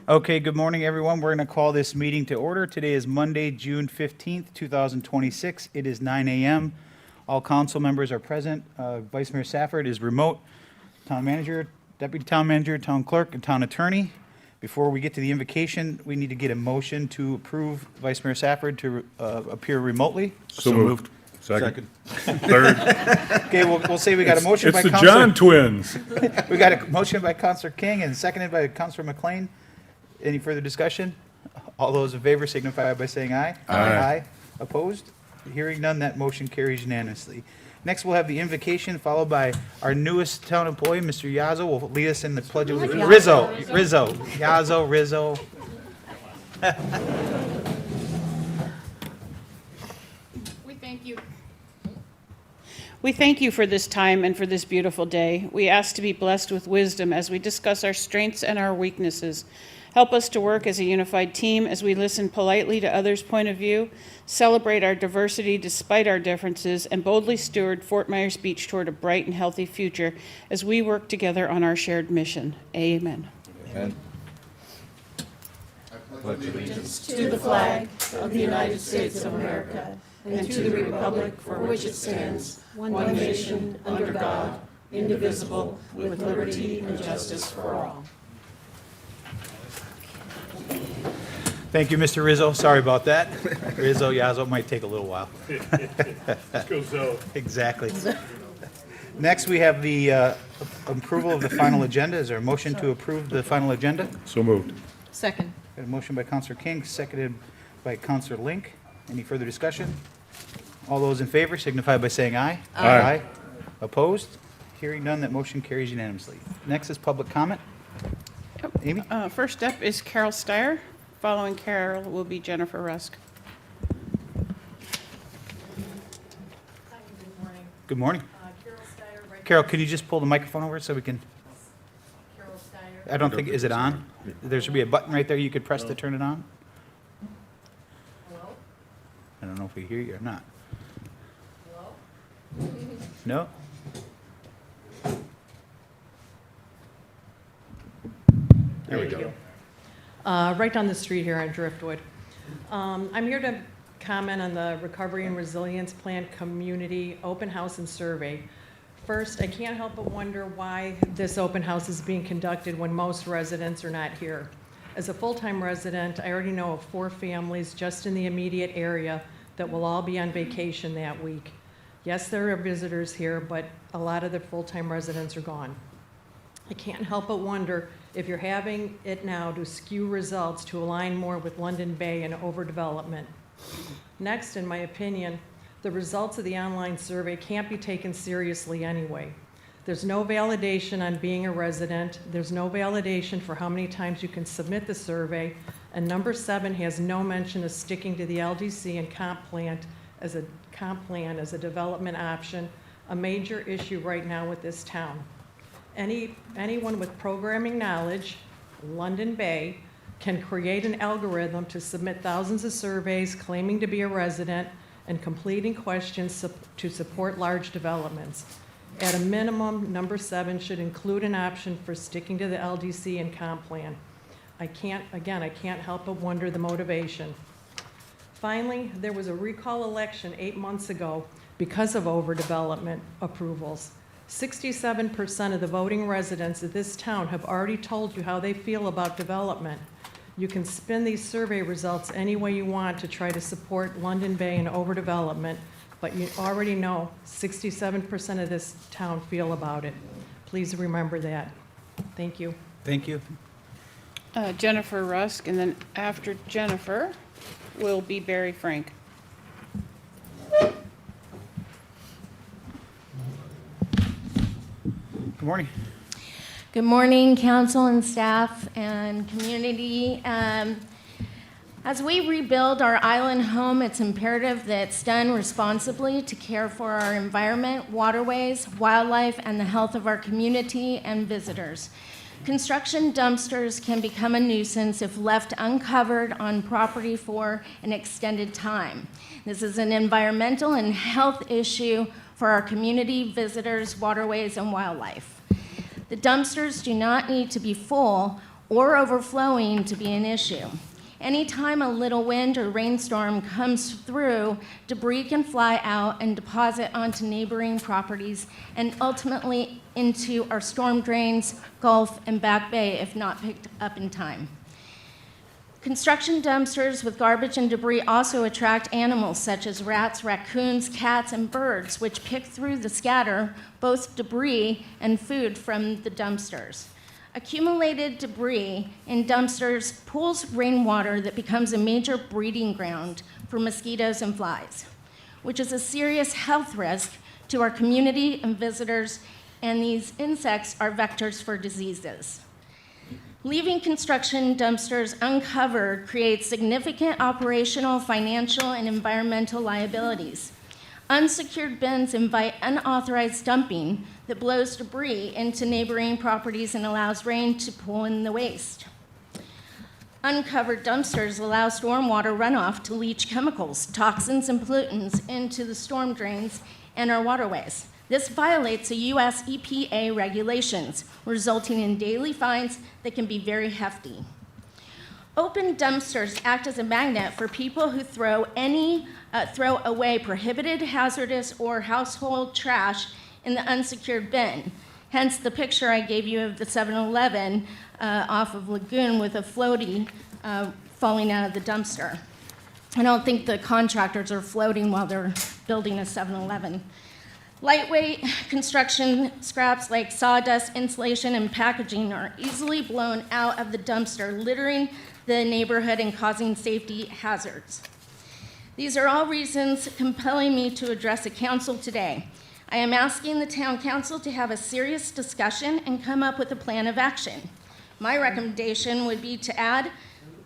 Okay, good morning, everyone. We're going to call this meeting to order. Today is Monday, June 15th, 2026. It is 9 a.m. All council members are present. Vice Mayor Safford is remote. Town manager, deputy town manager, town clerk, and town attorney. Before we get to the invocation, we need to get a motion to approve Vice Mayor Safford to appear remotely. So moved. Second. Third. Okay, we'll say we got a motion It's by the Councilor. John twins. We got a motion by Councilor King and seconded by Councilor McLean. Any further discussion? All those in favor signify by saying aye. Aye. Opposed? Hearing none, that motion carries unanimously. Next, we'll have the invocation followed by our newest town employee, Mr. Yazo, will lead us in the pledge of Rizzo. Yazo, Rizzo. We thank you for this time and for this beautiful day. We ask to be blessed with wisdom as we discuss our strengths and our weaknesses. Help us to work as a unified team as we listen politely to others' point of view, celebrate our diversity despite our differences, and boldly steward Fort Myers Beach toward a bright and healthy future as we work together on our shared mission. Amen. To the flag of the United States of America and to the republic for which it stands, one nation, under God, indivisible, with liberty and justice for all. Thank you, Mr. Rizzo. Sorry about that. Rizzo, Yazo might take a little while. Let's go, Zoe. Exactly. Next, we have the approval of the final agenda. Is there a motion to approve the final agenda? So moved. Second. Got a motion by Counselor King, seconded by Counselor Link. Any further discussion? All those in favor signify by saying aye. Aye. Opposed? Hearing none, that motion carries unanimously. Next is public comment. Amy? First up is Carol Steyer. Following Carol will be Jennifer Rusk. Good morning. Carol Steyer, right. Carol, can you just pull the microphone over so we can, Carol Steyer. I don't think, is it on? There should be a button right there you could press to turn it on. Hello? I don't know if we hear you or not. Hello? No? There we go. Right down the street here on Driftwood. I'm here to comment on the Recovery and Resilience Plan Community Open House and Survey. First, I can't help but wonder why this open house is being conducted when most residents are not here. As a full-time resident, I already know of 4 families just in the immediate area that will all be on vacation that week. Yes, there are visitors here, but a lot of the full-time residents are gone. I can't help but wonder if you're having it now to skew results to align more with London Bay and overdevelopment. Next, in my opinion, the results of the online survey can't be taken seriously anyway. There's no validation on being a resident. There's no validation for how many times you can submit the survey. And number 7 has no mention of sticking to the LDC and comp plan as a development option, a major issue right now with this town. Anyone with programming knowledge, London Bay, can create an algorithm to submit thousands of surveys claiming to be a resident and completing questions to support large developments. At a minimum, number 7 should include an option for sticking to the LDC and comp plan. I can't help but wonder the motivation. Finally, there was a recall election 8 months ago because of overdevelopment approvals. 67% of the voting residents of this town have already told you how they feel about development. You can spin these survey results any way you want to try to support London Bay and overdevelopment, but you already know 67% of this town feel about it. Please remember that. Thank you. Thank you. Jennifer Rusk, and then after Jennifer will be Barry Frank. Good morning. Good morning, council and staff and community. As we rebuild our island home, it's imperative that it's done responsibly to care for our environment, waterways, wildlife, and the health of our community and visitors. Construction dumpsters can become a nuisance if left uncovered on property for an extended time. This is an environmental and health issue for our community, visitors, waterways, and wildlife. The dumpsters do not need to be full or overflowing to be an issue. Anytime a little wind or rainstorm comes through, debris can fly out and deposit onto neighboring properties and ultimately into our storm drains, Gulf, and Back Bay if not picked up in time. Construction dumpsters with garbage and debris also attract animals such as rats, raccoons, cats, and birds, which pick through the scatter, both debris and food from the dumpsters. Accumulated debris in dumpsters pools rainwater that becomes a major breeding ground for mosquitoes and flies, which is a serious health risk to our community and visitors, and these insects are vectors for diseases. Leaving construction dumpsters uncovered creates significant operational, financial, and environmental liabilities. Unsecured bins invite unauthorized dumping that blows debris into neighboring properties and allows rain to pool in the waste. Uncovered dumpsters allow stormwater runoff to leach chemicals, toxins, and pollutants into the storm drains and our waterways. This violates the U.S. EPA regulations, resulting in daily fines that can be very hefty. Open dumpsters act as a magnet for people who throw away prohibited, hazardous, or household trash in the unsecured bin. Hence the picture I gave you of the 7-Eleven off of Lagoon with a floaty falling out of the dumpster. I don't think the contractors are floating while they're building a 7-Eleven. Lightweight construction scraps like sawdust, insulation, and packaging are easily blown out of the dumpster, littering the neighborhood and causing safety hazards. These are all reasons compelling me to address the council today. I am asking the town council to have a serious discussion and come up with a plan of action. My recommendation would be to add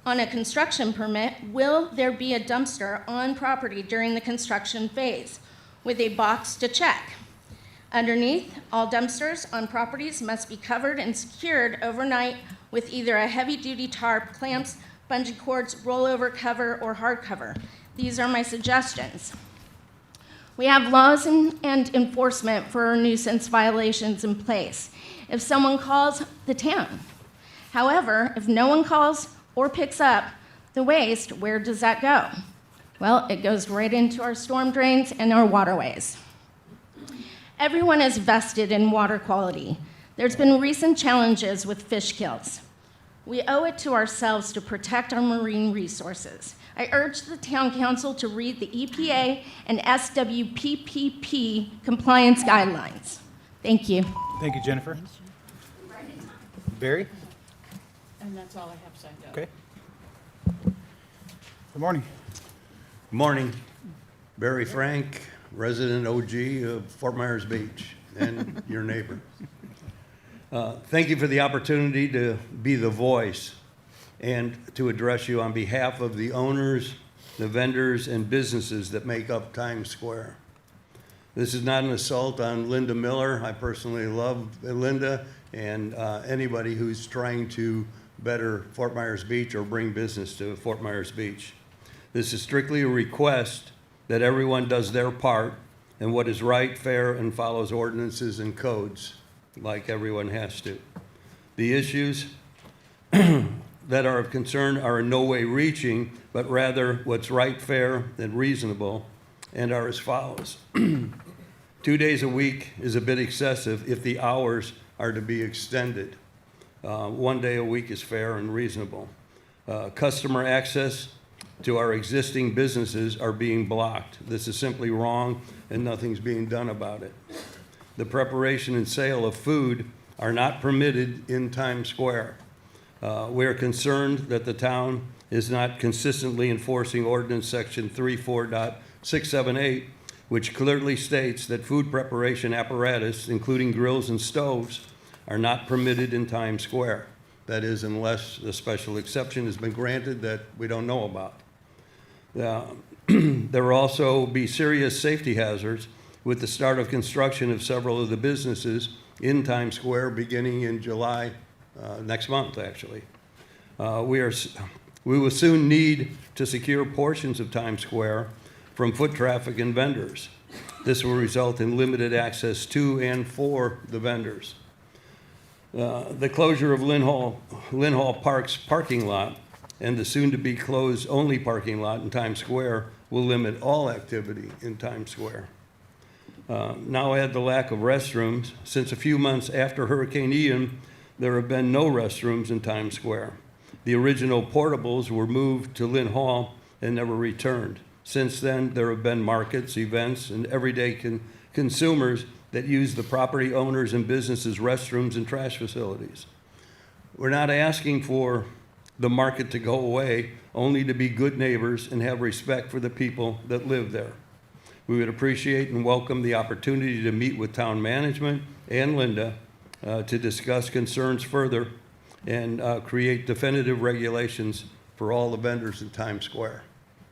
on a construction permit, will there be a dumpster on property during the construction phase, with a box to check. Underneath, all dumpsters on properties must be covered and secured overnight with either a heavy-duty tarp, clamps, bungee cords, rollover cover, or hardcover. These are my suggestions. We have laws and enforcement for nuisance violations in place if someone calls the town. However, if no one calls or picks up the waste, where does that go? Well, it goes right into our storm drains and our waterways. Everyone is vested in water quality. There's been recent challenges with fish kills. We owe it to ourselves to protect our marine resources. I urge the town council to read the EPA and SWPPP compliance guidelines. Thank you. Thank you, Jennifer. Barry? And that's all I have signed up. Okay. Good morning. Good morning. Barry Frank, resident OG of Fort Myers Beach and your neighbor. Thank you for the opportunity to be the voice and to address you on behalf of the owners, the vendors, and businesses that make up Times Square. This is not an assault on Linda Miller. I personally love Linda and anybody who's trying to better Fort Myers Beach or bring business to Fort Myers Beach. This is strictly a request that everyone does their part and what is right, fair, and follows ordinances and codes, like everyone has to. The issues that are of concern are in no way reaching, but rather what's right, fair, and reasonable, and are as follows. 2 days a week is a bit excessive if the hours are to be extended. 1 day a week is fair and reasonable. Customer access to our existing businesses are being blocked. This is simply wrong, and nothing's being done about it. The preparation and sale of food are not permitted in Times Square. We are concerned that the town is not consistently enforcing ordinance section 34.678, which clearly states that food preparation apparatus, including grills and stoves, are not permitted in Times Square. That is, unless a special exception has been granted that we don't know about. There will also be serious safety hazards with the start of construction of several of the businesses in Times Square beginning in July, next month, actually. We will soon need to secure portions of Times Square from foot traffic and vendors. This will result in limited access to and for the vendors. The closure of Lynn Hall Park's parking lot and the soon-to-be closed only parking lot in Times Square will limit all activity in Times Square. Now add the lack of restrooms. Since a few months after Hurricane Ian, there have been no restrooms in Times Square. The original portables were moved to Lynn Hall and never returned. Since then, there have been markets, events, and everyday consumers that use the property owners' and businesses' restrooms and trash facilities. We're not asking for the market to go away, only to be good neighbors and have respect for the people that live there. We would appreciate and welcome the opportunity to meet with town management and Linda to discuss concerns further and create definitive regulations for all the vendors in Times Square.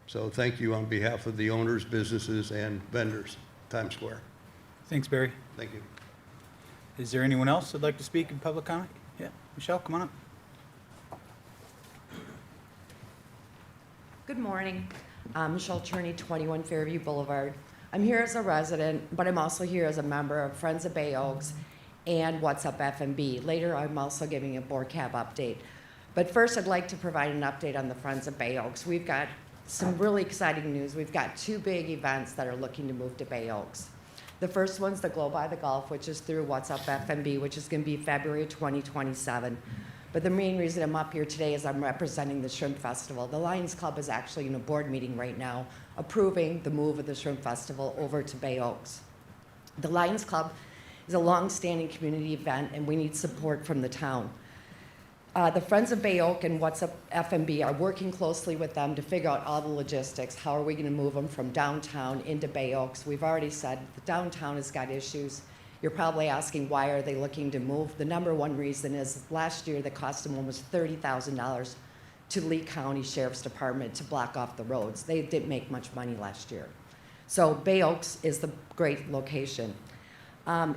So thank you on behalf of the owners, businesses, and vendors, Times Square. Thanks, Barry. Thank you. Is there anyone else that'd like to speak in public comment? Yeah, Michelle, come on up. Good morning. Michelle Cherney, 21 Fairview Boulevard. I'm here as a resident, but I'm also here as a member of Friends of Bay Oaks and What's Up FMB. Later, I'm also giving a board cab update. But first, I'd like to provide an update on the Friends of Bay Oaks. We've got some really exciting news. We've got 2 big events that are looking to move to Bay Oaks. The first one's the Glow by the Gulf, which is through What's Up FMB, which is going to be February 2027. But the main reason I'm up here today is I'm representing the Shrimp Festival. The Lions Club is actually in a board meeting right now approving the move of the Shrimp Festival over to Bay Oaks. The Lions Club is a long-standing community event, and we need support from the town. The Friends of Bay Oak and What's Up FMB are working closely with them to figure out all the logistics. How are we going to move them from downtown into Bay Oaks? We've already said the downtown has got issues. You're probably asking, why are they looking to move? The number one reason is last year the cost of almost $30,000 to Lee County Sheriff's Department to block off the roads. They didn't make much money last year. So Bay Oaks is the great location.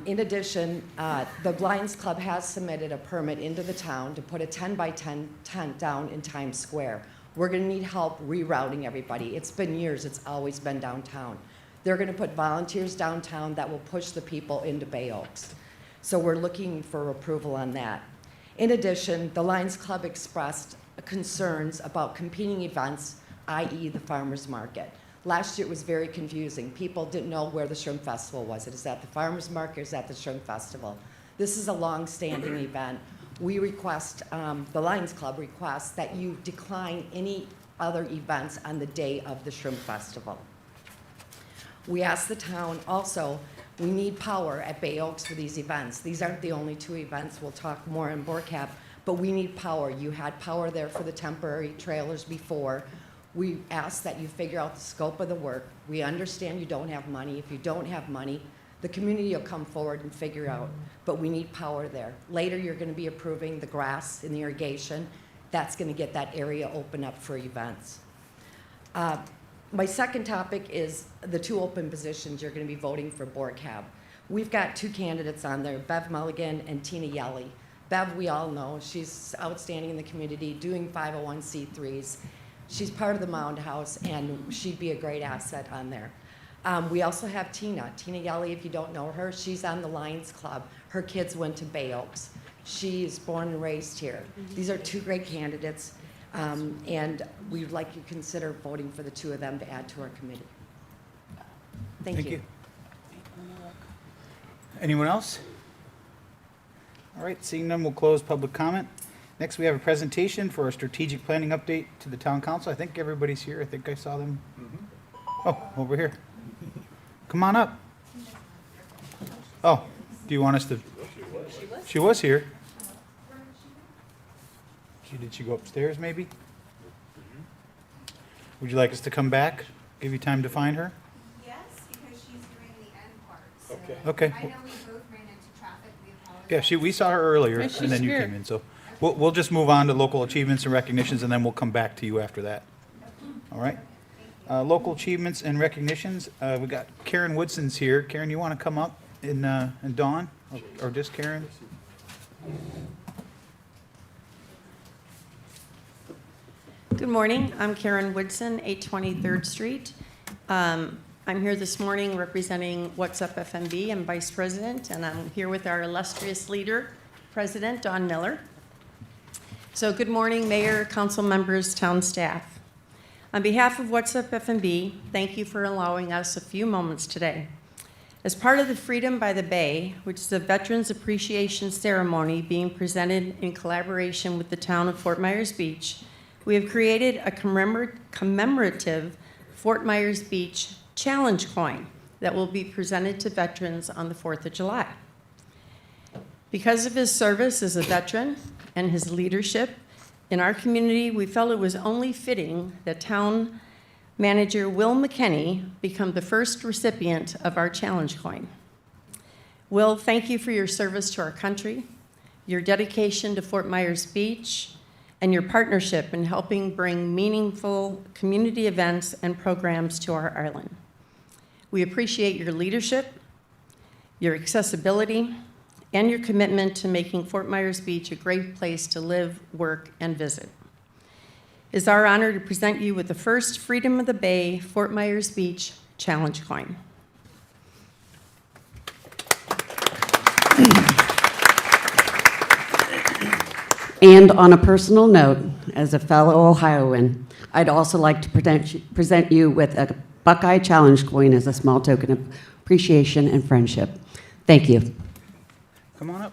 In addition, the Lions Club has submitted a permit into the town to put a 10-by-10 tent down in Times Square. We're going to need help rerouting everybody. It's been years, it's always been downtown. They're going to put volunteers downtown that will push the people into Bay Oaks. So we're looking for approval on that. In addition, the Lions Club expressed concerns about competing events, i.e. the farmers market. Last year it was very confusing. People didn't know where the Shrimp Festival was. Is that the farmers market or is that the Shrimp Festival? This is a long-standing event. We request, the Lions Club requests that you decline any other events on the day of the Shrimp Festival. We ask the town also, we need power at Bay Oaks for these events. These aren't the only 2 events. We'll talk more in BORCAP, but we need power. You had power there for the temporary trailers before. We ask that you figure out the scope of the work. We understand you don't have money. If you don't have money, the community will come forward and figure out, but we need power there. Later, you're going to be approving the grass and the irrigation. That's going to get that area open up for events. My second topic is the 2 open positions you're going to be voting for board cab. We've got 2 candidates on there, Bev Mulligan and Tina Yelly. Bev, we all know, she's outstanding in the community, doing 501c3s. She's part of the Mound House, and she'd be a great asset on there. We also have Tina Yelly, if you don't know her, she's on the Lions Club. Her kids went to Bay Oaks. She's born and raised here. These are 2 great candidates, and we'd like you to consider voting for the 2 of them to add to our committee. Thank you. Anyone else? All right, seeing none, we'll close public comment. Next, we have a presentation for a strategic planning update to the town council. I think everybody's here. I think I saw them. Oh, over here. Come on up. Oh, do you want us to? She was here. Did she go upstairs, maybe? Would you like us to come back? Give you time to find her? Yes, because she's doing the end part. So Okay. I know we both ran into traffic. We Yeah, apologize. we saw her earlier, Yeah, and she's then you here. came in, so we'll just move on to local achievements and recognitions, and then we'll come back to you after that. All right? Local achievements and recognitions, we got Karen Woodson's here. Karen, you want to come up, and Dawn, or just Karen? Good morning. I'm Karen Woodson, 820 3rd Street. I'm here this morning representing What's Up FMB. I'm Vice President, and I'm here with our illustrious leader, President Dawn Miller. So good morning, Mayor, council members, town staff. On behalf of What's Up FMB, thank you for allowing us a few moments today. As part of the Freedom by the Bay, which is a Veterans Appreciation Ceremony being presented in collaboration with the town of Fort Myers Beach, we have created a commemorative Fort Myers Beach Challenge coin that will be presented to veterans on the 4th of July. Because of his service as a veteran and his leadership in our community, we felt it was only fitting that town manager Will McKinney become the first recipient of our challenge coin. Will, thank you for your service to our country, your dedication to Fort Myers Beach, and your partnership in helping bring meaningful community events and programs to our island. We appreciate your leadership, your accessibility, and your commitment to making Fort Myers Beach a great place to live, work, and visit. It's our honor to present you with the first Freedom of the Bay Fort Myers Beach Challenge coin. And on a personal note, as a fellow Ohioan, I'd also like to present you with a Buckeye Challenge coin as a small token of appreciation and friendship. Thank you. Come on up.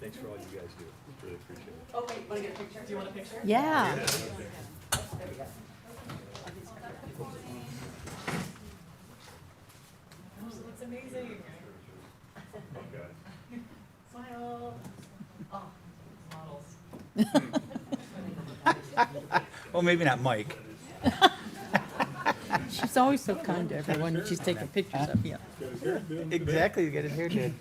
Thanks for all you guys do. Really appreciate it. Okay, want to get a picture? Do you want a picture? Yeah. Looks amazing. Smile. Oh, models. Well, maybe not Mike. She's always so kind to everyone. She's taking pictures of you. Exactly, you got his hair did.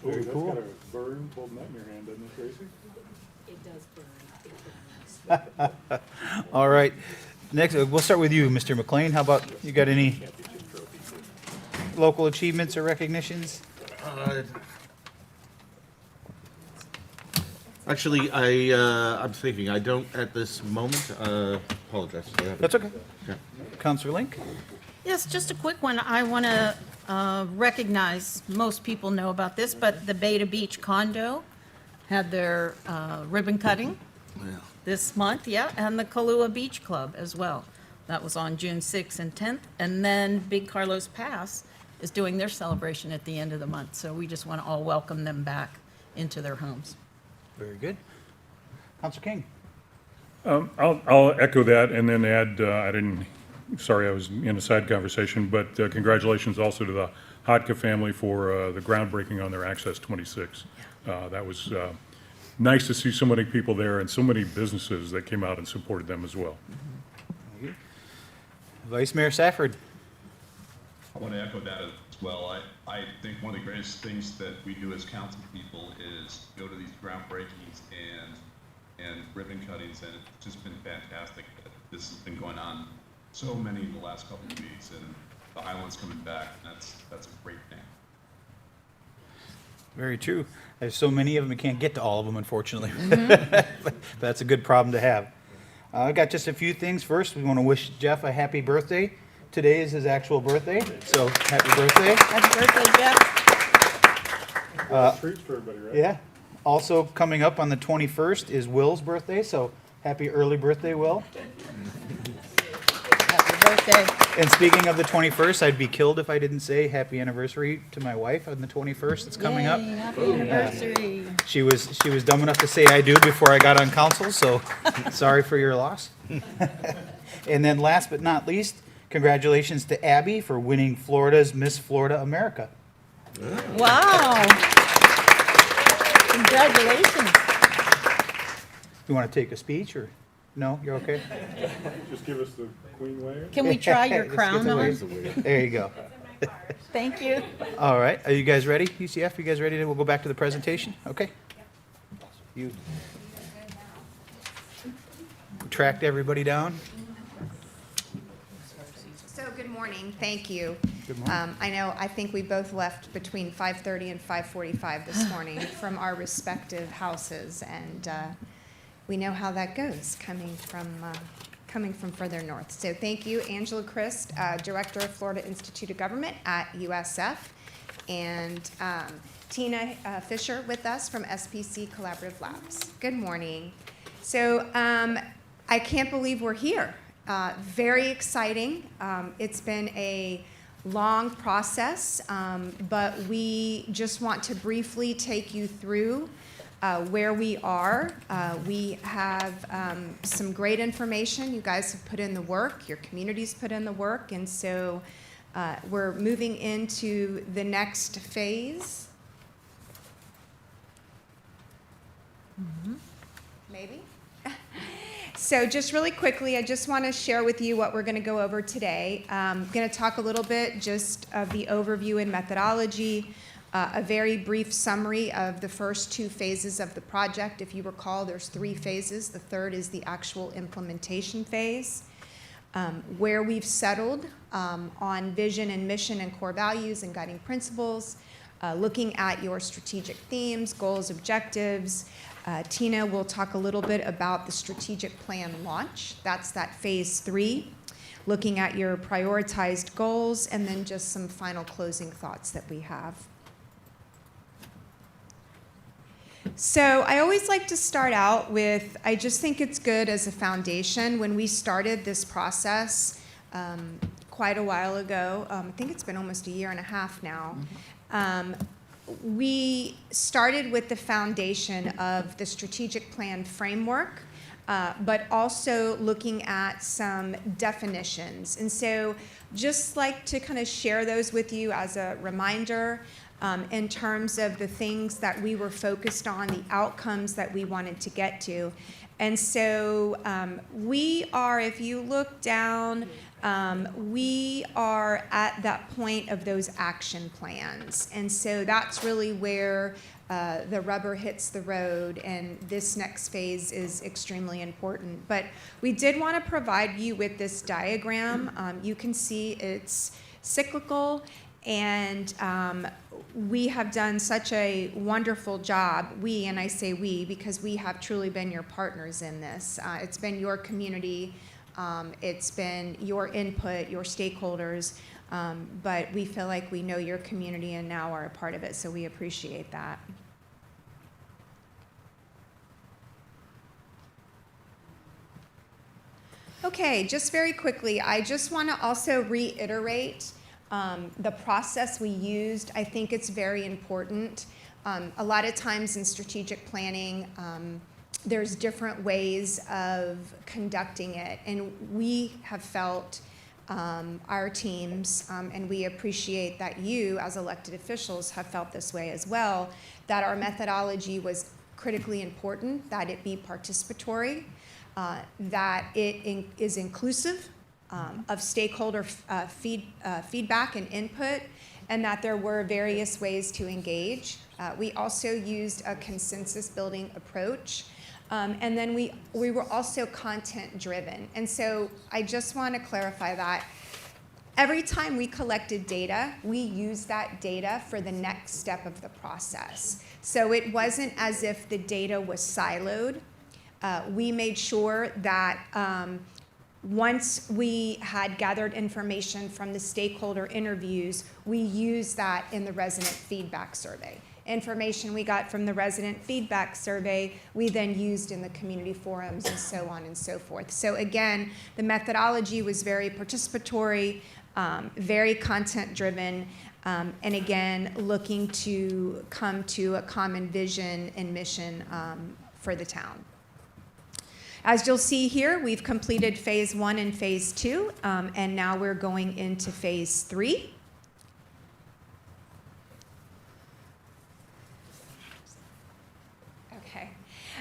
Very cool. That's got a bird holding that in your hand, doesn't it, Tracy? All right. Next, we'll start with you, Mr. McLean. How about, you got any local achievements or recognitions? Actually, I'm thinking, I don't at this moment, apologize. That's okay. Okay. Counselor Link? Yes, just a quick one. I want to recognize, most people know about this, but the Beta Beach condo had their ribbon cutting this month, yeah, and the Kahlua Beach Club as well. That was on June 6th and 10th. And then Big Carlos Pass is doing their celebration at the end of the month. So we just want to all welcome them back into their homes. Very good. Counselor King? I'll echo that and then add, sorry, I was in a side conversation, but congratulations also to the Hotka family for the groundbreaking on their Access 26. That was nice to see so many people there and so many businesses that came out and supported them as well. Vice Mayor Safford? I want to echo that as well. I think one of the greatest things that we do as council people is go to these groundbreakings and ribbon cuttings, and it's just been fantastic that this has been going on so many in the last couple of weeks, and the Highlands coming back, and that's a great thing. Very true. There's so many of them, you can't get to all of them, unfortunately. But that's a good problem to have. I've got just a few things. First, we want to wish Jeff a happy birthday. Today is his actual birthday, so happy birthday. Happy birthday, Jeff. Treats for everybody, right? Yeah. Also coming up on the 21st is Will's birthday, so happy early birthday, Will. Happy birthday. And speaking of the 21st, I'd be killed if I didn't say happy anniversary to my wife on the 21st. It's coming up. Yay, happy anniversary. She was dumb enough to say I do before I got on council, so sorry for your loss. And then last but not least, congratulations to Abby for winning Florida's Miss Florida America. Wow. Congratulations. You want to take a speech or no? You're okay? Just give us the queen wave. Can we try your Just crown get the on? wave. There you go. Thank you. All right. Are you guys ready? UCF, you guys ready? We'll go back to the presentation. Okay. You tracked everybody down. So good morning, thank you. Good morning. I think we both left between 5:30 and 5:45 this morning from our respective houses, and we know how that goes coming from further north. So thank you, Angela Christ, Director of Florida Institute of Government at USF, and Tina Fisher with us from SPC Collaborative Labs. Good morning. So I can't believe we're here. Very exciting. It's been a long process, but we just want to briefly take you through where we are. We have some great information. You guys have put in the work. Your community's put in the work. And so we're moving into the next phase. Maybe? So just really quickly, I just want to share with you what we're going to go over today. I'm going to talk a little bit just of the overview and methodology, a very brief summary of the first 2 phases of the project. If you recall, there's 3 phases. The third is the actual implementation phase, where we've settled on vision and mission and core values and guiding principles, looking at your strategic themes, goals, objectives. Tina will talk a little bit about the strategic plan launch. That's that phase 3, looking at your prioritized goals, and then just some final closing thoughts that we have. So I always like to start out with, I just think it's good as a foundation. When we started this process quite a while ago, I think it's been almost a year and a half now, we started with the foundation of the strategic plan framework, but also looking at some definitions. And so just like to kind of share those with you as a reminder in terms of the things that we were focused on, the outcomes that we wanted to get to. And so we are, if you look down, we are at that point of those action plans. And so that's really where the rubber hits the road, and this next phase is extremely important. But we did want to provide you with this diagram. You can see it's cyclical, and we have done such a wonderful job. We, and I say we because we have truly been your partners in this. It's been your community. It's been your input, your stakeholders, but we feel like we know your community and now are a part of it, so we appreciate that. Okay, just very quickly, I just want to also reiterate the process we used. I think it's very important. A lot of times in strategic planning, there's different ways of conducting it, and we have felt, our teams, and we appreciate that you as elected officials have felt this way as well, that our methodology was critically important, that it be participatory, that it is inclusive of stakeholder feedback and input, and that there were various ways to engage. We also used a consensus building approach. And then we were also content driven. And so I just want to clarify that. Every time we collected data, we used that data for the next step of the process. So it wasn't as if the data was siloed. We made sure that once we had gathered information from the stakeholder interviews, we used that in the resident feedback survey. Information we got from the resident feedback survey, we then used in the community forums and so on and so forth. So again, the methodology was very participatory, very content-driven, and again, looking to come to a common vision and mission for the town. As you'll see here, we've completed phase 1 and phase 2, and now we're going into phase 3.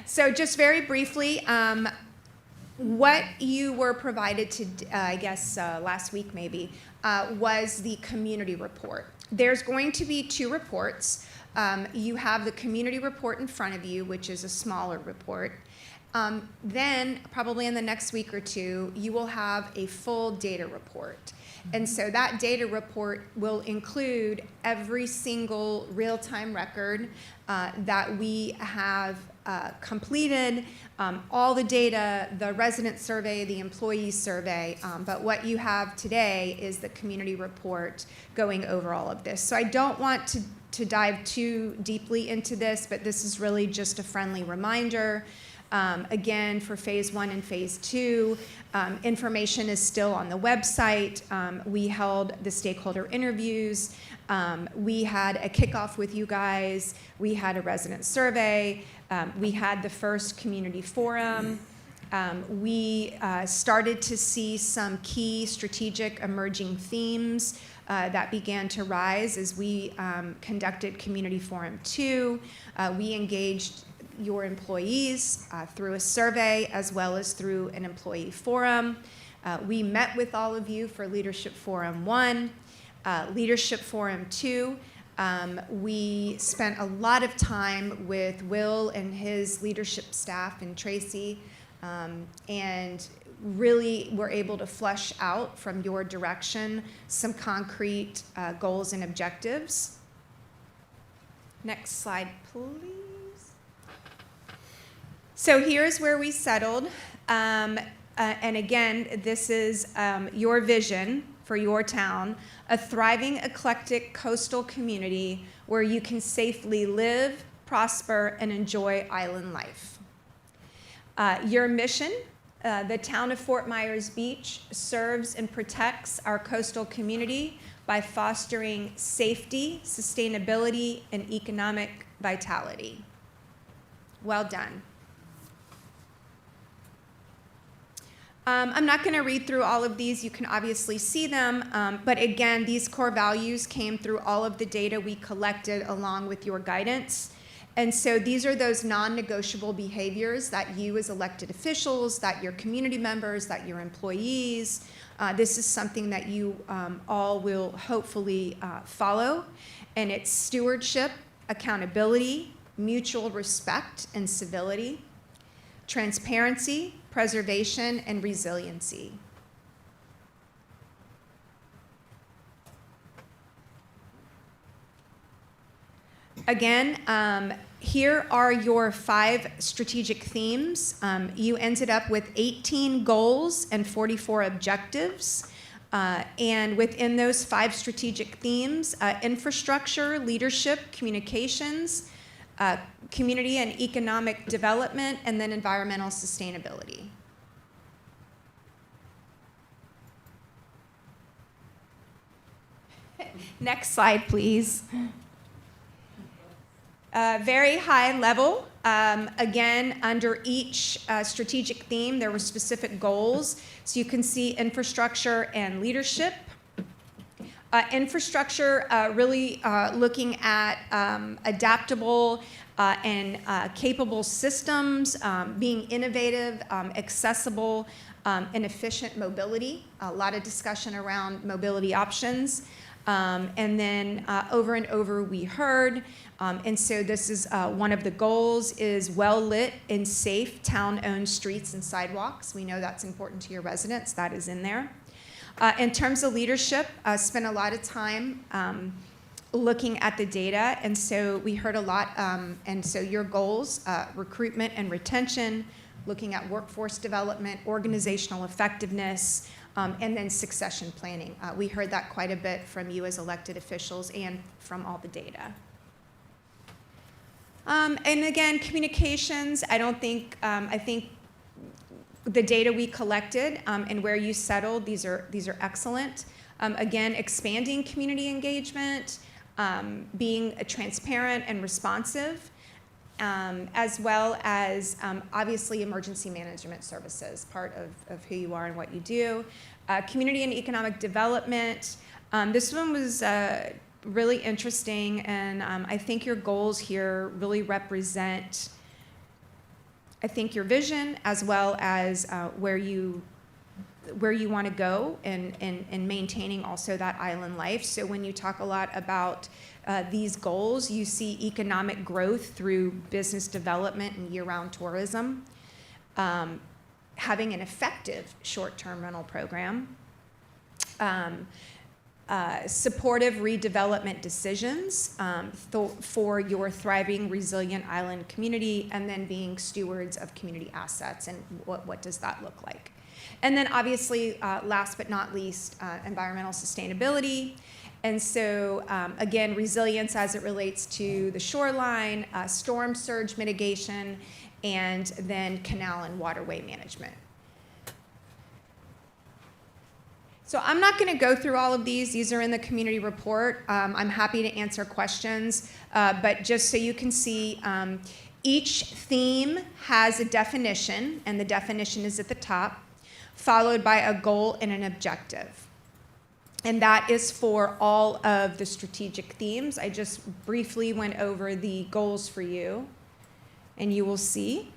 So just very briefly, what you were provided to, I guess last week maybe, was the community report. There's going to be 2 reports. You have the community report in front of you, which is a smaller report. Then, probably in the next week or two, you will have a full data report. And so that data report will include every single real-time record that we have completed, all the data, the resident survey, the employee survey. But what you have today is the community report going over all of this. So I don't want to dive too deeply into this, but this is really just a friendly reminder. Again, for phase 1 and phase 2, information is still on the website. We held the stakeholder interviews. We had a kickoff with you guys. We had a resident survey. We had the first community forum. We started to see some key strategic emerging themes that began to rise as we conducted Community Forum 2. We engaged your employees through a survey as well as through an employee forum. We met with all of you for Leadership Forum 1. Leadership Forum 2, we spent a lot of time with Will and his leadership staff and Tracy, and really were able to flesh out from your direction some concrete goals and objectives. Next slide, please. So here's where we settled. And again, this is your vision for your town, a thriving, eclectic coastal community where you can safely live, prosper, and enjoy island life. Your mission, the town of Fort Myers Beach serves and protects our coastal community by fostering safety, sustainability, and economic vitality. Well done. I'm not going to read through all of these. You can obviously see them. But again, these core values came through all of the data we collected along with your guidance. And so these are those non-negotiable behaviors that you as elected officials, that your community members, that your employees, this is something that you all will hopefully follow. And it's stewardship, accountability, mutual respect and civility, transparency, preservation, and resiliency. Again, here are your 5 strategic themes. You ended up with 18 goals and 44 objectives. And within those 5 strategic themes, infrastructure, leadership, communications, community and economic development, and then environmental sustainability. Next slide, please. Very high level. Again, under each strategic theme, there were specific goals. So you can see infrastructure and leadership. Infrastructure, really looking at adaptable and capable systems, being innovative, accessible, and efficient mobility. A lot of discussion around mobility options. And then over and over we heard, and so this is one of the goals is well-lit and safe town-owned streets and sidewalks. We know that's important to your residents. That is in there. In terms of leadership, spent a lot of time looking at the data, and so we heard a lot, and so your goals, recruitment and retention, looking at workforce development, organizational effectiveness, and then succession planning. We heard that quite a bit from you as elected officials and from all the data. And again, communications, I think the data we collected and where you settled, these are excellent. Again, expanding community engagement, being transparent and responsive, as well as obviously emergency management services, part of who you are and what you do. Community and economic development. This one was really interesting, and I think your goals here really represent, I think, your vision as well as where you want to go and maintaining also that island life. So when you talk a lot about these goals, you see economic growth through business development and year-round tourism. having an effective short-term rental program, supportive redevelopment decisions for your thriving, resilient island community, and then being stewards of community assets, and what does that look like? And then obviously, last but not least, environmental sustainability. And so, again, resilience as it relates to the shoreline, storm surge mitigation, and then canal and waterway management. So I'm not going to go through all of these. These are in the community report. I'm happy to answer questions, but just so you can see, each theme has a definition, and the definition is at the top, followed by a goal and an objective. And that is for all of the strategic themes. I just briefly went over the goals for you, and you will see.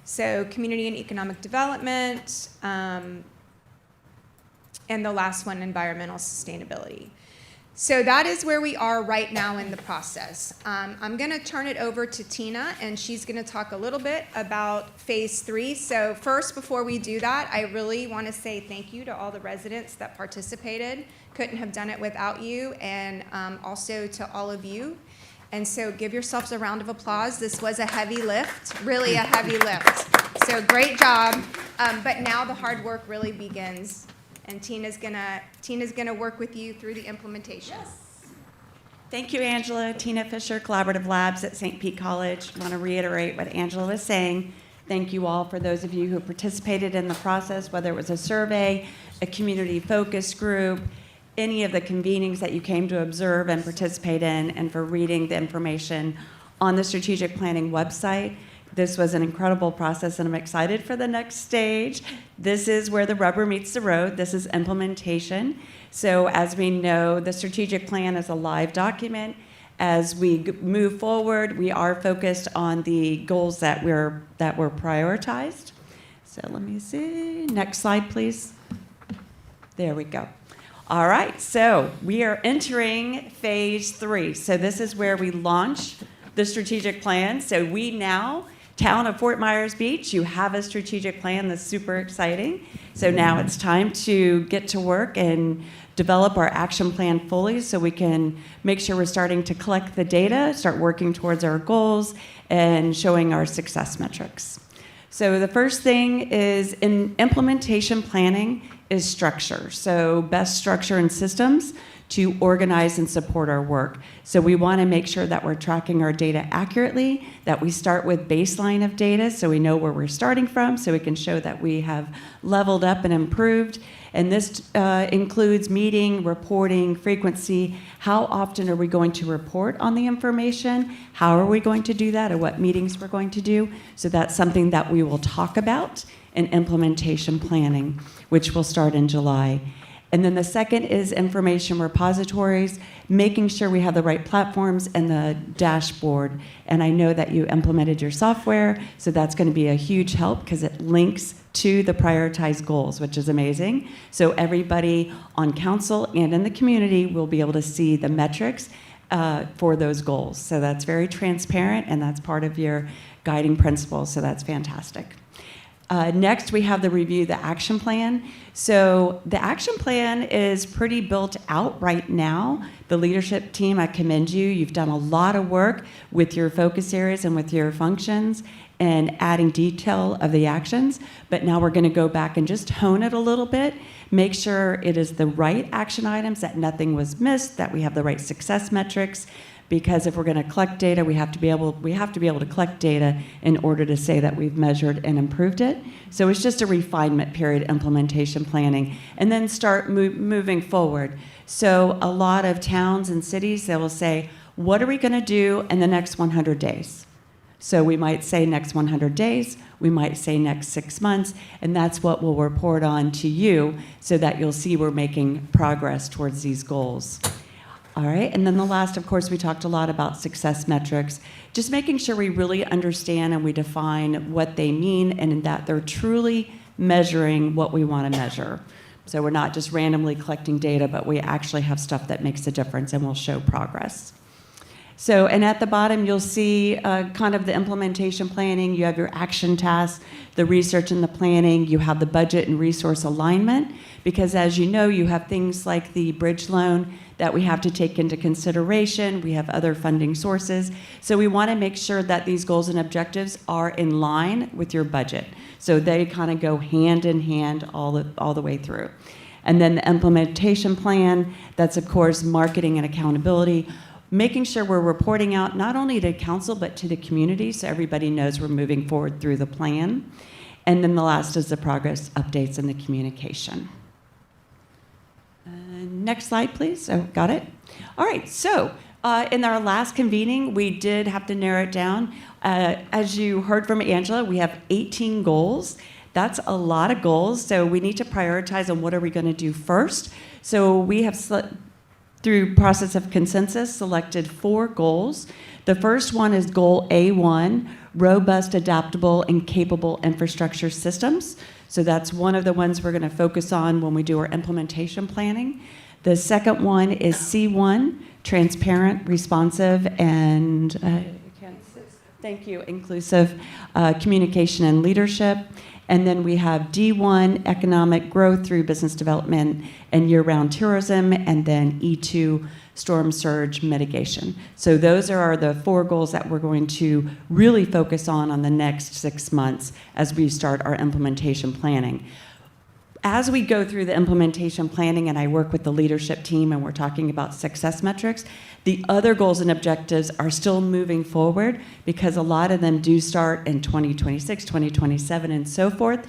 So community and economic development, and the last one, environmental sustainability. So that is where we are right now in the process. I'm going to turn it over to Tina, and she's going to talk a little bit about phase 3. So first, before we do that, I really want to say thank you to all the residents that participated. Couldn't have done it without you, and also to all of you. And so give yourselves a round of applause. This was a heavy lift, really a heavy lift. So great job. But now the hard work really begins. And Tina's gonna work with you through the implementation. Yes. Thank you, Angela. Tina Fisher, Collaborative Labs at St. Pete College. I want to reiterate what Angela was saying. Thank you all for those of you who participated in the process, whether it was a survey, a community focus group, any of the convenings that you came to observe and participate in, and for reading the information on the strategic planning website. This was an incredible process, and I'm excited for the next stage. This is where the rubber meets the road. This is implementation. So as we know, the strategic plan is a live document. As we move forward, we are focused on the goals that were prioritized. So let me see. Next slide, please. There we go. All right, so we are entering phase 3. So this is where we launch the strategic plan. So we now, Town of Fort Myers Beach, you have a strategic plan that's super exciting. So now it's time to get to work and develop our action plan fully so we can make sure we're starting to collect the data, start working towards our goals, and showing our success metrics. So the first thing is in implementation planning is structure. So best structure and systems to organize and support our work. So we want to make sure that we're tracking our data accurately, that we start with baseline of data so we know where we're starting from, so we can show that we have leveled up and improved. And this includes meeting, reporting, frequency. How often are we going to report on the information? How are we going to do that, or what meetings we're going to do? So that's something that we will talk about in implementation planning, which will start in July. And then the second is information repositories, making sure we have the right platforms and the dashboard. And I know that you implemented your software, so that's going to be a huge help because it links to the prioritized goals, which is amazing. So everybody on council and in the community will be able to see the metrics for those goals. So that's very transparent, and that's part of your guiding principles, so that's fantastic. Next, we have the review the action plan. So the action plan is pretty built out right now. The leadership team, I commend you. You've done a lot of work with your focus areas and with your functions and adding detail of the actions. But now we're going to go back and just hone it a little bit, make sure it is the right action items, that nothing was missed, that we have the right success metrics. Because if we're going to collect data, we have to be able to collect data in order to say that we've measured and improved it. So it's just a refinement period, implementation planning, and then start moving forward. So a lot of towns and cities, they will say, what are we going to do in the next 100 days? So we might say next 100 days, we might say next 6 months, and that's what we'll report on to you so that you'll see we're making progress towards these goals. All right, and then the last, of course, we talked a lot about success metrics, just making sure we really understand and we define what they mean and that they're truly measuring what we want to measure. So we're not just randomly collecting data, but we actually have stuff that makes a difference and will show progress. So, and at the bottom, you'll see kind of the implementation planning. You have your action tasks, the research and the planning. You have the budget and resource alignment, because as you know, you have things like the bridge loan that we have to take into consideration. We have other funding sources. So we want to make sure that these goals and objectives are in line with your budget. So they kind of go hand in hand all the way through. And then the implementation plan, that's of course marketing and accountability, making sure we're reporting out not only to council but to the community so everybody knows we're moving forward through the plan. And then the last is the progress updates and the communication. Next slide, please. Oh, got it? All right, so in our last convening, we did have to narrow it down. As you heard from Angela, we have 18 goals. That's a lot of goals, so we need to prioritize on what are we going to do first. So we have, through process of consensus, selected 4 goals. The first one is goal A1, robust, adaptable, and capable infrastructure systems. So that's one of the ones we're going to focus on when we do our implementation planning. The second one is C1, transparent, responsive, and thank you, inclusive communication and leadership. And then we have D1, economic growth through business development and year-round tourism, and then E2, storm surge mitigation. So those are the 4 goals that we're going to really focus on the next 6 months as we start our implementation planning. As we go through the implementation planning and I work with the leadership team and we're talking about success metrics, the other goals and objectives are still moving forward because a lot of them do start in 2026, 2027, and so forth.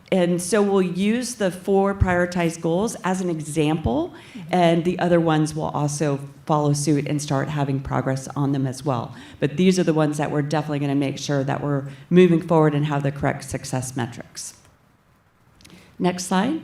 And so we'll use the 4 prioritized goals as an example, and the other ones will also follow suit and start having progress on them as well. But these are the ones that we're definitely going to make sure that we're moving forward and have the correct success metrics. Next slide.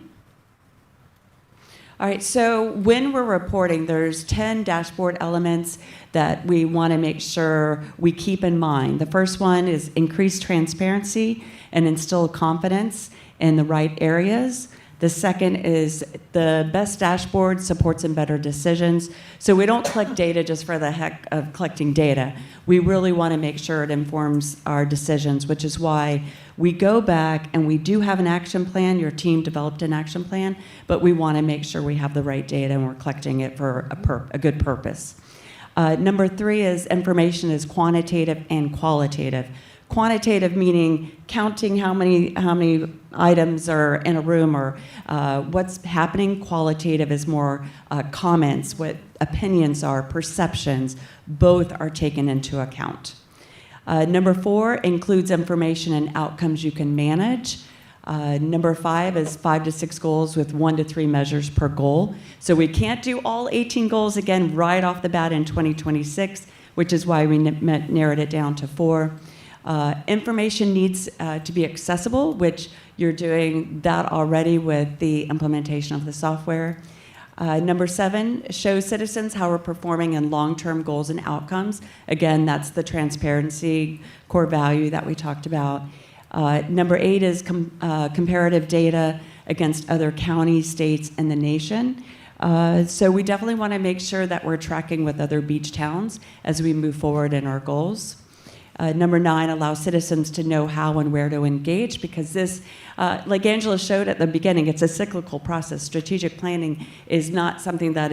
All right, so when we're reporting, there's 10 dashboard elements that we want to make sure we keep in mind. The first one is increase transparency and instill confidence in the right areas. The second is the best dashboard supports and better decisions. So we don't collect data just for the heck of collecting data. We really want to make sure it informs our decisions, which is why we go back and we do have an action plan. Your team developed an action plan, but we want to make sure we have the right data and we're collecting it for a good purpose. Number 3 is information is quantitative and qualitative. Quantitative meaning counting how many items are in a room or what's happening. Qualitative is more comments, what opinions are, perceptions. Both are taken into account. Number 4 includes information and outcomes you can manage. Number 5 is 5 to 6 goals with 1 to 3 measures per goal. So we can't do all 18 goals again right off the bat in 2026, which is why we narrowed it down to 4. Information needs to be accessible, which you're doing that already with the implementation of the software. Number 7, show citizens how we're performing in long-term goals and outcomes. Again, that's the transparency core value that we talked about. Number 8 is comparative data against other counties, states, and the nation. So we definitely want to make sure that we're tracking with other beach towns as we move forward in our goals. Number 9, allow citizens to know how and where to engage, because this, like Angela showed at the beginning, it's a cyclical process. Strategic planning is not something that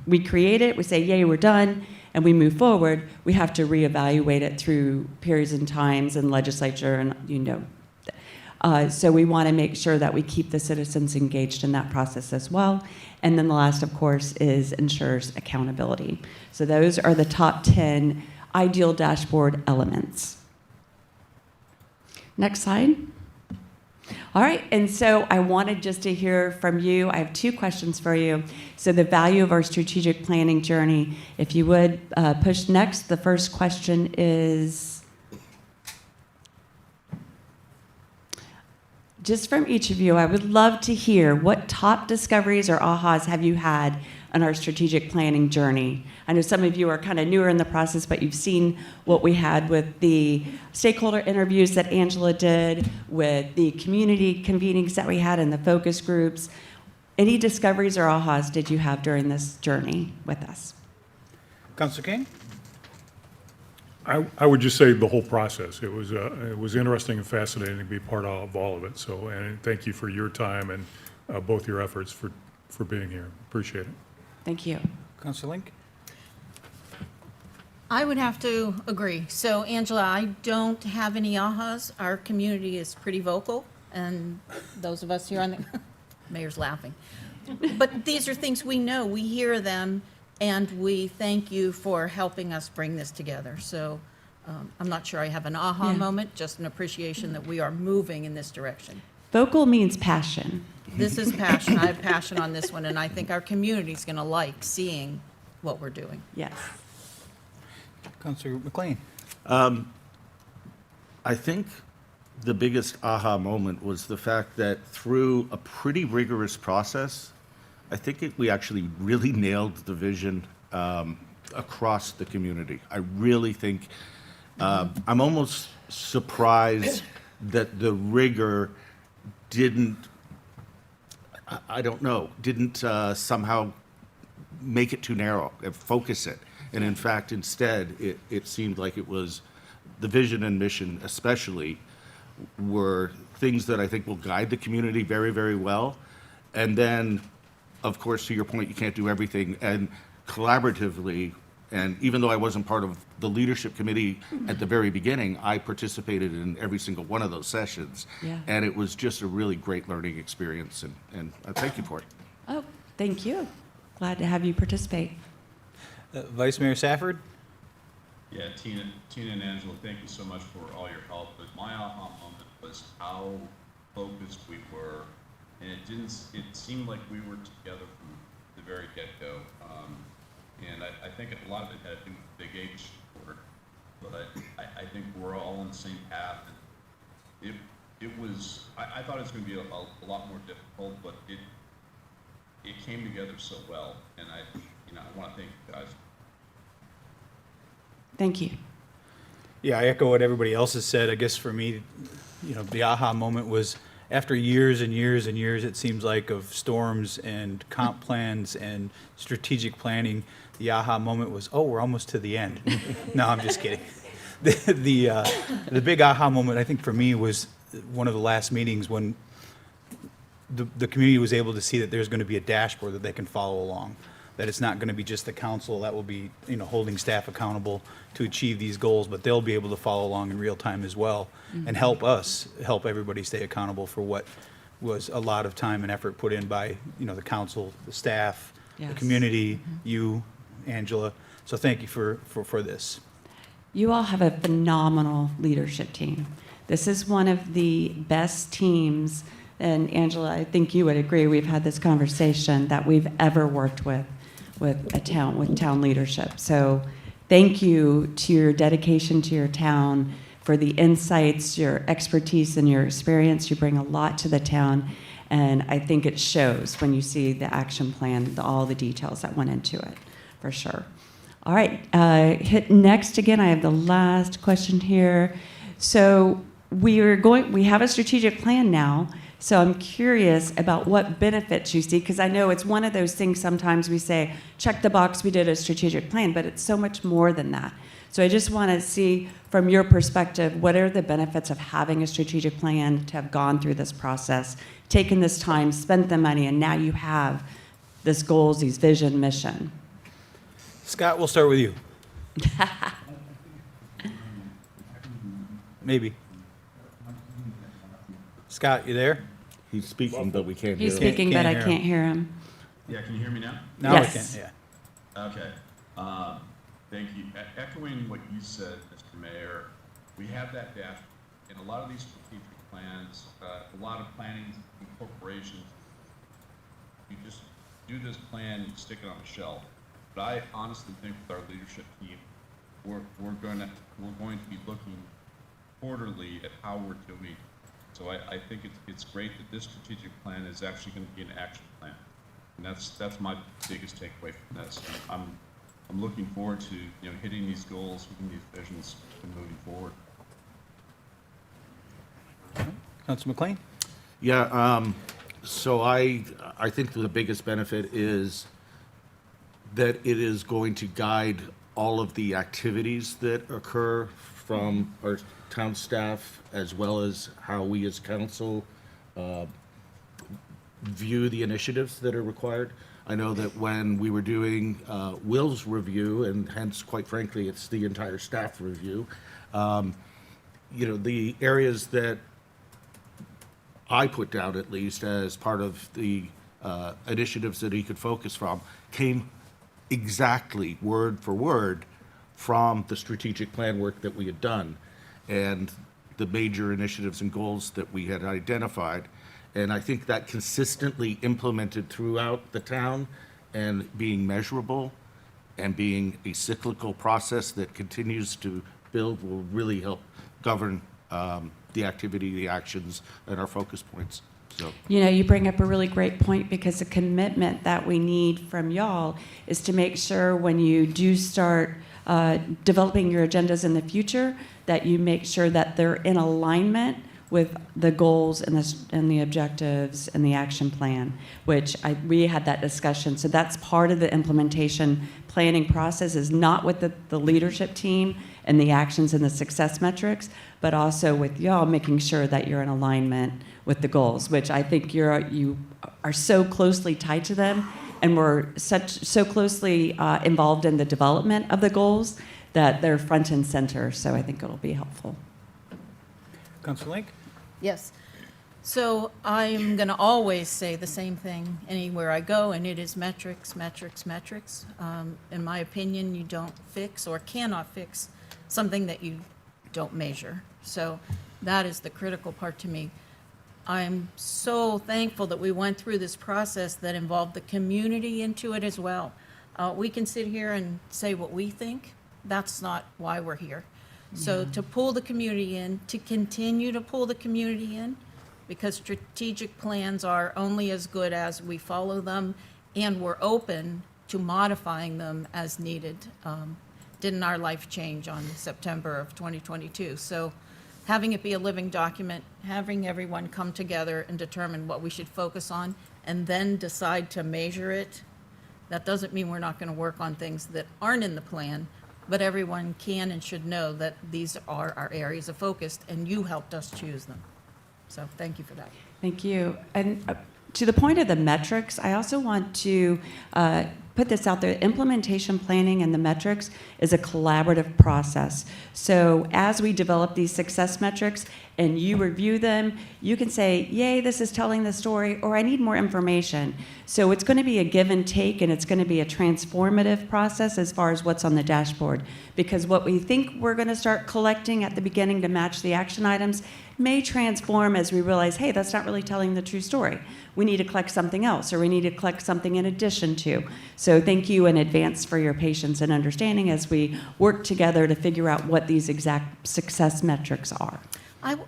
we create it, we say, yay, we're done, and we move forward. We have to reevaluate it through periods and times and legislature, and so we want to make sure that we keep the citizens engaged in that process as well. And then the last, of course, is ensures accountability. So those are the top 10 ideal dashboard elements. Next slide. All right, and so I wanted just to hear from you. I have 2 questions for you. So the value of our strategic planning journey, if you would push next. The first question is, just from each of you, I would love to hear what top discoveries or ahas have you had on our strategic planning journey. I know some of you are kind of newer in the process, but you've seen what we had with the stakeholder interviews that Angela did, with the community convenings that we had and the focus groups. Any discoveries or ahas did you have during this journey with us? Councilor King? I would just say the whole process. It was interesting and fascinating to be part of all of it. So, and thank you for your time and both your efforts for being here. Appreciate it. Thank you. Councilor Link? I would have to agree. So Angela, I don't have any ahas. Our community is pretty vocal, and those of us here on the, Mayor's laughing. But these are things we know, we hear them, and we thank you for helping us bring this together. So I'm not sure I have an aha moment, just an appreciation that we are moving in this direction. Vocal means passion. This is passion. I have passion on this one, and I think our community's going to like seeing what we're doing. Yes. Councilor McLean? I think the biggest aha moment was the fact that through a pretty rigorous process, I think we actually really nailed the vision across the community. I really think, I'm almost surprised that the rigor didn't, I don't know, didn't somehow make it too narrow and focus it. And in fact, instead, it seemed like it was the vision and mission especially were things that I think will guide the community very, very well. And then, of course, to your point, you can't do everything. And collaboratively, and even though I wasn't part of the leadership committee at the very beginning, I participated in every single one of those sessions. Yeah. And it was just a really great learning experience, and I thank you for it. Oh, thank you. Glad to have you participate. Vice Mayor Safford? Yeah, Tina and Angela, thank you so much for all your help. But my aha moment was how focused we were, and it seemed like we were together from the very get-go. And I think a lot of it had to do with Big H work, but I think we're all on the same path. And it was, I thought it was going to be a lot more difficult, but it came together so well. And I want to thank you guys. Thank you. Yeah, I echo what everybody else has said. I guess for me, the aha moment was after years and years and years, it seems like, of storms and comp plans and strategic planning, the aha moment was, oh, we're almost to the end. No, I'm just kidding. The big aha moment, I think, for me was one of the last meetings when the community was able to see that there's going to be a dashboard that they can follow along, that it's not going to be just the council that will be, holding staff accountable to achieve these goals, but they'll be able to follow along in real time as well and help everybody stay accountable for what was a lot of time and effort put in by, the council, the staff, the Yes. community, you, Angela. So thank you for this. You all have a phenomenal leadership team. This is one of the best teams, and Angela, I think you would agree, we've had this conversation, that we've ever worked with town leadership. So thank you to your dedication to your town, for the insights, your expertise, and your experience. You bring a lot to the town, and I think it shows when you see the action plan, all the details that went into it, for sure. All right, hit next again. I have the last question here. So we have a strategic plan now. So I'm curious about what benefits you see, because I know it's one of those things sometimes we say, check the box, we did a strategic plan, but it's so much more than that. So I just want to see from your perspective, what are the benefits of having a strategic plan, to have gone through this process, taken this time, spent the money, and now you have this goals, these vision, mission. Scott, we'll start with you. Maybe. Scott, you there? He's speaking, but we can't hear He's him. speaking, but I hear him. can't hear him. Yeah, can you hear me now? Now Yes. we can, yeah. Okay. Thank you. Echoing what you said, Mr. Mayor, we have that dashboard. In a lot of these strategic plans, a lot of planning and corporations, you just do this plan, you stick it on the shelf. But I honestly think with our leadership team, we're going to be looking quarterly at how we're doing. So I think it's great that this strategic plan is actually going to be an action plan. And that's my biggest takeaway from this. I'm looking forward to hitting these goals, hitting these visions, and moving forward. Councilor McLean? Yeah, so I think the biggest benefit is that it is going to guide all of the activities that occur from our town staff, as well as how we as council view the initiatives that are required. I know that when we were doing Will's review, and hence, quite frankly, it's the entire staff review, the areas that I put down, at least, as part of the initiatives that he could focus from, came exactly word for word from the strategic plan work that we had done and the major initiatives and goals that we had identified. And I think that consistently implemented throughout the town and being measurable and being a cyclical process that continues to build will really help govern the activity, the actions, and our focus points. So. You know, you bring up a really great point, because the commitment that we need from y'all is to make sure when you do start developing your agendas in the future, that you make sure that they're in alignment with the goals and the objectives and the action plan, which we had that discussion. So that's part of the implementation planning process, is not with the leadership team and the actions and the success metrics, but also with y'all making sure that you're in alignment with the goals, which I think you are so closely tied to them, and we're so closely involved in the development of the goals that they're front and center. So I think it'll be helpful. Councilor Link? Yes. So I'm going to always say the same thing anywhere I go, and it is metrics, metrics, metrics. In my opinion, you don't fix or cannot fix something that you don't measure. So that is the critical part to me. I'm so thankful that we went through this process that involved the community into it as well. We can sit here and say what we think. That's not why we're here. So to pull the community in, to continue to pull the community in, because strategic plans are only as good as we follow them, and we're open to modifying them as needed. Didn't our life change on September of 2022? So having it be a living document, having everyone come together and determine what we should focus on, and then decide to measure it, that doesn't mean we're not going to work on things that aren't in the plan, but everyone can and should know that these are our areas of focus, and you helped us choose them. So thank you for that. Thank you. And to the point of the metrics, I also want to put this out there. Implementation planning and the metrics is a collaborative process. So as we develop these success metrics and you review them, you can say, yay, this is telling the story, or I need more information. So it's going to be a give and take, and it's going to be a transformative process as far as what's on the dashboard. Because what we think we're going to start collecting at the beginning to match the action items may transform as we realize, hey, that's not really telling the true story. We need to collect something else, or we need to collect something in addition to. So thank you in advance for your patience and understanding as we work together to figure out what these exact success metrics are.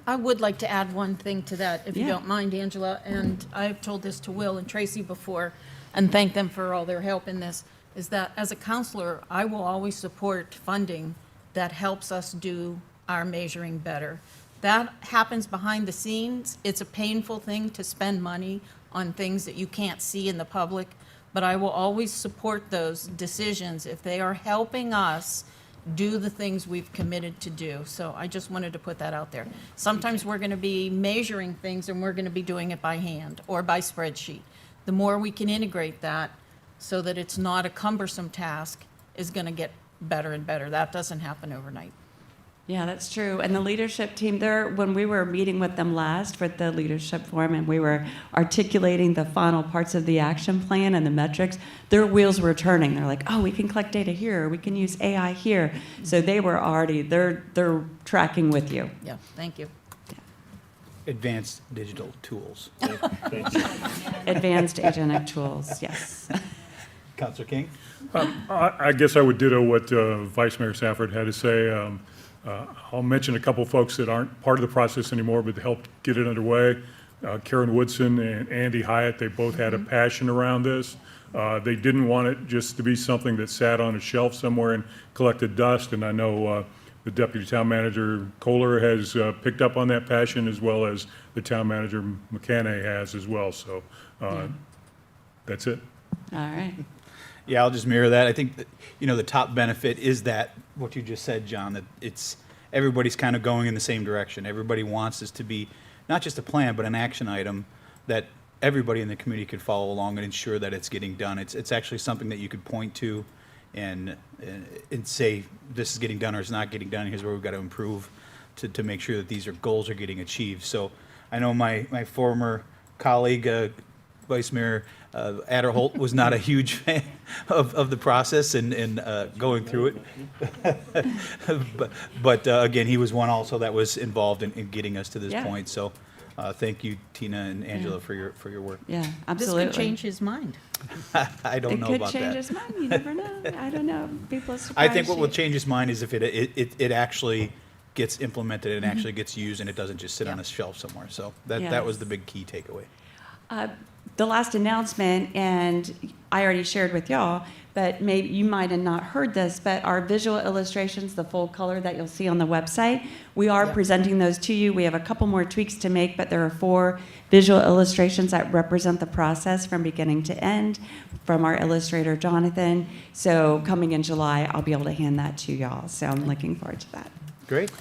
I would like to add one thing to that, if you Yeah. don't mind, Angela, and I've told this to Will and Tracy before, and thank them for all their help in this, is that as a counselor, I will always support funding that helps us do our measuring better. That happens behind the scenes. It's a painful thing to spend money on things that you can't see in the public, but I will always support those decisions if they are helping us do the things we've committed to do. So I just wanted to put that out there. Sometimes we're going to be measuring things and we're going to be doing it by hand or by spreadsheet. The more we can integrate that so that it's not a cumbersome task is going to get better and better. That doesn't happen overnight. Yeah, that's true. And the leadership team there, when we were meeting with them last for the leadership forum and we were articulating the final parts of the action plan and the metrics, their wheels were turning. They're like, oh, we can collect data here, or we can use AI here. So they were already, they're tracking with you. Yeah, thank you. Advanced digital tools. Advanced agentic tools, yes. Councilor King? I guess I would ditto what Vice Mayor Safford had to say. I'll mention a couple folks that aren't part of the process anymore, but helped get it underway. Karen Woodson and Andy Hyatt, they both had a passion around this. They didn't want it just to be something that sat on a shelf somewhere and collected dust, and I know the Deputy Town Manager Kohler has picked up on that passion, as well as the Town Manager McCann has as well. So that's it. All right. Yeah, I'll just mirror that. I think that, the top benefit is that, what you just said, John, that everybody's kind of going in the same direction. Everybody wants this to be not just a plan, but an action item that everybody in the community could follow along and ensure that it's getting done. It's actually something that you could point to and say, this is getting done or it's not getting done. Here's where we've got to improve to make sure that these goals are getting achieved. So I know my former colleague, Vice Mayor Adderholt, was not a huge fan of the process and going through it. but again, he was one also that was involved in getting us to this Yeah. point. So thank you, Tina and Angela, for your work. Yeah, This absolutely. could change his mind. I don't know about It could change that. his mind, you never know. I don't know. People are I surprised. think what will change his mind is if it actually gets implemented and actually gets used and it doesn't just sit on a shelf somewhere. So that was Yes. the big key takeaway. The last announcement, and I already shared with y'all, but maybe you might have not heard this, but our visual illustrations, the full color that you'll see on the website, we are presenting those to you. We have a couple more tweaks to make, but there are 4 visual illustrations that represent the process from beginning to end from our illustrator, Jonathan. So coming in July, I'll be able to hand that to y'all. So I'm looking forward to that. Great.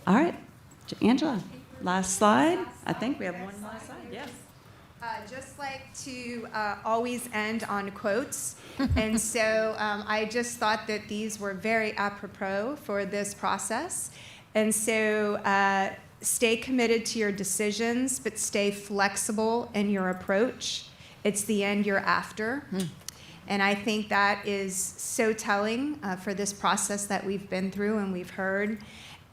All right, Angela, last slide. I think we have one last slide, yes. Just like to always end on quotes. And so I just thought that these were very apropos for this process. And so stay committed to your decisions, but stay flexible in your approach. It's the end you're after. And I think that is so telling for this process that we've been through and we've heard.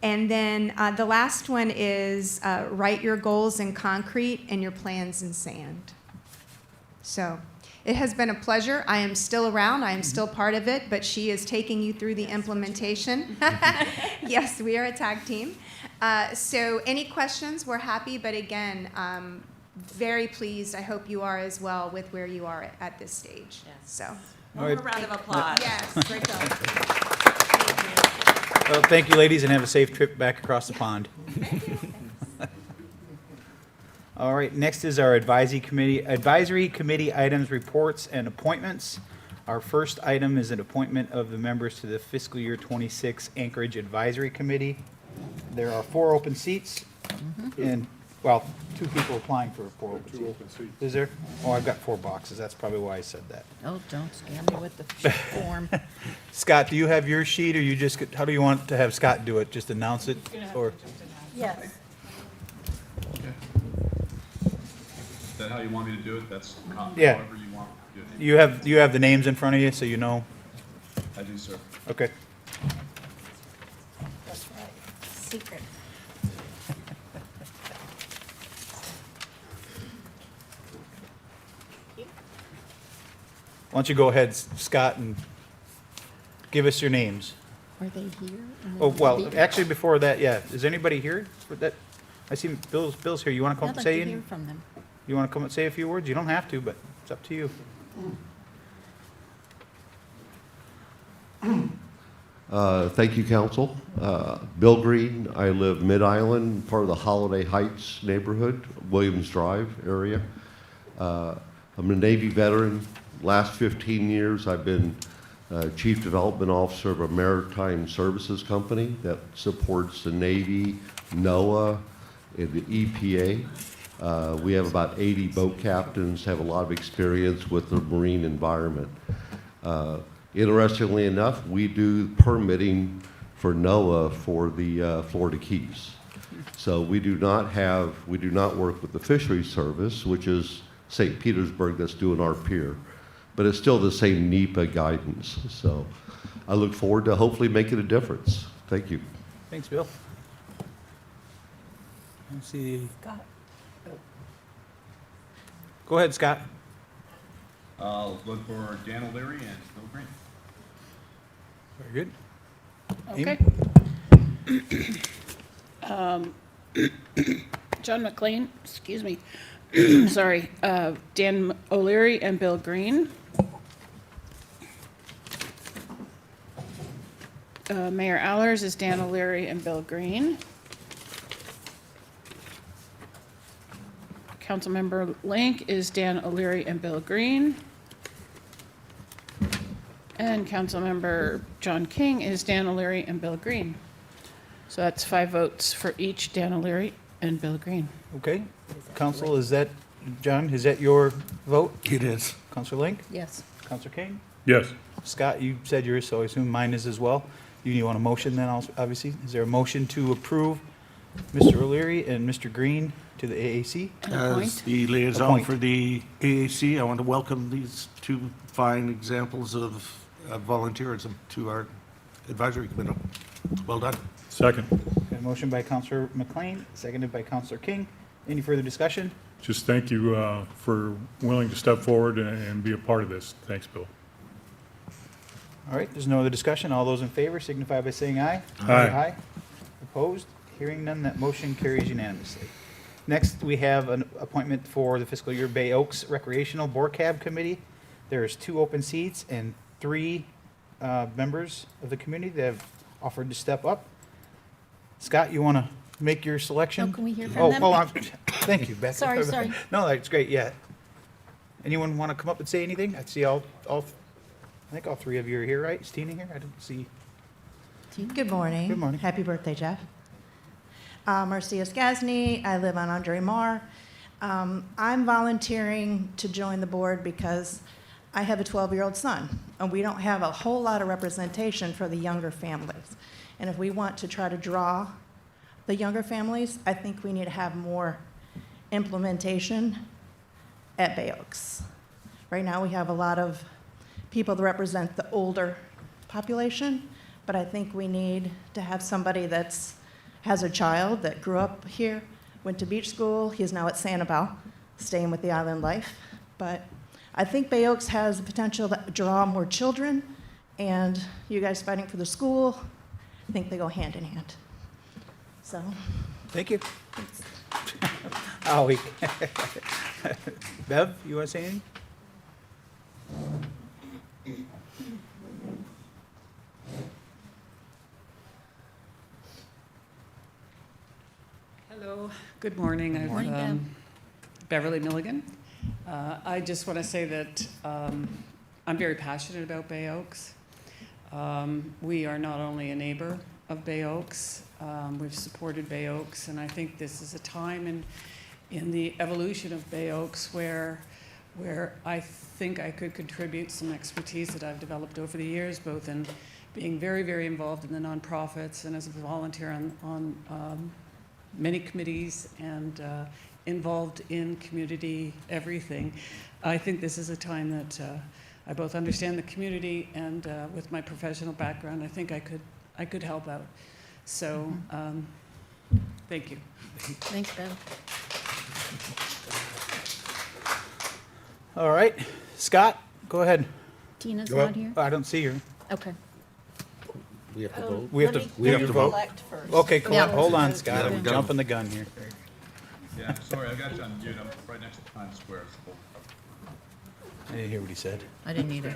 And then the last one is write your goals in concrete and your plans in sand. So it has been a pleasure. I am still around. I am still part of it, but she is taking you through the implementation. Yes, we are a tag team. So any questions, we're happy. But again, very pleased. I hope you are as well with where you are at this stage. So. All right. A round of applause. Yes, great job. Well, thank you, ladies, and have a safe trip back across the pond. All right, next is our advisory committee items, reports, and appointments. Our first item is an appointment of the members to the fiscal year 26 Anchorage Advisory Committee. There are 4 open seats, and, well, 2 people applying for 4 open seats. Is there? Oh, I've got 4 boxes. That's probably why I said that. Oh, don't scare me with the form. Scott, do you have your sheet, or how do you want to have Scott do it? Just announce it? Or Yes. Is that how you want me to do it? That's Yeah. however you want to do it. you have the names in front of you, so you know? I do, sir. Okay. That's right. Secret. Why don't you go ahead, Scott, and give us your names? Are they here? Oh, well, actually, before that, yeah, is anybody here for that? I see Bill's here. You want to come I'd up like and say, to hear from them. you want to come and say a few words? You don't have to, but it's up to you. Thank you, council. Bill Green, I live Mid-Island, part of the Holiday Heights neighborhood, Williams Drive area. I'm a Navy veteran. Last 15 years, I've been Chief Development Officer of a maritime services company that supports the Navy, NOAA, and the EPA. We have about 80 boat captains, have a lot of experience with the marine environment. Interestingly enough, we do permitting for NOAA for the Florida Keys. So we do not work with the Fisheries Service, which is St. Petersburg that's doing our pier, but it's still the same NEPA guidance. So I look forward to hopefully making a difference. Thank you. Thanks, Bill. Let's see. Scott. Go ahead, Scott. I'll look for Dan O'Leary and Bill Green. Very good. Okay. John McLean, excuse me, sorry, Dan O'Leary and Bill Green. Mayor Allers is Dan O'Leary and Bill Green. Councilmember Link is Dan O'Leary and Bill Green. And Councilmember John King is Dan O'Leary and Bill Green. So that's 5 votes for each Dan O'Leary and Bill Green. Okay. Council, is that, John, is that your vote? It is. Counselor Link? Yes. Counselor King? Yes. Scott, you said yours, so I assume mine is as well. You want a motion then, also, obviously? Is there a motion to approve Mr. O'Leary and Mr. Green to the AAC? And As appoint. the liaison Appoint. for the AAC, I want to welcome these 2 fine examples of volunteerism to our advisory committee. Well done. Second. Okay, motion by Counselor McLean, seconded by Counselor King. Any further discussion? Just thank you for willing to step forward and be a part of this. Thanks, Bill. All right, there's no other discussion. All those in favor signify by saying aye. Aye. Opposed? Hearing none, that motion carries unanimously. Next, we have an appointment for the fiscal year Bay Oaks Recreational Board Cab Committee. There's 2 open seats and 3 members of the community that have offered to step up. Scott, you want to make your selection? Oh, can we hear from them? Thank you, Beth. Sorry. No, that's great, yeah. Anyone want to come up and say anything? I see I think all 3 of you are here, right? Is Tina here? I didn't see. Good morning. Good morning. Happy birthday, Jeff. Marcia Skasny. I live on Andre Marr. I'm volunteering to join the board because I have a 12-year-old son, and we don't have a whole lot of representation for the younger families. And if we want to try to draw the younger families, I think we need to have more implementation at Bay Oaks. Right now, we have a lot of people that represent the older population, but I think we need to have somebody that's has a child that grew up here, went to beach school. He's now at Sanibel, staying with the island life. But I think Bay Oaks has the potential to draw more children, and you guys fighting for the school, I think they go hand in hand. So, Thank you. Oh, Bev, you want to say anything? Hello, good morning. Morning, Deb. Beverly Milligan. I just want to say that I'm very passionate about Bay Oaks. We are not only a neighbor of Bay Oaks, we've supported Bay Oaks, and I think this is a time in the evolution of Bay Oaks where I think I could contribute some expertise that I've developed over the years, both in being very, very involved in the nonprofits and as a volunteer on many committees and involved in community everything. I think this is a time that I both understand the community and with my professional background, I think I could help out. So, thank you. Thanks, Ben. All right, Scott, go ahead. Tina's not here? I don't see her. Okay. We have to vote. We have to vote. Okay, hold on, Scott, I'm jumping the gun here. Yeah, sorry, I got you on mute. I'm right next to Times Square. So I didn't hear what he said. I didn't either.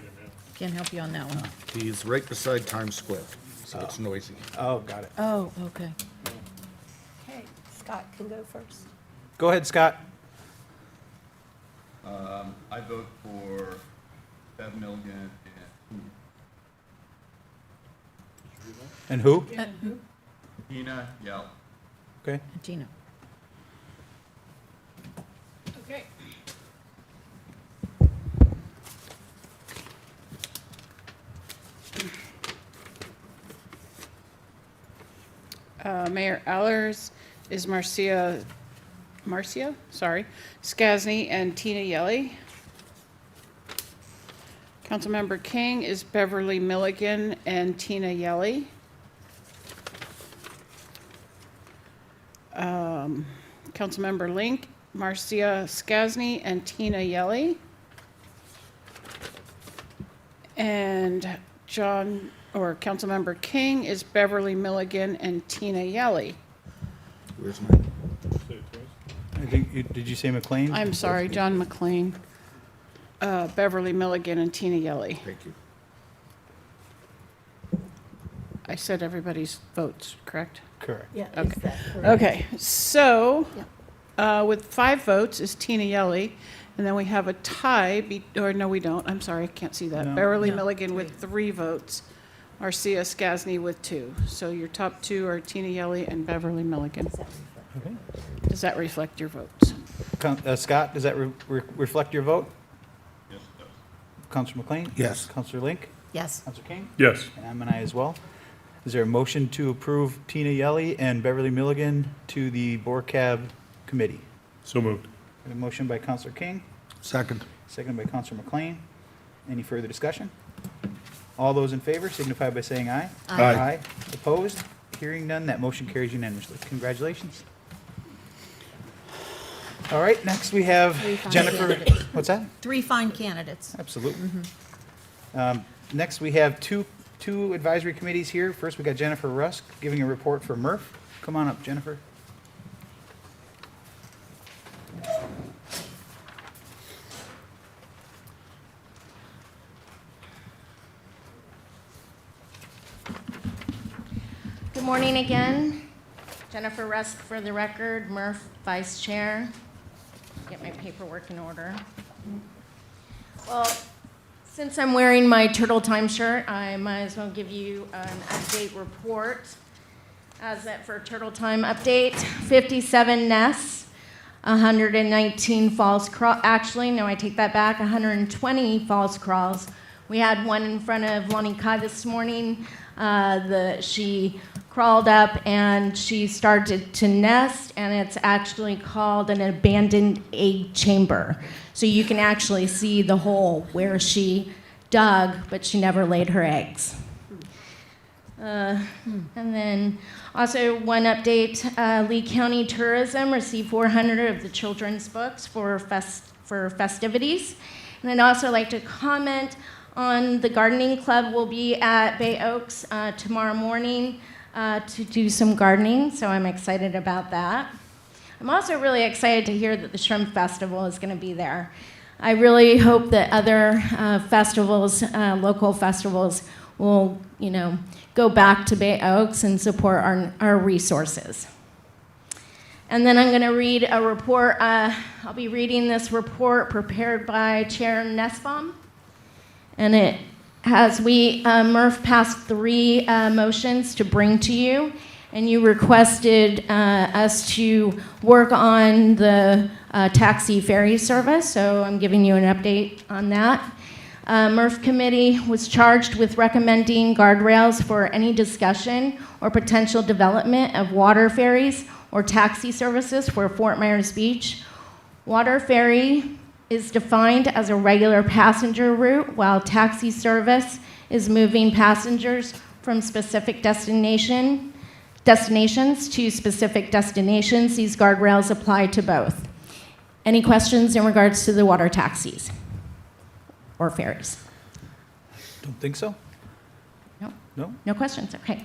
Can't help you on that one. He's right beside Times Square, so it's noisy. Oh, got it. Oh, okay. Okay, Scott can go first. Go ahead, Scott. I vote for Bev Milligan And who? and Tina Yell. Okay. Tina. Okay. Mayor Allers is Marcia, Skasny and Tina Yelly. Councilmember King is Beverly Milligan and Tina Yelly. Councilmember Link, Marcia Skasny and Tina Yelly. And Councilmember King is Beverly Milligan and Tina Yelly. Where's mine? I think, did you say McLean? I'm sorry, John McLean, Beverly Milligan and Tina Yelly. Thank you. I said everybody's votes, correct? Correct. Yeah, Okay. is that correct? Okay, so with 5 votes is Tina Yelly, And then we have a tie, or no, we don't. I'm sorry, I can't see that. No. Beverly No. Milligan with 3 votes. Marcia Skasny with 2. So your top 2 are Tina Yelly and Beverly Milligan. Okay. Does that reflect your votes? Scott, does that reflect your vote? Yes, it does. Counselor McLean? Yes. Counselor Link? Yes. Counselor King? Yes. And I'm an aye as well. Is there a motion to approve Tina Yelly and Beverly Milligan to the BORCAB committee? So moved. A motion by Counselor King, Second. seconded by Counselor McLean. Any further discussion? All those in favor signify by saying aye. Aye. Opposed? Hearing none, that motion carries unanimously. Congratulations. All right, next we have fine Jennifer. candidates. What's that? 3 fine candidates. Absolutely. Next, we have two advisory committees here. First, we got Jennifer Rusk giving a report for MRF. Come on up, Jennifer. Good morning again. Jennifer Rusk for the record, Murph, Vice Chair. Get my paperwork in order. Well, since I'm wearing my Turtle Time shirt, I might as well give you an update report. As that for Turtle Time update, 57 nests, 119 false crawl, actually, no, I take that back, 120 false crawls. We had one in front of Lonnie Kai this morning. She crawled up and she started to nest, and it's actually called an abandoned egg chamber. So you can actually see the hole where she dug, but she never laid her eggs. And then also one update, Lee County Tourism received 400 of the children's books for festivities. And I'd also like to comment on the gardening club will be at Bay Oaks tomorrow morning to do some gardening, so I'm excited about that. I'm also really excited to hear that the Shrimp Festival is going to be there. I really hope that other festivals, local festivals, will, go back to Bay Oaks and support our resources. And then I'm going to read a report. I'll be reading this report prepared by Chair Nussbaum. And it has, Murph passed 3 motions to bring to you, and you requested us to work on the taxi ferry service, so I'm giving you an update on that. Murph Committee was charged with recommending guardrails for any discussion or potential development of water ferries or taxi services for Fort Myers Beach. Water ferry is defined as a regular passenger route, while taxi service is moving passengers from specific destinations to specific destinations. These guardrails apply to both. Any questions in regards to the water taxis or ferries? Don't think so. No? No? No questions, okay.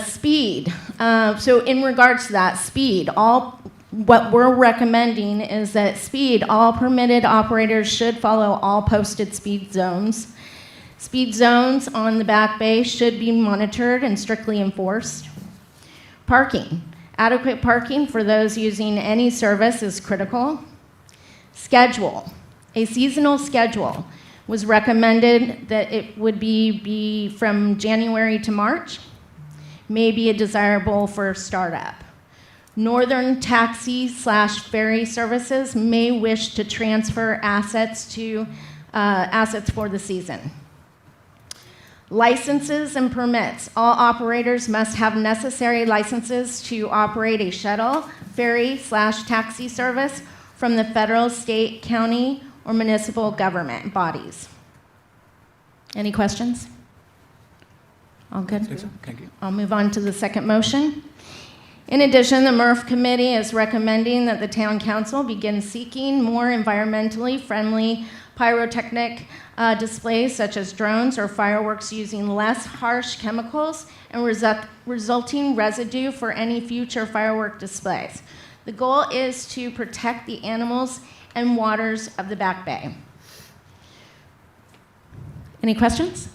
Speed. So in regards to that, speed, what we're recommending is that all permitted operators should follow all posted speed zones. Speed zones on the Back Bay should be monitored and strictly enforced. Parking. Adequate parking for those using any service is critical. Schedule. A seasonal schedule was recommended that it would be from January to March, maybe a desirable for startup. Northern taxi/ferry services may wish to transfer assets for the season. Licenses and permits. All operators must have necessary licenses to operate a shuttle, ferry/taxi service from the federal, state, county, or municipal government bodies. Any questions? All good? Thank you. I'll move on to the second motion. In addition, the Murph Committee is recommending that the Town Council begin seeking more environmentally friendly pyrotechnic displays such as drones or fireworks using less harsh chemicals and resulting residue for any future firework displays. The goal is to protect the animals and waters of the Back Bay. Any questions?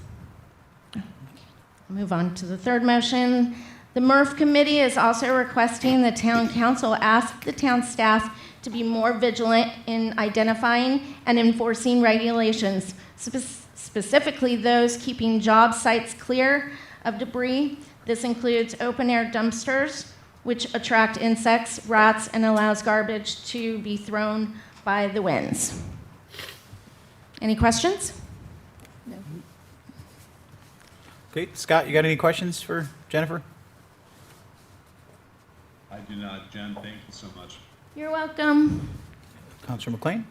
Move on to the third motion. The MRF committee is also requesting the town council ask the town staff to be more vigilant in identifying and enforcing regulations, specifically those keeping job sites clear of debris. This includes open-air dumpsters, which attract insects, rats, and allows garbage to be thrown by the winds. Any questions? Okay, Scott, you got any questions for Jennifer? I do not. Jen, thank you so much. You're welcome. Counselor McLean?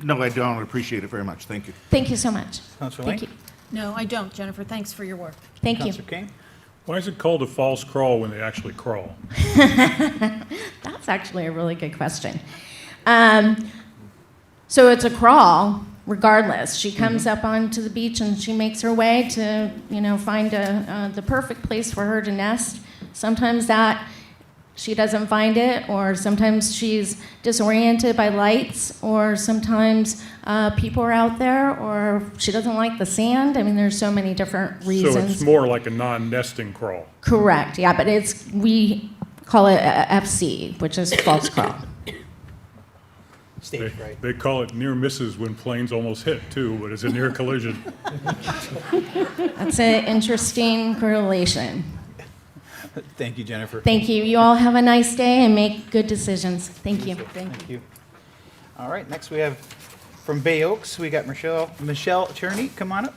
No, I don't appreciate it very much. Thank you. Thank you so much. Counselor Thank Lane? you. No, I don't, Jennifer. Thanks for your work. Thank you. Counselor King? Why is it called a false crawl when they actually crawl? That's actually a really good question. So it's a crawl, regardless. She comes up onto the beach and she makes her way to, find the perfect place for her to nest. Sometimes that she doesn't find it, or sometimes she's disoriented by lights, or sometimes people are out there, or she doesn't like the sand. I mean, there's so many different reasons. So it's more like a non-nesting crawl. Correct, yeah, but we call it a FC, which is false crawl. Stage fright. They call it near misses when planes almost hit, too, but it's a near collision. That's an interesting correlation. Thank you, Jennifer. Thank you. You all have a nice day and make good decisions. Thank you. Thank you. All right, next we have from Bay Oaks, we got Michelle Cherney. Come on up.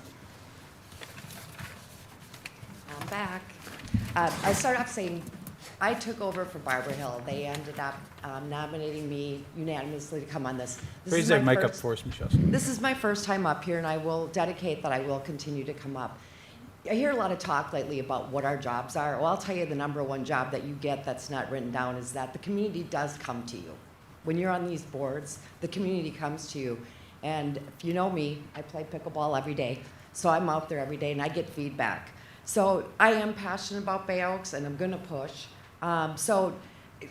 I'm back. I'll start off saying I took over for Barbara Hill. They ended up nominating me unanimously to come on this. Raise that mic up for us, Michelle. This is my first time up here, and I will dedicate that I will continue to come up. I hear a lot of talk lately about what our jobs are. Well, I'll tell you the number one job that you get that's not written down is that the community does come to you. When you're on these boards, the community comes to you. And if you know me, I play pickleball every day. So I'm out there every day and I get feedback. So I am passionate about Bay Oaks and I'm gonna push. So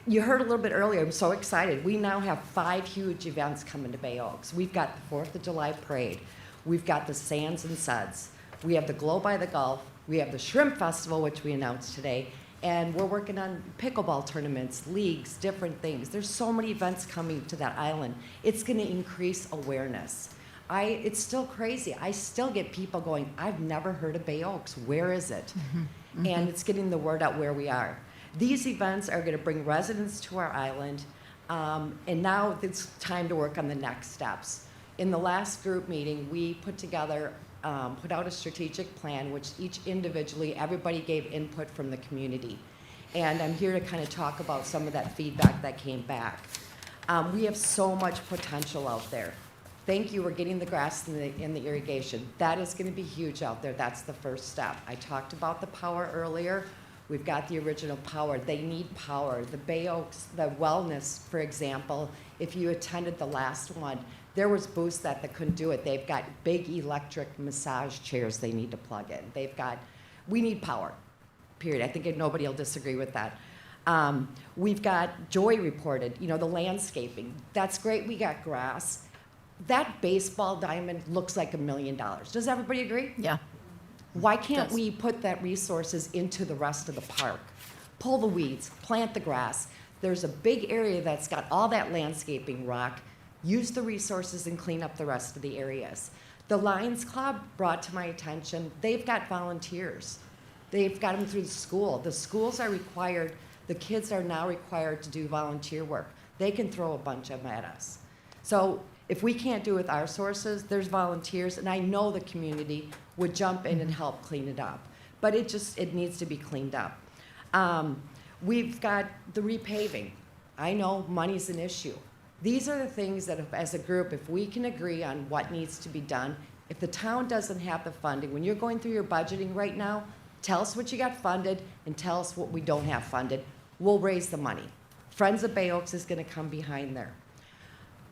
you heard a little bit earlier, I'm so excited. We now have 5 huge events coming to Bay Oaks. We've got the 4th of July Parade. We've got the Sands and Suds. We have the Glow by the Gulf. We have the Shrimp Festival, which we announced today. And we're working on pickleball tournaments, leagues, different things. There's so many events coming to that island. It's gonna increase awareness. It's still crazy. I still get people going, I've never heard of Bay Oaks. Where is it? And it's getting the word out where we are. These events are gonna bring residents to our island. And now it's time to work on the next steps. In the last group meeting, we put out a strategic plan, which each individually, everybody gave input from the community. And I'm here to kind of talk about some of that feedback that came back. We have so much potential out there. Thank you, we're getting the grass and the irrigation. That is gonna be huge out there, that's the first step. I talked about the power earlier. We've got the original power, they need power. The Bay Oaks, the wellness, for example, if you attended the last one, there was booths that couldn't do it. They've got big electric massage chairs they need to plug in. We need power, period. I think nobody will disagree with that. We've got Joy reported, the landscaping. That's great, we got grass. That baseball diamond looks like $1 million. Does everybody agree? Yeah. Why can't we put that resources into the rest of the park? Pull the weeds, plant the grass. There's a big area that's got all that landscaping rock. Use the resources and clean up the rest of the areas. The Lions Club brought to my attention, they've got volunteers. They've got them through the school. The schools are required, the kids are now required to do volunteer work. They can throw a bunch of them at us. So if we can't do it with our sources, there's volunteers, and I know the community would jump in and help clean it up. But it needs to be cleaned up. We've got the repaving. I know money's an issue. These are the things that, as a group, if we can agree on what needs to be done, if the town doesn't have the funding, when you're going through your budgeting right now, tell us what you got funded and tell us what we don't have funded. We'll raise the money. Friends of Bay Oaks is gonna come behind there.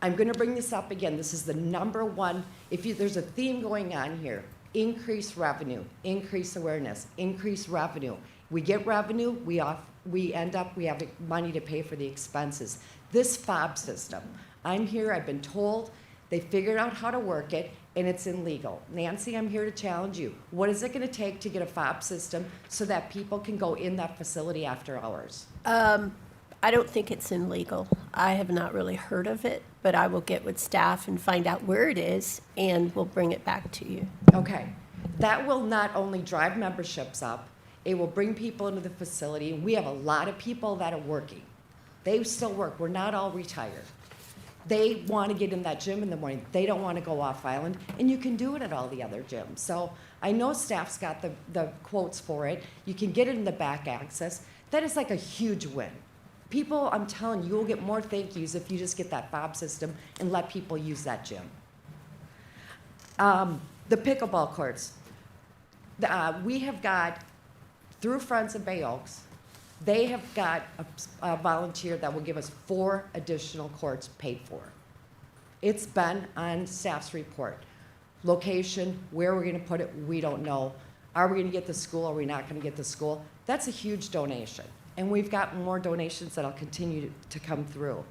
I'm gonna bring this up again. This is the number one, there's a theme going on here. Increase revenue, increase awareness, increase revenue. We get revenue, we have money to pay for the expenses. This FOB system, I'm here, I've been told, they figured out how to work it, and it's illegal. Nancy, I'm here to challenge you. What is it going to take to get a fob system so that people can go in that facility after hours? I don't think it's illegal. I have not really heard of it, but I will get with staff and find out where it is, and we'll bring it back to you. Okay. That will not only drive memberships up, it will bring people into the facility. We have a lot of people that are working. They still work. We're not all retired. They want to get in that gym in the morning. They don't want to go off island, and you can do it at all the other gyms. So I know staff's got the quotes for it. You can get it in the back access. That is like a huge win. People, I'm telling you, you'll get more thank yous if you just get that fob system and let people use that gym. The pickleball courts. We have got, through Friends of Bay Oaks, they have got a volunteer that will give us 4 additional courts paid for. It's been on staff's report. Location, where we're gonna put it, we don't know. Are we gonna get the school, are we not gonna get the school? That's a huge donation. And we've got more donations that'll continue to come through.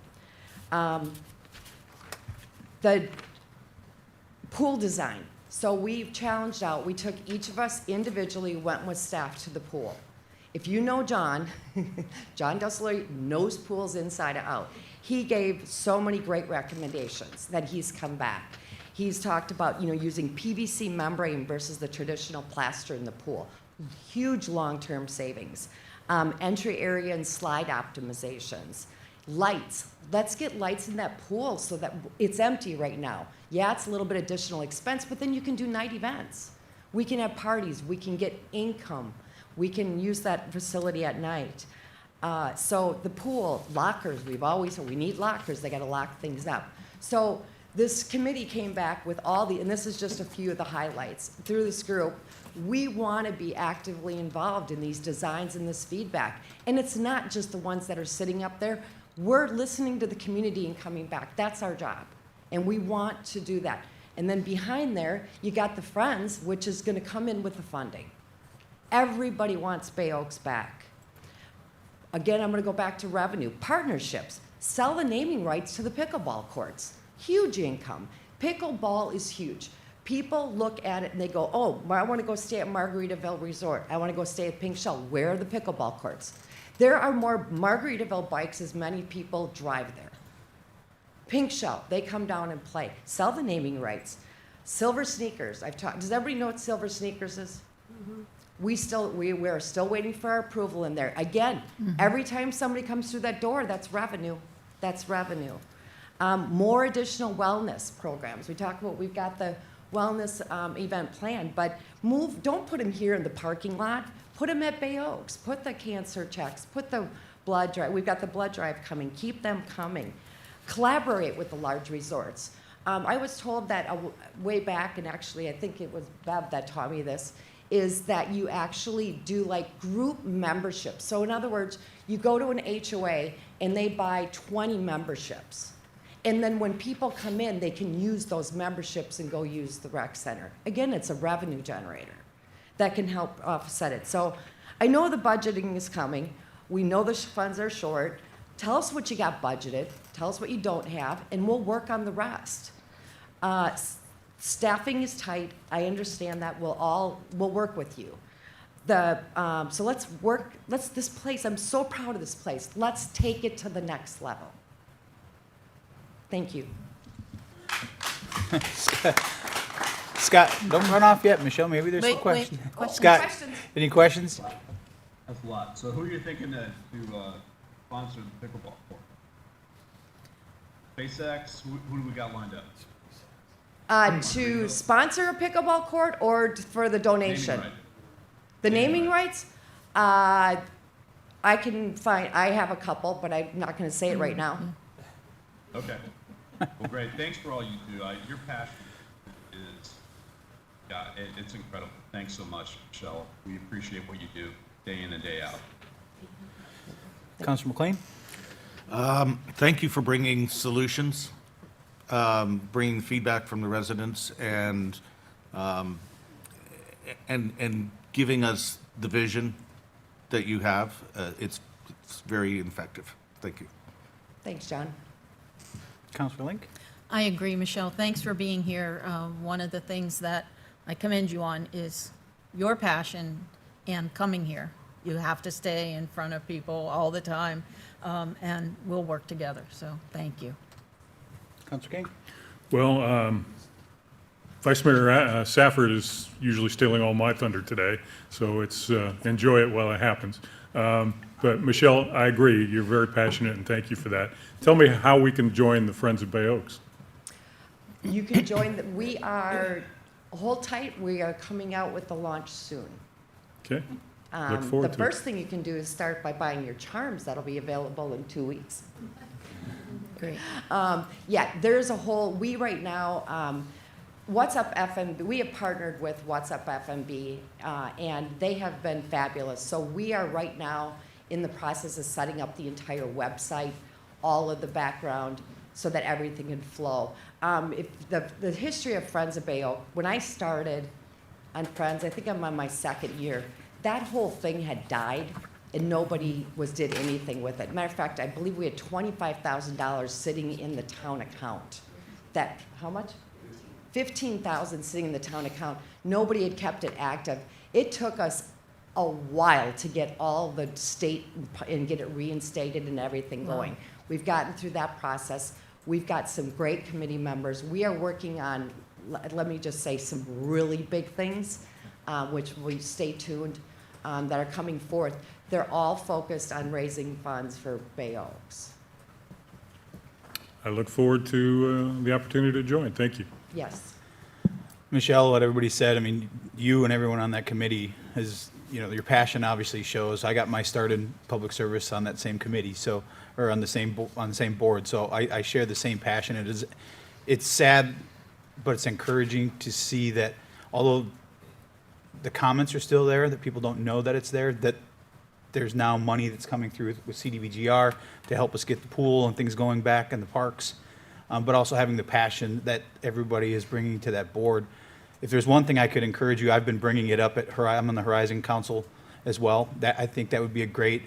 The pool design. So we've challenged out, we took each of us individually, went with staff to the pool. If you know John, John Dusler knows pools inside and out. He gave so many great recommendations that he's come back. He's talked about, using PVC membrane versus the traditional plaster in the pool. Huge long-term savings. Entry area and slide optimizations. Lights. Let's get lights in that pool so that it's empty right now. Yeah, it's a little bit additional expense, but then you can do night events. We can have parties. We can get income. We can use that facility at night. So the pool, lockers, we need lockers. They got to lock things up. So this committee came back with and this is just a few of the highlights. Through this group, we want to be actively involved in these designs and this feedback. And it's not just the ones that are sitting up there. We're listening to the community and coming back. That's our job. And we want to do that. And then behind there, you got the Friends, which is going to come in with the funding. Everybody wants Bay Oaks back. Again, I'm going to go back to revenue. Partnerships. Sell the naming rights to the pickleball courts. Huge income. Pickleball is huge. People look at it and they go, oh, I want to go stay at Margaritaville Resort. I want to go stay at Pink Shell. Where are the pickleball courts? There are more Margaritaville bikes as many people drive there. Pink Shell, they come down and play. Sell the naming rights. Silver Sneakers. Does everybody know what Silver Sneakers is? Mm-hmm. We're still waiting for our approval in there. Again, every time somebody comes through that door, that's revenue. That's revenue. More additional wellness programs. We talk about, we've got the wellness event planned, but don't put them here in the parking lot. Put them at Bay Oaks. Put the cancer checks. Put the blood drive. We've got the blood drive coming. Keep them coming. Collaborate with the large resorts. I was told that way back, and actually I think it was Bev that taught me this, is that you actually do like group memberships. So in other words, you go to an HOA and they buy 20 memberships. And then when people come in, they can use those memberships and go use the rec center. Again, it's a revenue generator that can help offset it. So I know the budgeting is coming. We know the funds are short. Tell us what you got budgeted. Tell us what you don't have, and we'll work on the rest. Staffing is tight. I understand that. We'll work with you. So let's work. This place. I'm so proud of this place. Let's take it to the next level. Thank you. Scott, don't run off yet. Michelle, maybe there's some questions. Scott, any questions? That's a lot. So who are you thinking to sponsor the pickleball court? SpaceX, who do we got lined up? To sponsor a pickleball court or for the donation? Naming right. The naming rights? I have a couple, but I'm not going to say it right now. Okay. Well, great. Thanks for all you do. Your passion is, it's incredible. Thanks so much, Michelle. We appreciate what you do day in and day out. Councilor McLean? Thank you for bringing solutions, bringing feedback from the residents, and giving us the vision that you have. It's very effective. Thank you. Thanks, John. Councilor Link? I agree, Michelle. Thanks for being here. One of the things that I commend you on is your passion and coming here. You have to stay in front of people all the time, and we'll work together. So thank you. Councilor King? Well, Vice Mayor Safford is usually stealing all my thunder today, so it's enjoy it while it happens. But Michelle, I agree. You're very passionate, and thank you for that. Tell me how we can join the Friends of Bay Oaks. You can join, we are, hold tight, we are coming out with the launch soon. Okay? Look forward The to it. first thing you can do is start by buying your charms. That'll be available in 2 weeks. Great. Yeah, there's a whole, we right now, What's Up FMB, we have partnered with What's Up FMB, and they have been fabulous. So we are right now in the process of setting up the entire website, all of the background, so that everything can flow. If the history of Friends of Bay Oak, when I started on Friends, I think I'm on my second year, that whole thing had died and nobody did anything with it. Matter of fact, I believe we had $25,000 sitting in the town account. That, how much? 15,000 sitting in the town account. Nobody had kept it active. It took us a while to get all the state and get it reinstated and everything going. We've gotten through that process. We've got some great committee members. We are working on, let me just say, some really big things, which we stay tuned, that are coming forth. They're all focused on raising funds for Bay Oaks. I look forward to the opportunity to join. Thank you. Yes. Michelle, what everybody said, I mean, you and everyone on that committee has, you know, your passion obviously shows. I got my start in public service on that same committee, so, or on the same board, so I share the same passion. It's sad, but it's encouraging to see that although the comments are still there, that people don't know that it's there, that there's now money that's coming through with CDBGR to help us get the pool and things going back in the parks, but also having the passion that everybody is bringing to that board. If there's one thing I could encourage you, I've been bringing it up I'm on the Horizon Council as well. That I think that would be a great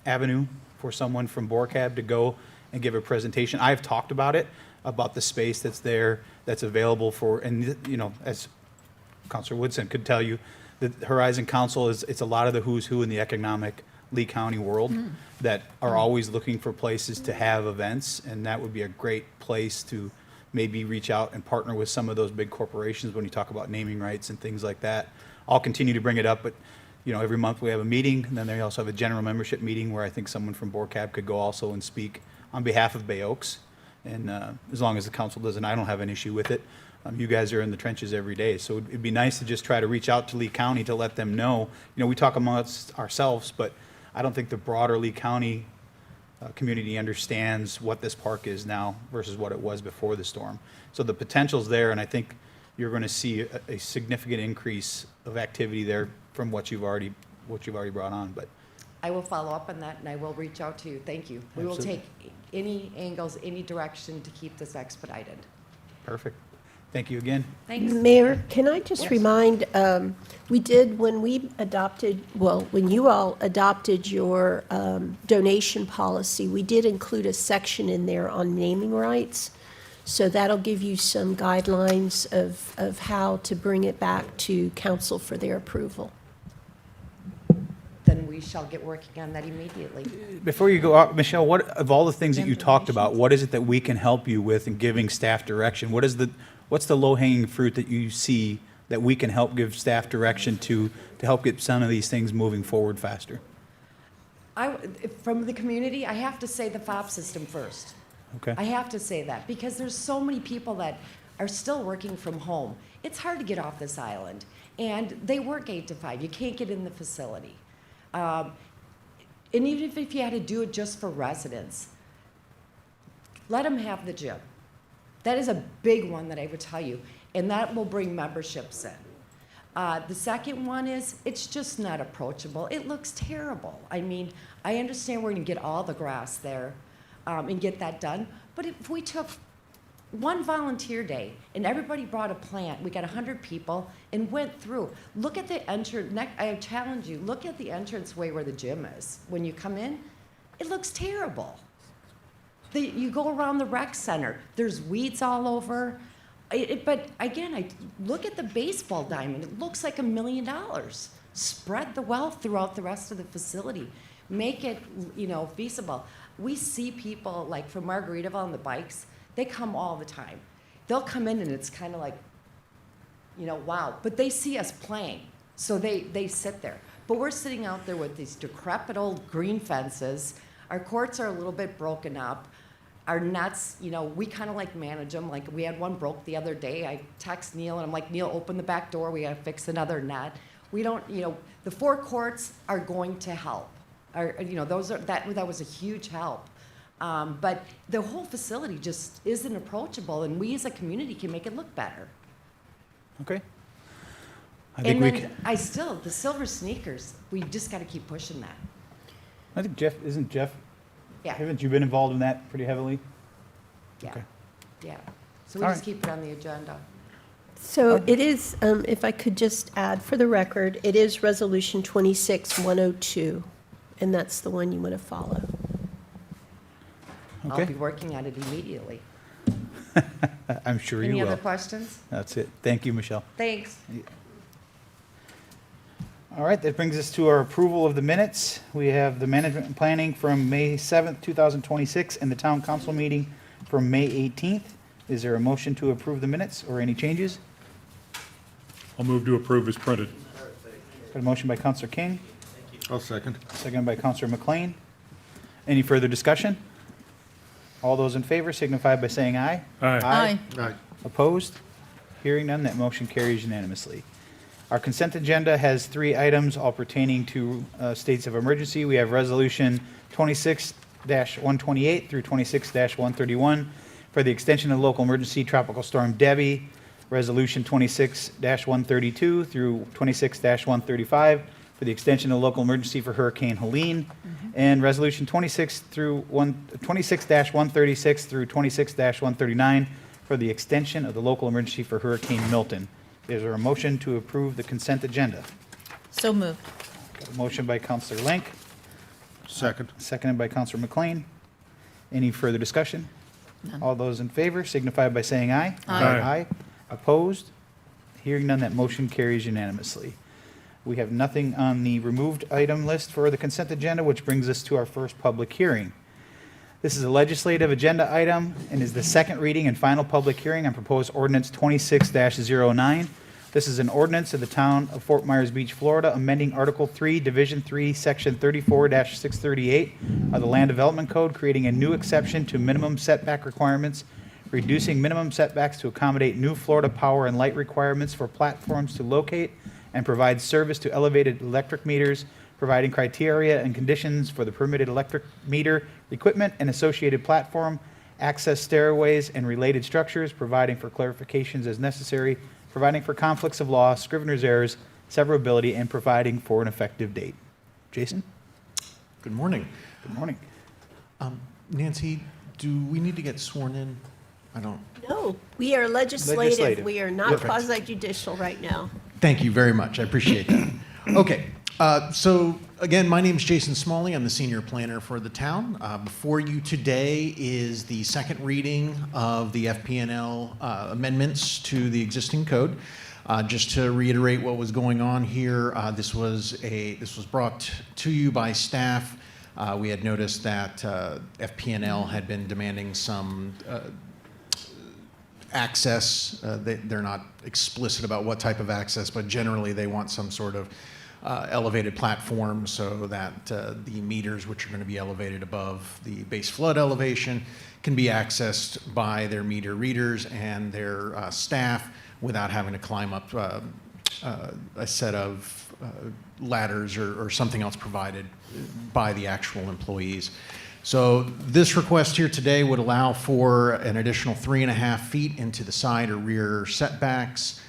avenue for someone from BORCAB to go and give a presentation. I've talked about it, about the space that's there, that's available for, and you know, as Councilor Woodson could tell you, the Horizon Council it's a lot of the who's who in the economic Lee County world that are always looking for places to have events, and that would be a great place to maybe reach out and partner with some of those big corporations when you talk about naming rights and things like that. I'll continue to bring it up, but you know, every month we have a meeting, and then they also have a general membership meeting where I think someone from BORCAB could go also and speak on behalf of Bay Oaks. And as long as the council doesn't, I don't have an issue with it. You guys are in the trenches every day, so it'd be nice to just try to reach out to Lee County to let them know. You know, we talk amongst ourselves, but I don't think the broader Lee County community understands what this park is now versus what it was before the storm. So the potential's there, and I think you're going to see a significant increase of activity there from what you've already brought on. But I will follow up on that, and I will reach out to you. Thank you. We will take any angles, any direction to keep this expedited. Perfect. Thank you again. Thanks. Mayor, can I just Yes. remind, we did, when you all adopted your donation policy, we did include a section in there on naming rights. So that'll give you some guidelines of how to bring it back to council for their approval. Then we shall get working on that immediately. Before you go out, Michelle, what of all the things that you talked about, what is it that we can help you with in giving staff direction? What's the low-hanging fruit that you see that we can help give staff direction to help get some of these things moving forward faster? From the community, I have to say the fob system first. Okay. I have to say that because there's so many people that are still working from home. It's hard to get off this island, and they work 8 to 5. You can't get in the facility. And even if you had to do it just for residents, let them have the gym. That is a big one that I would tell you, and that will bring memberships in. The second one is it's just not approachable. It looks terrible. I mean, I understand we're going to get all the grass there and get that done, but if we took one volunteer day and everybody brought a plant, we got 100 people and went through. Look at the entrance. I challenge you. Look at the entranceway where the gym is. When you come in, it looks terrible. You go around the rec center, there's weeds all over. But again, I look at the baseball diamond, it looks like $1 million. Spread the wealth throughout the rest of the facility. Make it, feasible. We see people like from Margaritaville on the bikes, they come all the time. They'll come in and it's kind of like, wow. But they see us playing, so they sit there. But we're sitting out there with these decrepit old green fences. Our courts are a little bit broken up. Our nets, we kind of like manage them. Like we had one broke the other day. I text Neil and I'm like, Neil, open the back door. We got to fix another net. We don't, the 4 courts are going to help. That was a huge help. But the whole facility just isn't approachable, and we as a community can make it look better. Okay. The silver sneakers, we just got to keep pushing that. I think isn't Jeff, Yeah. haven't you been involved in that pretty heavily? Yeah. Okay. Yeah. So we All just right. keep it on the agenda. So it is, if I could just add for the record, it is Resolution 26-102, and that's the one you want to follow. I'll Okay. be working on it immediately. I'm sure you Any will. other questions? That's it. Thank you, Michelle. Thanks. All right, that brings us to our approval of the minutes. We have the management and planning from May 7th, 2026, and the town council meeting from May 18th. Is there a motion to approve the minutes or any changes? I'll move to approve as printed. Got a motion by Counselor King, I'll second. second by Counselor McLean. Any further discussion? All those in favor signify by saying aye. Aye. Aye. Opposed? Hearing none, that motion carries unanimously. Our consent agenda has 3 items, all pertaining to states of emergency. We have Resolution 26-128 through 26-131 for the extension of local emergency Tropical Storm Debbie, Resolution 26-132 through 26-135 for the extension of local emergency for Hurricane Helene, and Resolution 26-136 through 26-139 for the extension of the local emergency for Hurricane Milton. Is there a motion to approve the consent agenda? So moved. Got a motion by Counselor Link, Second. seconded by Counselor McLean. Any further discussion? None. All those in favor signify by saying aye. Aye. Aye. Opposed? Hearing none, that motion carries unanimously. We have nothing on the removed item list for the consent agenda, which brings us to our first public hearing. This is a legislative agenda item and is the second reading and final public hearing on proposed ordinance 26-09. This is an ordinance of the town of Fort Myers Beach, Florida, amending Article 3, Division 3, Section 34-638 of the Land Development Code, creating a new exception to minimum setback requirements, reducing minimum setbacks to accommodate new Florida power and light requirements for platforms to locate and provide service to elevated electric meters, providing criteria and conditions for the permitted electric meter equipment and associated platform, access stairways and related structures, providing for clarifications as necessary, providing for conflicts of law, scrivener's errors, severability, and providing for an effective date. Jason? Good morning. Good morning. Nancy, do we need to get sworn in? I don't. No, we are legislative. Legislative. We are not Perfect. quasi-judicial right now. Thank you very much. I appreciate that. Okay. So again, my name is Jason Smalley. I'm the senior planner for the town. Before you today is the second reading of the FP&L amendments to the existing code. Just to reiterate what was going on here, this was brought to you by staff. We had noticed that FP&L had been demanding some access. They're not explicit about what type of access, but generally they want some sort of elevated platform so that the meters, which are going to be elevated above the base flood elevation, can be accessed by their meter readers and their staff without having to climb up a set of ladders or something else provided by the actual employees. So this request here today would allow for an additional 3.5 feet into the side or rear setbacks.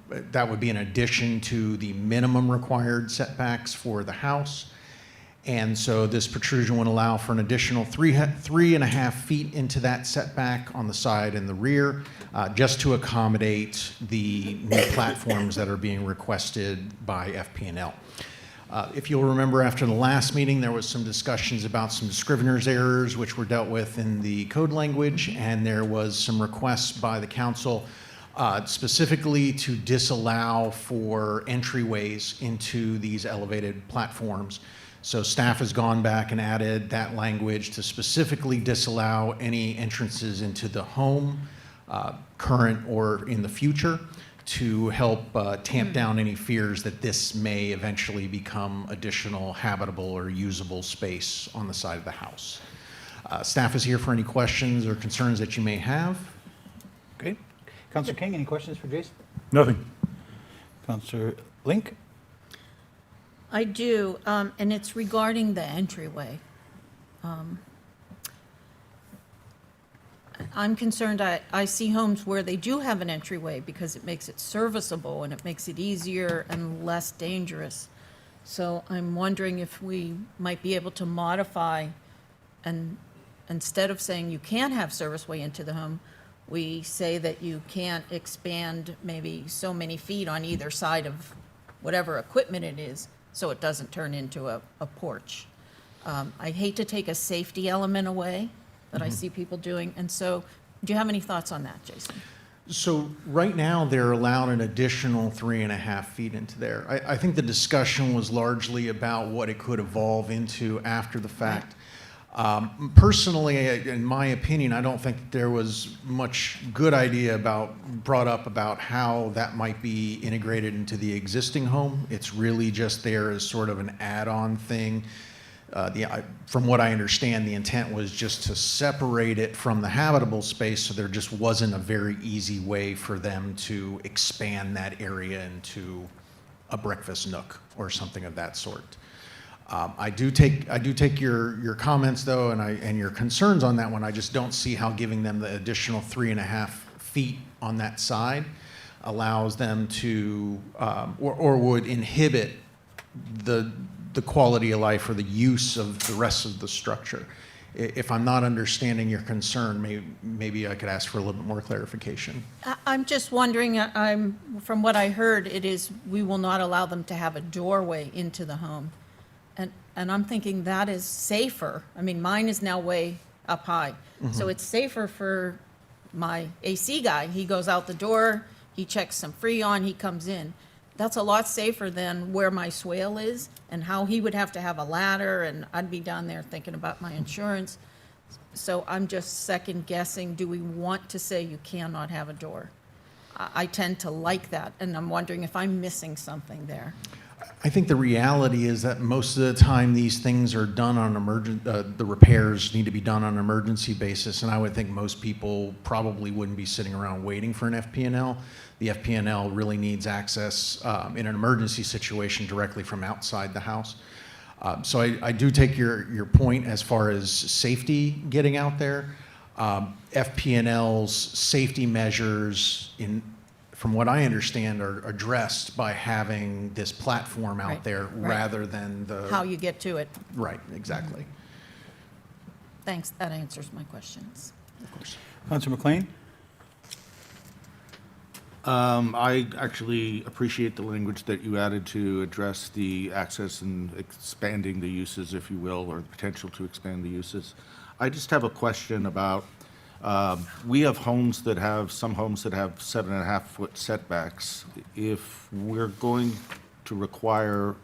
That would be in addition to the minimum required setbacks for the house. And so this protrusion would allow for an additional 3.5 feet into that setback on the side and the rear, just to accommodate the new platforms that are being requested by FP&L. If you'll remember, after the last meeting, there was some discussions about some scrivener's errors, which were dealt with in the code language, and there was some requests by the council specifically to disallow for entryways into these elevated platforms. So staff has gone back and added that language to specifically disallow any entrances into the home, current or in the future, to help tamp down any fears that this may eventually become additional habitable or usable space on the side of the house. Staff is here for any questions or concerns that you may have. Okay. Councilor King, any questions for Jason? Nothing. Councilor Link? I do, and it's regarding the entryway. I'm concerned, I see homes where they do have an entryway because it makes it serviceable and it makes it easier and less dangerous. So I'm wondering if we might be able to modify, and instead of saying you can have service way into the home, we say that you can't expand maybe so many feet on either side of whatever equipment it is, so it doesn't turn into a porch. I hate to take a safety element away that I see people doing, and so, do you have any thoughts on that, Jason? So right now, they're allowed an additional 3.5 feet into there. I think the discussion was largely about what it could evolve into after the fact. Personally, in my opinion, I don't think that there was much good idea brought up about how that might be integrated into the existing home. It's really just there as sort of an add-on thing. From what I understand, the intent was just to separate it from the habitable space, so there just wasn't a very easy way for them to expand that area into a breakfast nook or something of that sort. I do take your comments though, and your concerns on that one. I just don't see how giving them the additional 3.5 feet on that side allows them to, or would inhibit the quality of life or the use of the rest of the structure. If I'm not understanding your concern, maybe I could ask for a little bit more clarification. I'm just wondering, from what I heard, it is we will not allow them to have a doorway into the home. And I'm thinking that is safer. I mean, mine is now way up high. So it's safer for my AC guy. He goes out the door, he checks some Freon, he comes in. That's a lot safer than where my swale is and how he would have to have a ladder, and I'd be down there thinking about my insurance. So I'm just second guessing, do we want to say you cannot have a door? I tend to like that, and I'm wondering if I'm missing something there. I think the reality is that most of the time these things are done on the repairs need to be done on an emergency basis, and I would think most people probably wouldn't be sitting around waiting for an FP&L. The FP&L really needs access in an emergency situation directly from outside the house. So I do take your point as far as safety getting out there. FP&L's safety measures, from what I understand, are addressed by having this platform out there rather than How you get to it. Right, exactly. Thanks, that answers my questions. Of course. Councilor McLean? I actually appreciate the language that you added to address the access and expanding the uses, if you will, or the potential to expand the uses. I just have a question about, we have some homes that have 7.5 foot setbacks. If we're going to require,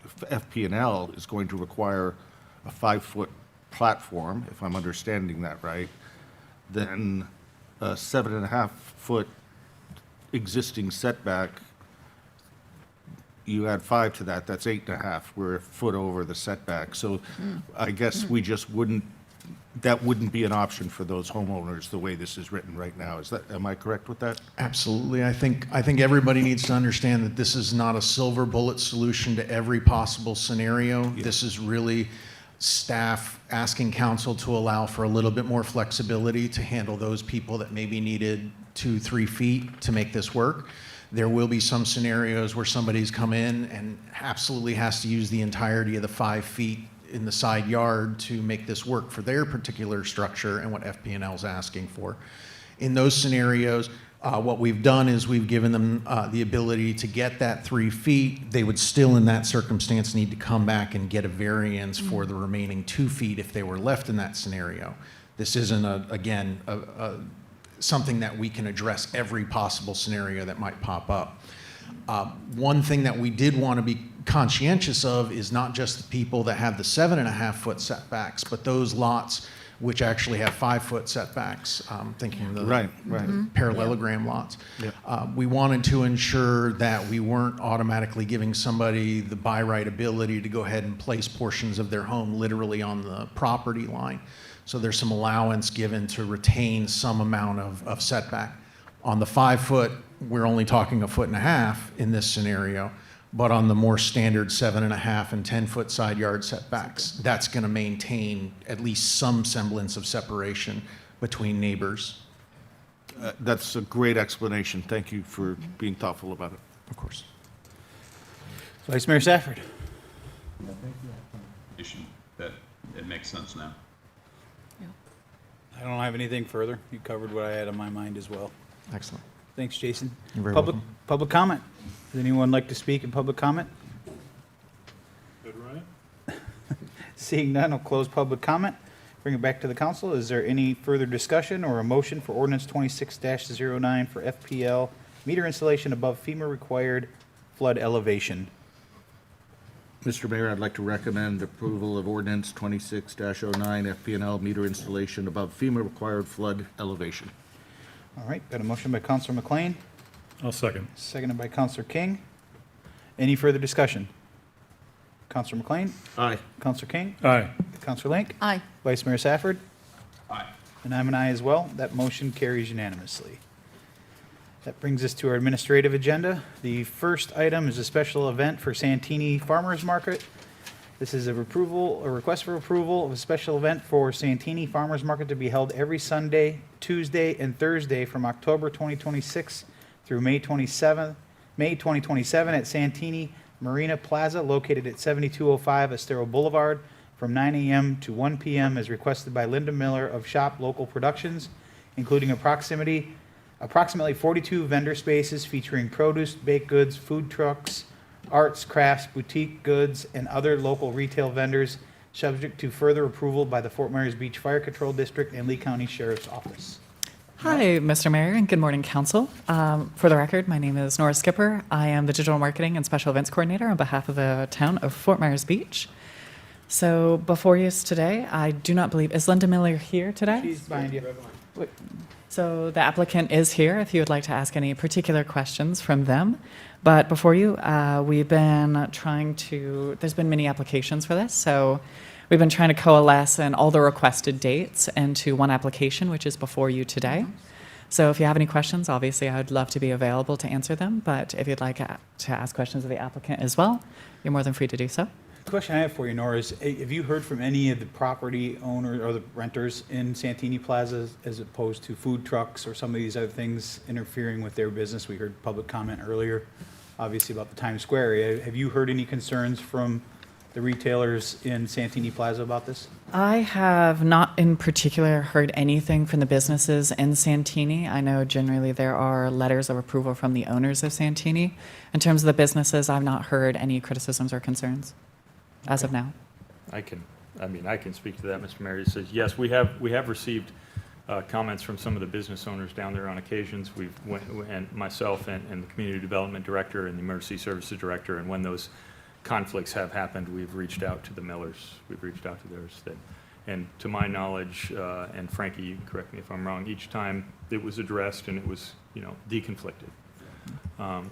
if FP&L is going to require a 5-foot platform, if I'm understanding that right, then a 7.5 foot existing setback, you add 5 to that, that's 8.5. We're a foot over the setback. So I guess we just that wouldn't be an option for those homeowners the way this is written right now. Am I correct with that? Absolutely. I think everybody needs to understand that this is not a silver bullet solution to every possible scenario. Yeah. This is really staff asking council to allow for a little bit more flexibility to handle those people that maybe needed 2-3 feet to make this work. There will be some scenarios where somebody's come in and absolutely has to use the entirety of the 5 feet in the side yard to make this work for their particular structure and what FP&L is asking for. In those scenarios, What we've done is we've given them the ability to get that 3 feet. They would still, in that circumstance, need to come back and get a variance for the remaining 2 feet if they were left in that scenario. This isn't, something that we can address every possible scenario that might pop up. One thing that we did want to be conscientious of is not just the people that have the 7.5-foot setbacks, but those lots which actually have 5-foot setbacks, thinking the Right. parallelogram lots. Yeah. We wanted to ensure that we weren't automatically giving somebody the by right ability to go ahead and place portions of their home literally on the property line. So there's some allowance given to retain some amount of setback. On the 5-foot, we're only talking 1.5 feet in this scenario, but on the more standard 7.5 and 10-foot side yard setbacks, that's going to maintain at least some semblance of separation between neighbors. That's a great explanation. Thank you for being thoughtful about it. Of course. Vice Mayor Safford. That it makes sense now. I don't have anything further. You covered what I had on my mind as well. Excellent. Thanks, Jason. You're very Public, welcome. public comment. Does anyone like to speak in public comment? Good, Ryan? Seeing none, I'll close public comment. Bring it back to the council. Is there any further discussion or a motion for ordinance 26-09 for FPL meter installation above FEMA required flood elevation? Mr. Mayor, I'd like to recommend approval of ordinance 26-09 FPNL meter installation above FEMA required flood elevation. All right, got a motion by Counselor McLean, I'll second. seconded by Counselor King. Any further discussion? Counselor McLean, Aye. Counselor King, Aye. Counselor Link, Aye. Vice Mayor Safford, Aye. and I'm an aye as well. That motion carries unanimously. That brings us to our administrative agenda. The first item is a special event for Santini Farmers Market. This is a request for approval of a special event for Santini Farmers Market to be held every Sunday, Tuesday, and Thursday from October 2026 through May 2027 at Santini Marina Plaza located at 7205 Estero Boulevard from 9 a.m. to 1 p.m. as requested by Linda Miller of Shop Local Productions, including approximately 42 vendor spaces featuring produce, baked goods, food trucks, arts, crafts, boutique goods, and other local retail vendors, subject to further approval by the Fort Myers Beach Fire Control District and Lee County Sheriff's Office. Hi, Mr. Mayor, and good morning, Council. For the record, my name is Nora Skipper. I am the Digital Marketing and Special Events Coordinator on behalf of the town of Fort Myers Beach. So before you today, I do not believe, is Linda Miller here today? She's behind you. So the applicant is here if you would like to ask any particular questions from them. But before you, we've been trying to, there's been many applications for this, so we've been trying to coalesce and all the requested dates into one application, which is before you today. So if you have any questions, obviously I would love to be available to answer them, but if you'd like to ask questions of the applicant as well, you're more than free to do so. The question I have for you, Nora, is have you heard from any of the property owners or the renters in Santini Plaza as opposed to food trucks or some of these other things interfering with their business? We heard public comment earlier, obviously, about the Times Square area. Have you heard any concerns from the retailers in Santini Plaza about this? I have not in particular heard anything from the businesses in Santini. I know generally there are letters of approval from the owners of Santini. In terms of the businesses, I've not heard any criticisms or concerns as of now. I can speak to that, Mr. Mayor. It says, yes, we have received comments from some of the business owners down there on occasions. And myself and the community development director and the emergency services director, and when those conflicts have happened, we've reached out to the Millers. We've reached out to theirs. And to my knowledge, and Frankie, you can correct me if I'm wrong, each time it was addressed and it was, deconflicted.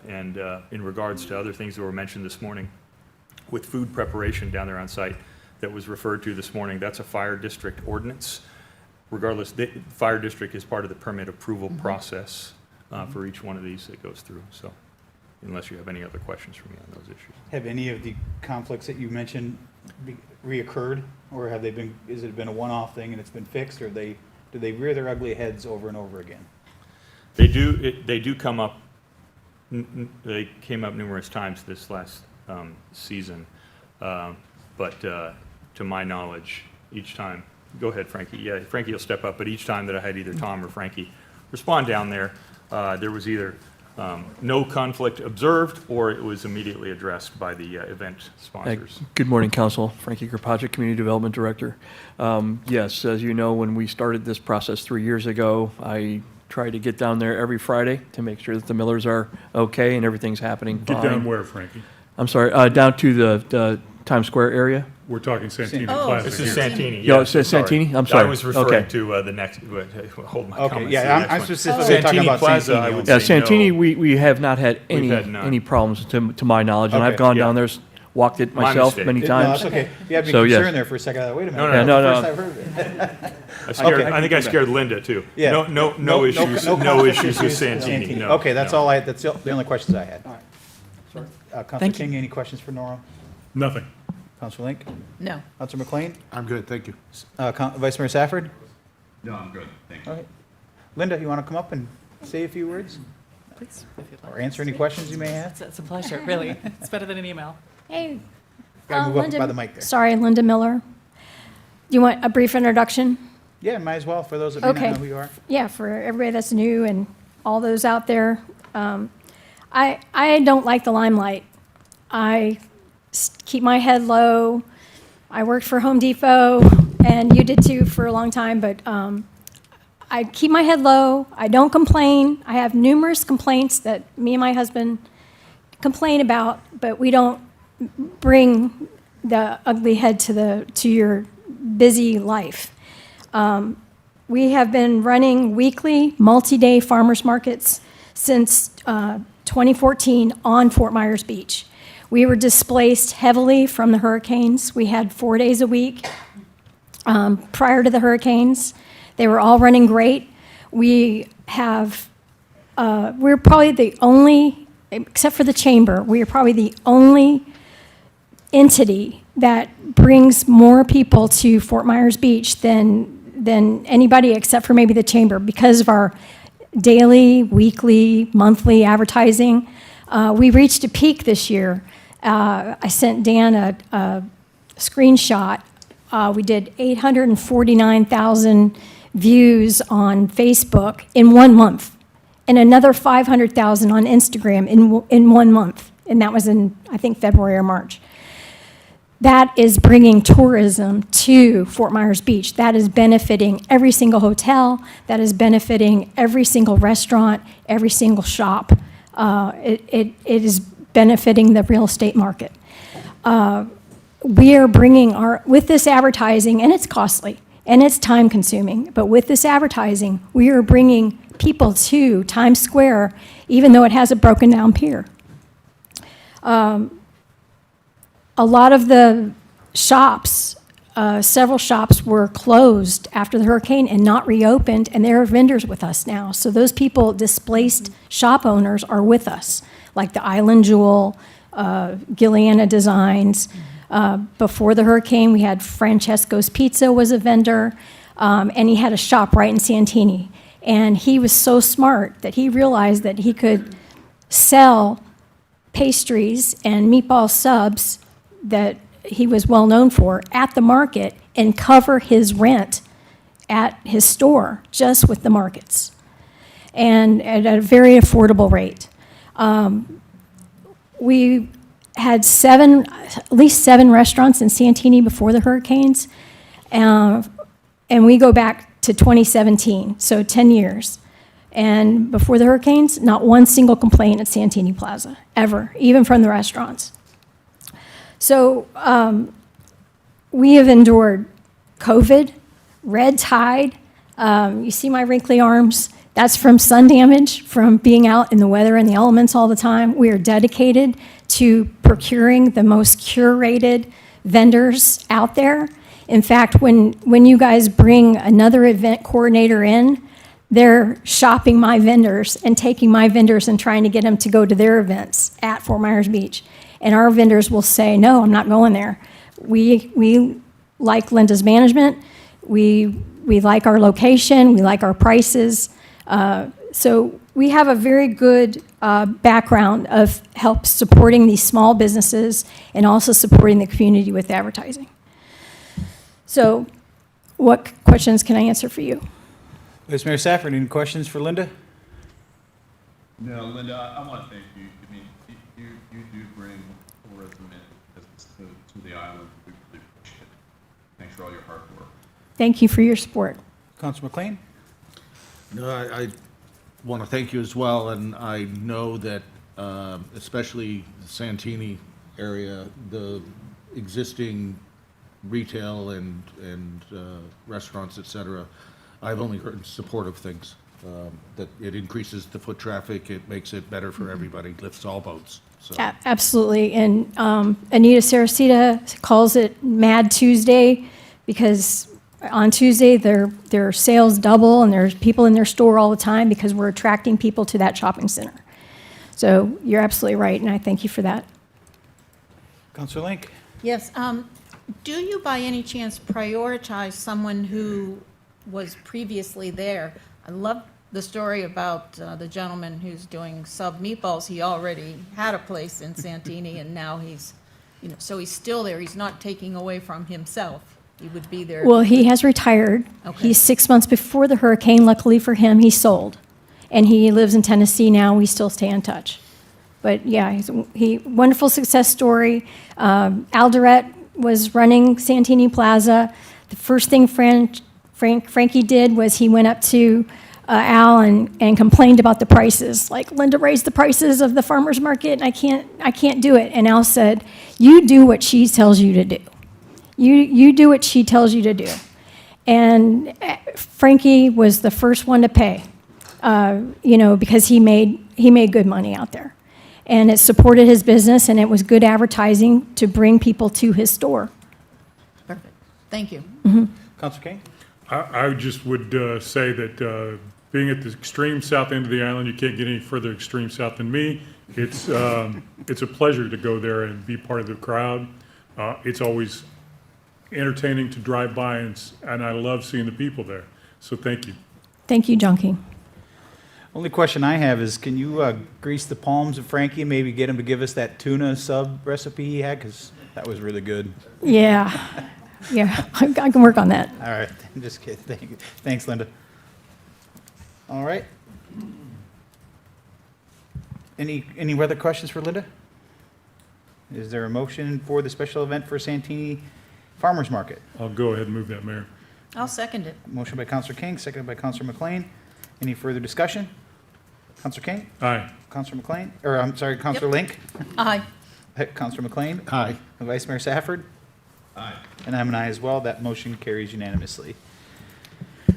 And in regards to other things that were mentioned this morning, with food preparation down there on site that was referred to this morning, that's a fire district ordinance. Regardless, the fire district is part of the permit approval process for each one of these that goes through. So unless you have any other questions for me on those issues. Have any of the conflicts that you mentioned reoccurred, or have they been? Has it been a one-off thing and it's been fixed, or do they rear their ugly heads over and over again? They do come up. They came up numerous times this last season, but to my knowledge, each time. Go ahead, Frankie. Yeah, Frankie will step up, but each time that I had either Tom or Frankie respond down there, there was either no conflict observed, or it was immediately addressed by the event sponsors. Good morning, Council. Frankie Kirkpatrick, Community Development Director. Yes, as you know, when we started this process 3 years ago, I tried to get down there every Friday to make sure that the Millers are okay and everything's happening Get fine. down where, Frankie? I'm sorry, down to the Times Square area. We're talking Santini Oh. Plaza. This is here. Santini. Yeah, yes, it says Santini? I'm sorry. I was referring Okay. to the next, hold my Okay, comments. yeah, to the I'm next one. specifically talking Santini about Plaza, Santini I would Yeah, say Santini, no. we have not had We've had none. any problems to my knowledge, and Okay. I've gone Yeah. down there, walked it My myself mistake. many No, times. that's okay. You had me So, yes. concerned there for a second. Wait a minute. No, no, that's no. the first I've heard of it. I scared, Okay. I think I scared Linda too. Yeah. No issues, no conflict issues with Santini, no. Okay, that's no. all that's the only questions I had. Councilor Thank you. King, any questions for Nora? Nothing. Councilor Link? No. Councilor McLean? I'm good, thank you. Vice Mayor Safford? No, I'm good, thank you. Okay. Linda, you want to come up and say a few words? Please, if you'd like. Or answer any questions you may have? It's a pleasure, really. It's better than an email. Hey. Gotta move up Linda- by the mic there. Sorry, Linda Miller. You want a brief introduction? Yeah, might as well, for those that may not Okay. know who you are. Yeah, for everybody that's new and all those out there. I don't like the limelight. I keep my head low. I worked for Home Depot, and you did too for a long time, but I keep my head low. I don't complain. I have numerous complaints that me and my husband complain about, but we don't bring the ugly head to your busy life. We have been running weekly, multi-day farmers markets since 2014 on Fort Myers Beach. We were displaced heavily from the hurricanes. We had 4 days a week prior to the hurricanes. They were all running great. We have, we're probably the only, except for the chamber, we are probably the only entity that brings more people to Fort Myers Beach than anybody except for maybe the chamber because of our daily, weekly, monthly advertising. We reached a peak this year. I sent Dan a screenshot. We did 849,000 views on Facebook in 1 month, and another 500,000 on Instagram in 1 month, and that was in, I think, February or March. That is bringing tourism to Fort Myers Beach. That is benefiting every single hotel. That is benefiting every single restaurant, every single shop. It is benefiting the real estate market. We are bringing with this advertising, and it's costly, and it's time consuming, but with this advertising, we are bringing people to Times Square, even though it has a broken down pier. A lot of the shops, several shops were closed after the hurricane and not reopened, and there are vendors with us now. So those people, displaced shop owners, are with us, like the Island Jewel, Gilliana Designs. Before the hurricane, we had Francesco's Pizza was a vendor, and he had a shop right in Santini. And he was so smart that he realized that he could sell pastries and meatball subs that he was well known for at the market and cover his rent at his store just with the markets, and at a very affordable rate. We had at least seven restaurants in Santini before the hurricanes, and we go back to 2017, so 10 years. And before the hurricanes, not one single complaint at Santini Plaza, ever, even from the restaurants. So we have endured COVID, red tide. You see my wrinkly arms? That's from sun damage, from being out in the weather and the elements all the time. We are dedicated to procuring the most curated vendors out there. In fact, when you guys bring another event coordinator in, they're shopping my vendors and taking my vendors and trying to get them to go to their events at Fort Myers Beach. And our vendors will say, no, I'm not going there. We like Linda's management. We like our location. We like our prices. So we have a very good background of help supporting these small businesses and also supporting the community with advertising. So what questions can I answer for you? Vice Mayor Safford, any questions for Linda? No, Linda, I want to thank you. I mean, you do bring tourism and business to the island. We really appreciate it. Thanks for all your hard work. Thank you for your support. Councilor McLean? No, I want to thank you as well, and I know that especially the Santini area, the existing retail and restaurants, et cetera, I've only heard supportive things. That it increases the foot traffic, it makes it better for everybody, lifts all boats. So Absolutely. And Anita Saracita calls it Mad Tuesday because on Tuesday, their sales double and there's people in their store all the time because we're attracting people to that shopping center. So you're absolutely right, and I thank you for that. Councilor Link? Yes, do you by any chance prioritize someone who was previously there? I love the story about the gentleman who's doing sub meatballs. He already had a place in Santini, and now he's, so he's still there. He's not taking away from himself. He would be there. Well, he has retired. Okay. He's 6 months before the hurricane. Luckily for him, he sold. And he lives in Tennessee now. We still stay in touch. But yeah, wonderful success story. Al Durrett was running Santini Plaza. The first thing Frankie did was he went up to Al and complained about the prices. Like, Linda raised the prices of the farmer's market, and I can't do it. And Al said, you do what she tells you to do. You do what she tells you to do. And Frankie was the first one to pay, because he made good money out there. And it supported his business, and it was good advertising to bring people to his store. Perfect. Thank you. Councilor King? I just would say that being at the extreme south end of the island, you can't get any further extreme south than me. It's a pleasure to go there and be part of the crowd. It's always entertaining to drive by, and I love seeing the people there. So thank you. Thank you, John King. Only question I have is, can you grease the palms of Frankie and maybe get him to give us that tuna sub recipe he had? Because that was really good. Yeah, I can work on that. All right, I'm just kidding. Thank you. Thanks, Linda. All right. Any other questions for Linda? Is there a motion for the special event for Santini Farmers Market? I'll go ahead and move that, Mayor. I'll second it. Motion by Councilor King, seconded by Councilor McLean. Any further discussion? Councilor King? Aye. Councilor McLean? Or, I'm sorry, Councilor Link? Aye. Councilor McLean? Aye. And Vice Mayor Safford? Aye. And I'm an aye as well. That motion carries unanimously.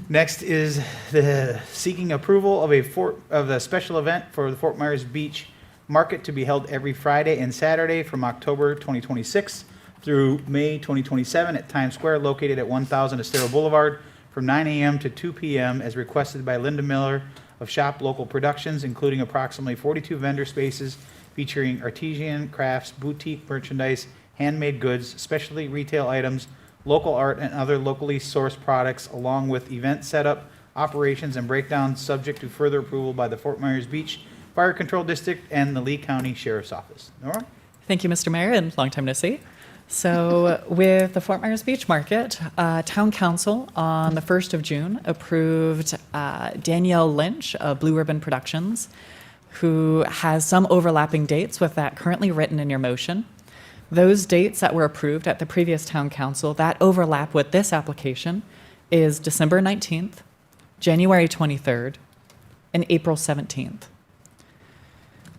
Next is the seeking approval of a special event for the Fort Myers Beach Market to be held every Friday and Saturday from October 2026 through May 2027 at Times Square, located at 1000 Estero Boulevard, from 9 a.m. to 2 p.m. as requested by Linda Miller of Shop Local Productions, including approximately 42 vendor spaces featuring artisan crafts, boutique merchandise, handmade goods, specialty retail items, local art, and other locally sourced products, along with event setup, operations, and breakdown subject to further approval by the Fort Myers Beach Fire Control District and the Lee County Sheriff's Office. Nora? Thank you, Mr. Mayor, and long time no see. So with the Fort Myers Beach Market, Town Council on the 1st of June approved Danielle Lynch of Blue Ribbon Productions, who has some overlapping dates with that currently written in your motion. Those dates that were approved at the previous Town Council that overlap with this application is December 19th, January 23rd, and April 17th.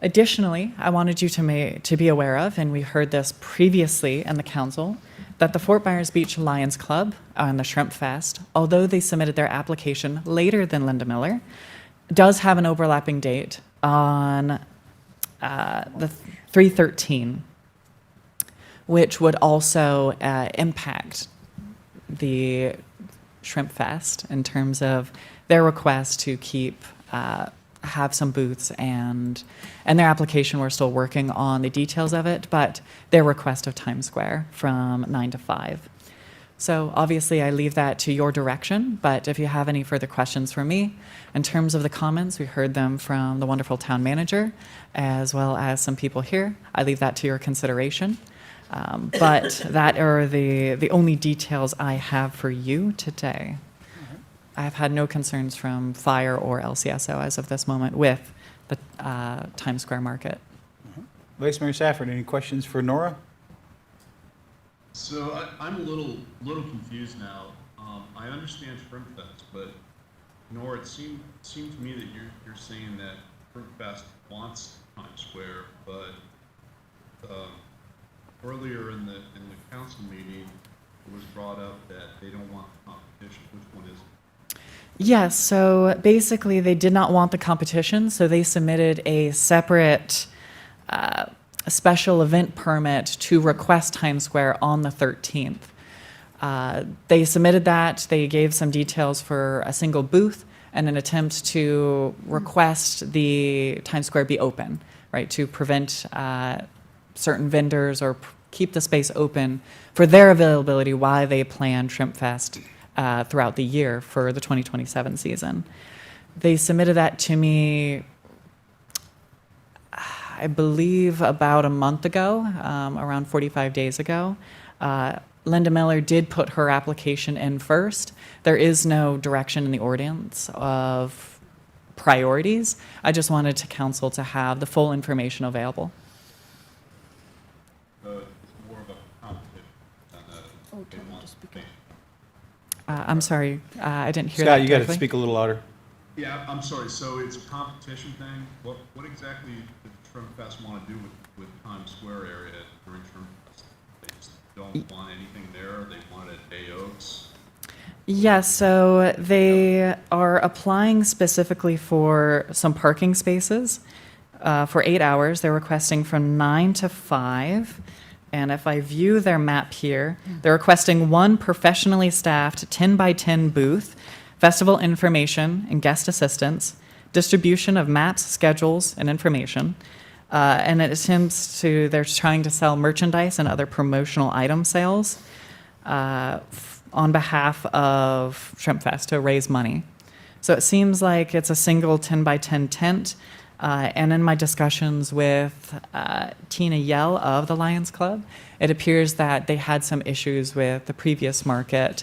Additionally, I wanted you to be aware of, and we heard this previously in the council, that the Fort Myers Beach Lions Club on the Shrimp Fest, although they submitted their application later than Linda Miller, does have an overlapping date on the 3/13, which would also impact the Shrimp Fest in terms of their request to have some booths, and their application, we're still working on the details of it, but their request of Times Square from 9 to 5. So obviously I leave that to your direction, but if you have any further questions for me, in terms of the comments, we heard them from the wonderful town manager, as well as some people here. I leave that to your consideration. But that are the only details I have for you today. I've had no concerns from fire or LCSO as of this moment with the Times Square market. Vice Mayor Safford, any questions for Nora? So I'm a little confused now. I understand Shrimp Fest, but Nora, it seemed to me that you're saying that Shrimp Fest wants Times Square, but earlier in the council meeting, it was brought up that they don't want competition. Which one is it? Yes, so basically they did not want the competition, so they submitted a separate special event permit to request Times Square on the 13th. They submitted that, they gave some details for a single booth and an attempt to request the Times Square be open, right, to prevent certain vendors or keep the space open for their availability while they plan Shrimp Fest throughout the year for the 2027 season. They submitted that to me, I believe, about a month ago, around 45 days ago. Linda Miller did put her application in first. There is no direction in the ordinance of priorities. I just wanted to council to have the full information available. More of a competition than they want to make. I'm sorry, I didn't hear Scott, that you got to directly. speak a little louder. Yeah, I'm sorry. So it's a competition thing. What exactly does Shrimp Fest want to do with Times Square area during Shrimp Fest? They just don't want anything there. They want it at Bay Oaks. Yes, so they are applying specifically for some parking spaces for 8 hours. They're requesting from 9 to 5. And if I view their map here, they're requesting one professionally staffed 10 by 10 booth, festival information and guest assistance, distribution of maps, schedules, and information. And it attempts to, they're trying to sell merchandise and other promotional item sales on behalf of Shrimp Fest to raise money. So it seems like it's a single 10 by 10 tent. And in my discussions with Tina Yell of the Lions Club, it appears that they had some issues with the previous market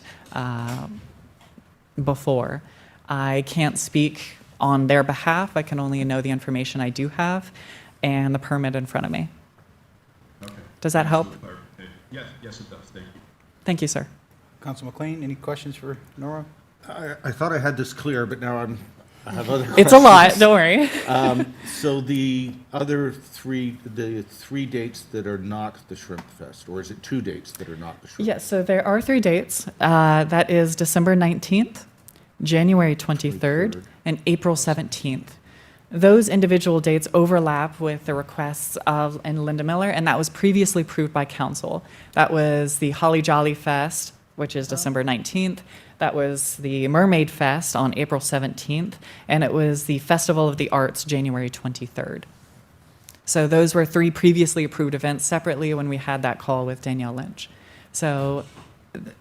before. I can't speak on their behalf. I can only know the information I do have and the permit in front of me. Okay. Does that help? Yes, it does. Thank you. Thank you, sir. Council McLean, any questions for Nora? I thought I had this clear, but now I have other questions. It's a lot, don't worry. So the other three dates that are not the Shrimp Fest, or is it 2 dates that are not the Shrimp Yes, so there are 3 dates. That is December 19th, January 23rd, and April 17th. Those individual dates overlap with the requests of Linda Miller, and that was previously approved by council. That was the Holly Jolly Fest, which is December 19th. That was the Mermaid Fest on April 17th, and it was the Festival of the Arts, January 23rd. So those were 3 previously approved events separately when we had that call with Danielle Lynch. So,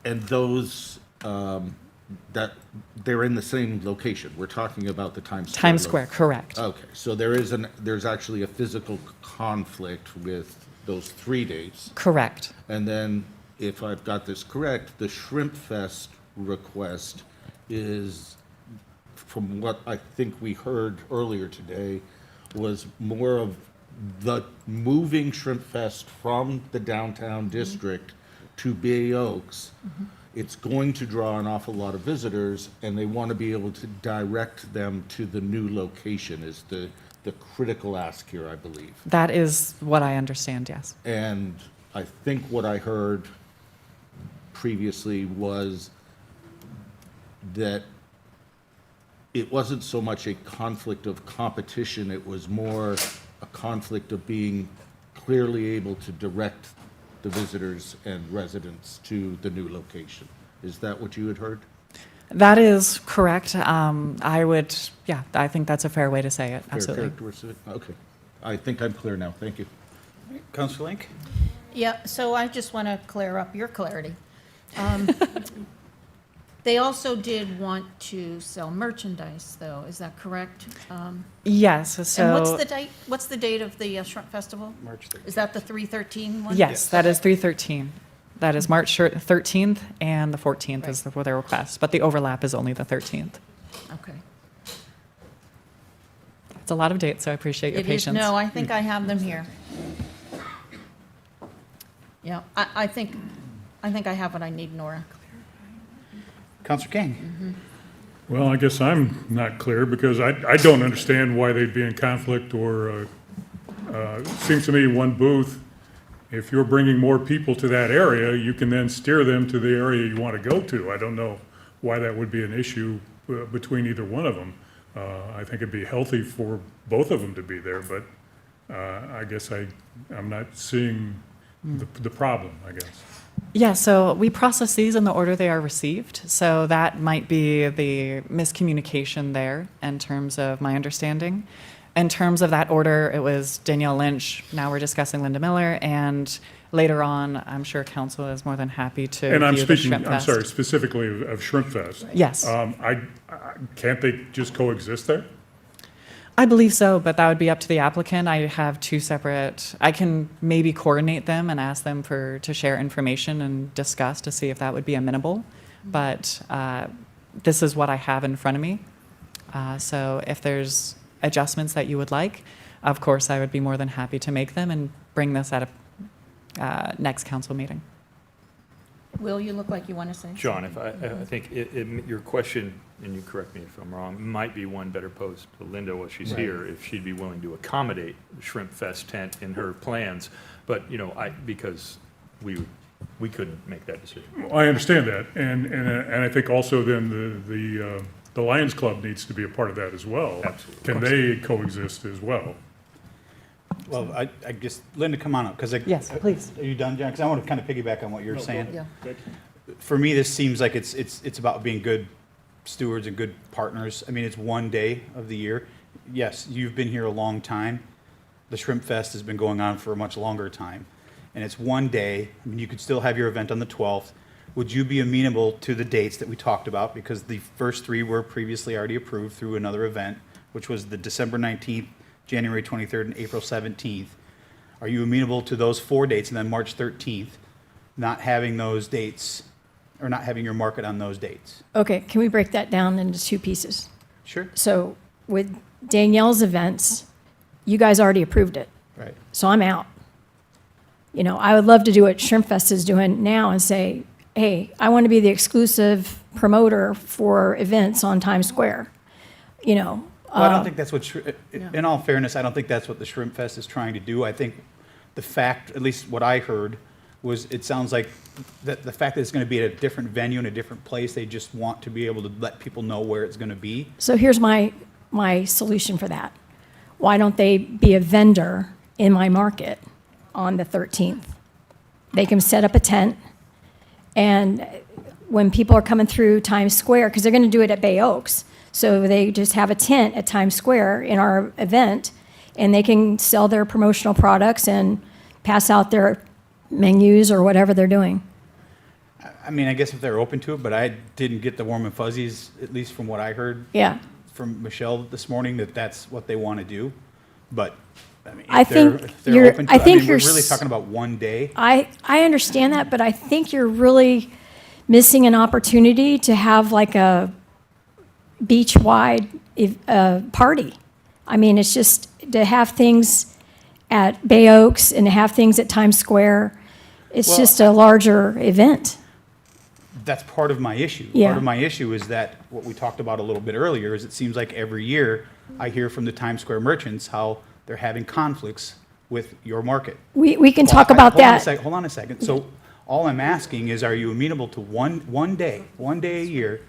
And those, that, they're in the same location. We're talking about the Times Square. Times Square, correct. Okay, so there's actually a physical conflict with those 3 dates. Correct. And then, if I've got this correct, the Shrimp Fest request is, from what I think we heard earlier today, was more of the moving Shrimp Fest from the downtown district to Bay Oaks. It's going to draw an awful lot of visitors, and they want to be able to direct them to the new location is the critical ask here, I believe. That is what I understand, yes. And I think what I heard previously was that it wasn't so much a conflict of competition, it was more a conflict of being clearly able to direct the visitors and residents to the new location. Is that what you had heard? That is correct. I think that's a fair way to say it, Fair absolutely. characteristic? Okay. I think I'm clear now. Thank you. Councilor Link? Yeah, so I just want to clear up your clarity. They also did want to sell merchandise, though, is that correct? Yes, so. And what's the date of the Shrimp Festival? March 13th. Is that the 3/13 one? Yes, that is 3/13. That is March 13th, and the 14th is for their request, but the overlap is only the 13th. Okay. It's a lot of dates, so I appreciate your It is, patience. no, I think I have them here. Yeah, I think I have what I need, Nora. Counselor King? Well, I guess I'm not clear because I don't understand why they'd be in conflict or, it seems to me one booth, if you're bringing more people to that area, you can then steer them to the area you want to go to. I don't know why that would be an issue between either one of them. I think it'd be healthy for both of them to be there, but I guess I'm not seeing the problem, I guess. Yeah, so we process these in the order they are received. So that might be the miscommunication there in terms of my understanding. In terms of that order, it was Danielle Lynch. Now we're discussing Linda Miller. And later on, I'm sure council is more than happy to And I'm view the speaking, Shrimp I'm Fest. sorry, specifically of Shrimp Fest. Yes. Can't they just coexist there? I believe so, but that would be up to the applicant. I have two separate, I can maybe coordinate them and ask them to share information and discuss to see if that would be amenable. But this is what I have in front of me. So if there's adjustments that you would like, of course, I would be more than happy to make them and bring this at a next council meeting. Will, you look like you want to say John, something. if I think your question, and you correct me if I'm wrong, might be one better posed to Linda while she's here, if she'd be willing to accommodate the Shrimp Fest tent in her plans. But, because we couldn't make that decision. I understand that, and I think also then the Lions Club needs to be a part of that as well. Absolutely. Can they coexist as well? Well, I guess, Linda, come on up, because Yes, please. Are you done, John? Because I want to kind of piggyback on what you're saying. Yeah. For me, this seems like it's about being good stewards and good partners. I mean, it's one day of the year. Yes, you've been here a long time. The Shrimp Fest has been going on for a much longer time. And it's one day. I mean, you could still have your event on the 12th. Would you be amenable to the dates that we talked about? Because the first three were previously already approved through another event, which was the December 19th, January 23rd, and April 17th. Are you amenable to those 4 dates and then March 13th, not having those dates, or not having your market on those dates? Okay, can we break that down into two pieces? Sure. So with Danielle's events, you guys already approved it. Right. So I'm out. I would love to do what Shrimp Fest is doing now and say, hey, I want to be the exclusive promoter for events on Times Square. Well, I don't think that's what, in all fairness, I don't think that's what the Shrimp Fest is trying to do. I think the fact, at least what I heard, was it sounds like that the fact that it's going to be at a different venue in a different place, they just want to be able to let people know where it's going to be. So here's my solution for that. Why don't they be a vendor in my market on the 13th? They can set up a tent, and when people are coming through Times Square, because they're going to do it at Bay Oaks, so they just have a tent at Times Square in our event, and they can sell their promotional products and pass out their menus or whatever they're doing. I mean, I guess if they're open to it, but I didn't get the warm and fuzzies, at least from what I heard. Yeah. From Michelle this morning, that's what they want to do. But, I mean, I if they're think open you're- to I it, think mean, you're we're really s- talking about one day. I understand that, but I think you're really missing an opportunity to have like a beach-wide party. I mean, it's just to have things at Bay Oaks and to have things at Times Square. It's Well, just a larger event. That's part of my issue. Yeah. Part of my issue is that what we talked about a little bit earlier is it seems like every year I hear from the Times Square merchants how they're having conflicts with your market. We can Well, talk about hold on a that. sec- Hold on a second. So all I'm asking is, are you amenable to one day a year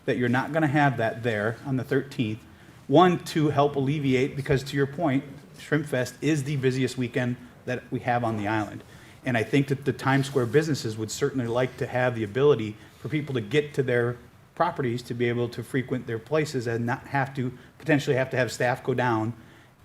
that you're not going to have that there on the 13th? One, to help alleviate, because to your point, Shrimp Fest is the busiest weekend that we have on the island. And I think that the Times Square businesses would certainly like to have the ability for people to get to their properties, to be able to frequent their places and not potentially have to have staff go down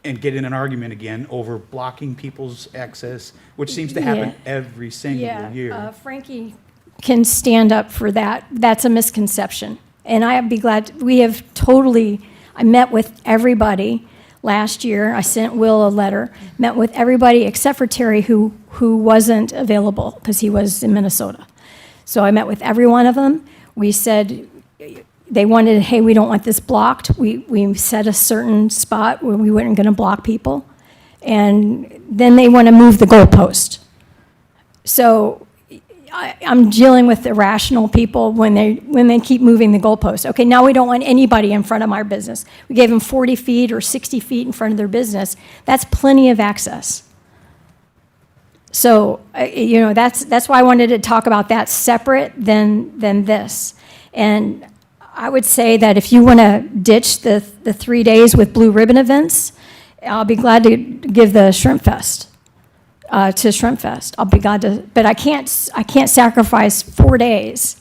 and get in an argument again over blocking people's access, which seems to happen Yeah. every single year. Yeah, Frankie can stand up for that. That's a misconception. And I'd be glad, I met with everybody last year. I sent Will a letter, met with everybody except for Terry, who wasn't available because he was in Minnesota. So I met with every one of them. We said, they wanted, hey, we don't want this blocked. We set a certain spot where we weren't going to block people. And then they want to move the goalpost. So I'm dealing with irrational people when they keep moving the goalpost. Okay, now we don't want anybody in front of our business. We gave them 40 feet or 60 feet in front of their business. That's plenty of access. So, you know, that's why I wanted to talk about that separate than this. And I would say that if you want to ditch the 3 days with blue ribbon events, I'll be glad to give the Shrimp Fest to Shrimp Fest. I'll be glad to, but I can't sacrifice 4 days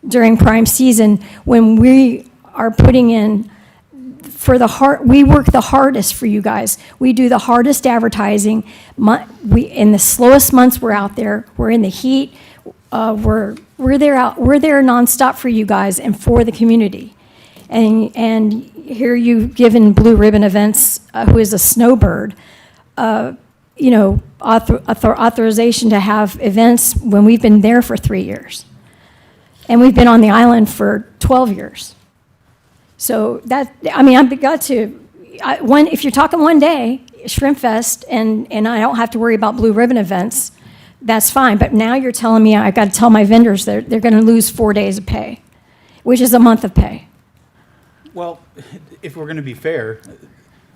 during prime season when we are putting in we work the hardest for you guys. We do the hardest advertising. In the slowest months we're out there. We're in the heat. We're there nonstop for you guys and for the community. And here you've given Blue Ribbon Events, who is a snowbird, you know, authorization to have events when we've been there for 3 years. And we've been on the island for 12 years. So that, I mean, I've got to, if you're talking 1 day, Shrimp Fest, and I don't have to worry about Blue Ribbon Events, that's fine. But now you're telling me I've got to tell my vendors they're going to lose 4 days of pay, which is a month of pay. Well, if we're going to be fair,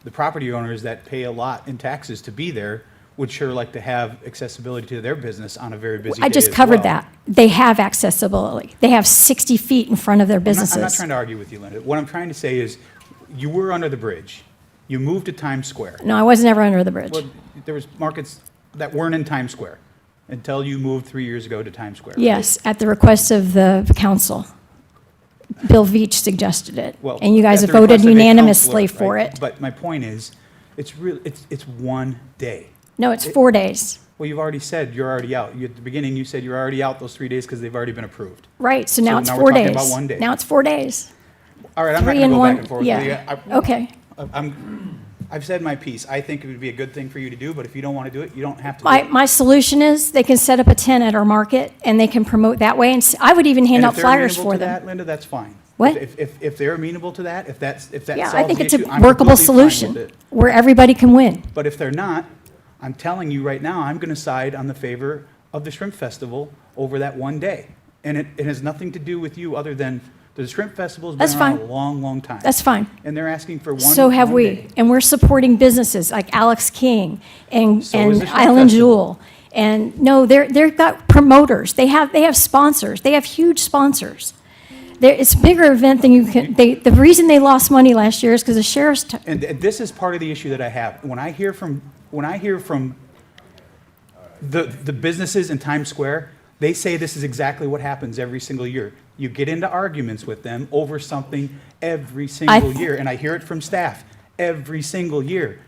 the property owners that pay a lot in taxes to be there would sure like to have accessibility to their business on a very busy day I just as covered well. that. They have accessibility. They have 60 feet in front of their businesses. I'm not trying to argue with you, Linda. What I'm trying to say is, you were under the bridge. You moved to Times Square. No, I was never under the bridge. Well, there was markets that weren't in Times Square until you moved 3 years ago to Times Square. right? Yes, at the request of the council. Bill Veach suggested it, Well, and you guys at have the voted request of a unanimously counselor, for right? it. But my point is, it's 1 day. No, it's 4 days. Well, you've already said you're already out. At the beginning, you said you're already out those 3 days because they've already been approved. Right, so now it's we're 4 talking days. about 1 day. Now it's 4 days. All right, I'm not 3 going to and go 1, back and forth with you. yeah. Okay. I've said my piece. I think it would be a good thing for you to do, but if you don't want to do it, you don't have to do it. My solution is they can set up a tent at our market and they can promote that way. And I would even hand And out if they're flyers amenable for to them. that, Linda, that's fine. What? If they're amenable to that, if that Yeah, solves I think the it's issue, a I'm workable completely fine with solution it. where everybody can win. But if they're not, I'm telling you right now, I'm going to side on the favor of the Shrimp Festival over that 1 day. And it has nothing to do with you other than the Shrimp Festival's been That's around fine. a long, long time. That's fine. And they're asking for one. So have one we. day. And we're supporting businesses like Alex King and So is the Shrimp Island Festival. Jewel. And no, they've got promoters. They have sponsors. They have huge sponsors. It's a bigger event than you can. The reason they lost money last year is because the sheriff's. And this is part of the issue that I have. When I hear from the businesses in Times Square, they say this is exactly what happens every single year. You get into arguments with them over something every single year, and I hear it from staff every single year.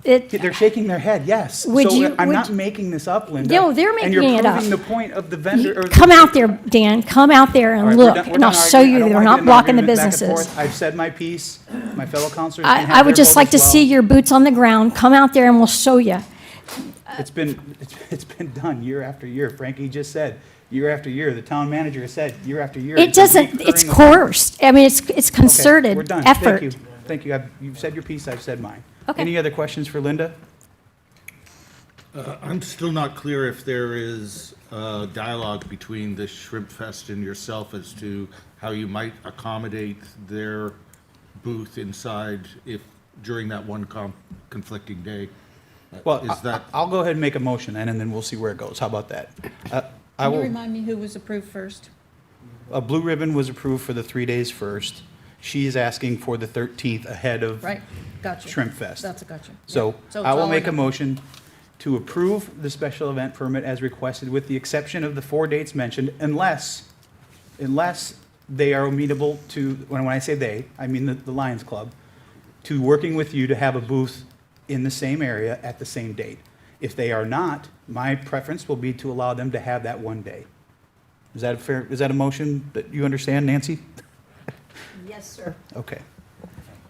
They're shaking their head, yes. I'm not making this up, Linda. No, they're making it up. And you're proving the point of the vendor. Come out there, Dan. Come out there and All right, look, we're and I'll done show arguing. I you don't they're wanna not get in blocking the argument back and businesses. forth. I've said my piece. My fellow counselors can have I would their just vote like as to well. see your boots on the ground. Come out there and we'll show you. It's been done year after year. Frankie just said, year after year. The town manager has said, year after year. It It's a doesn't, recurring it's event. coerced. I mean, it's concerted Okay, we're done. effort. Thank you. Thank you. You've said your piece, I've said mine. Okay. Any other questions for Linda? I'm still not clear if there is dialogue between the Shrimp Fest and yourself as to how you might accommodate their booth inside if, during that one conflicting day. Well, Is that, I'll go ahead and make a motion then, and then we'll see where it goes. How about that? I Can you will, remind me who was approved first? a blue ribbon was approved for the 3 days first. She is asking for the 13th ahead of Right, gotcha. Shrimp Fest. That's a gotcha. So Yeah. So I it's will all make a in. motion to approve the special event permit as requested with the exception of the 4 dates mentioned unless they are amenable to, when I say they, I mean the Lions Club, to working with you to have a booth in the same area at the same date. If they are not, my preference will be to allow them to have that 1 day. Is that a motion that you understand, Nancy? Yes, sir. Okay.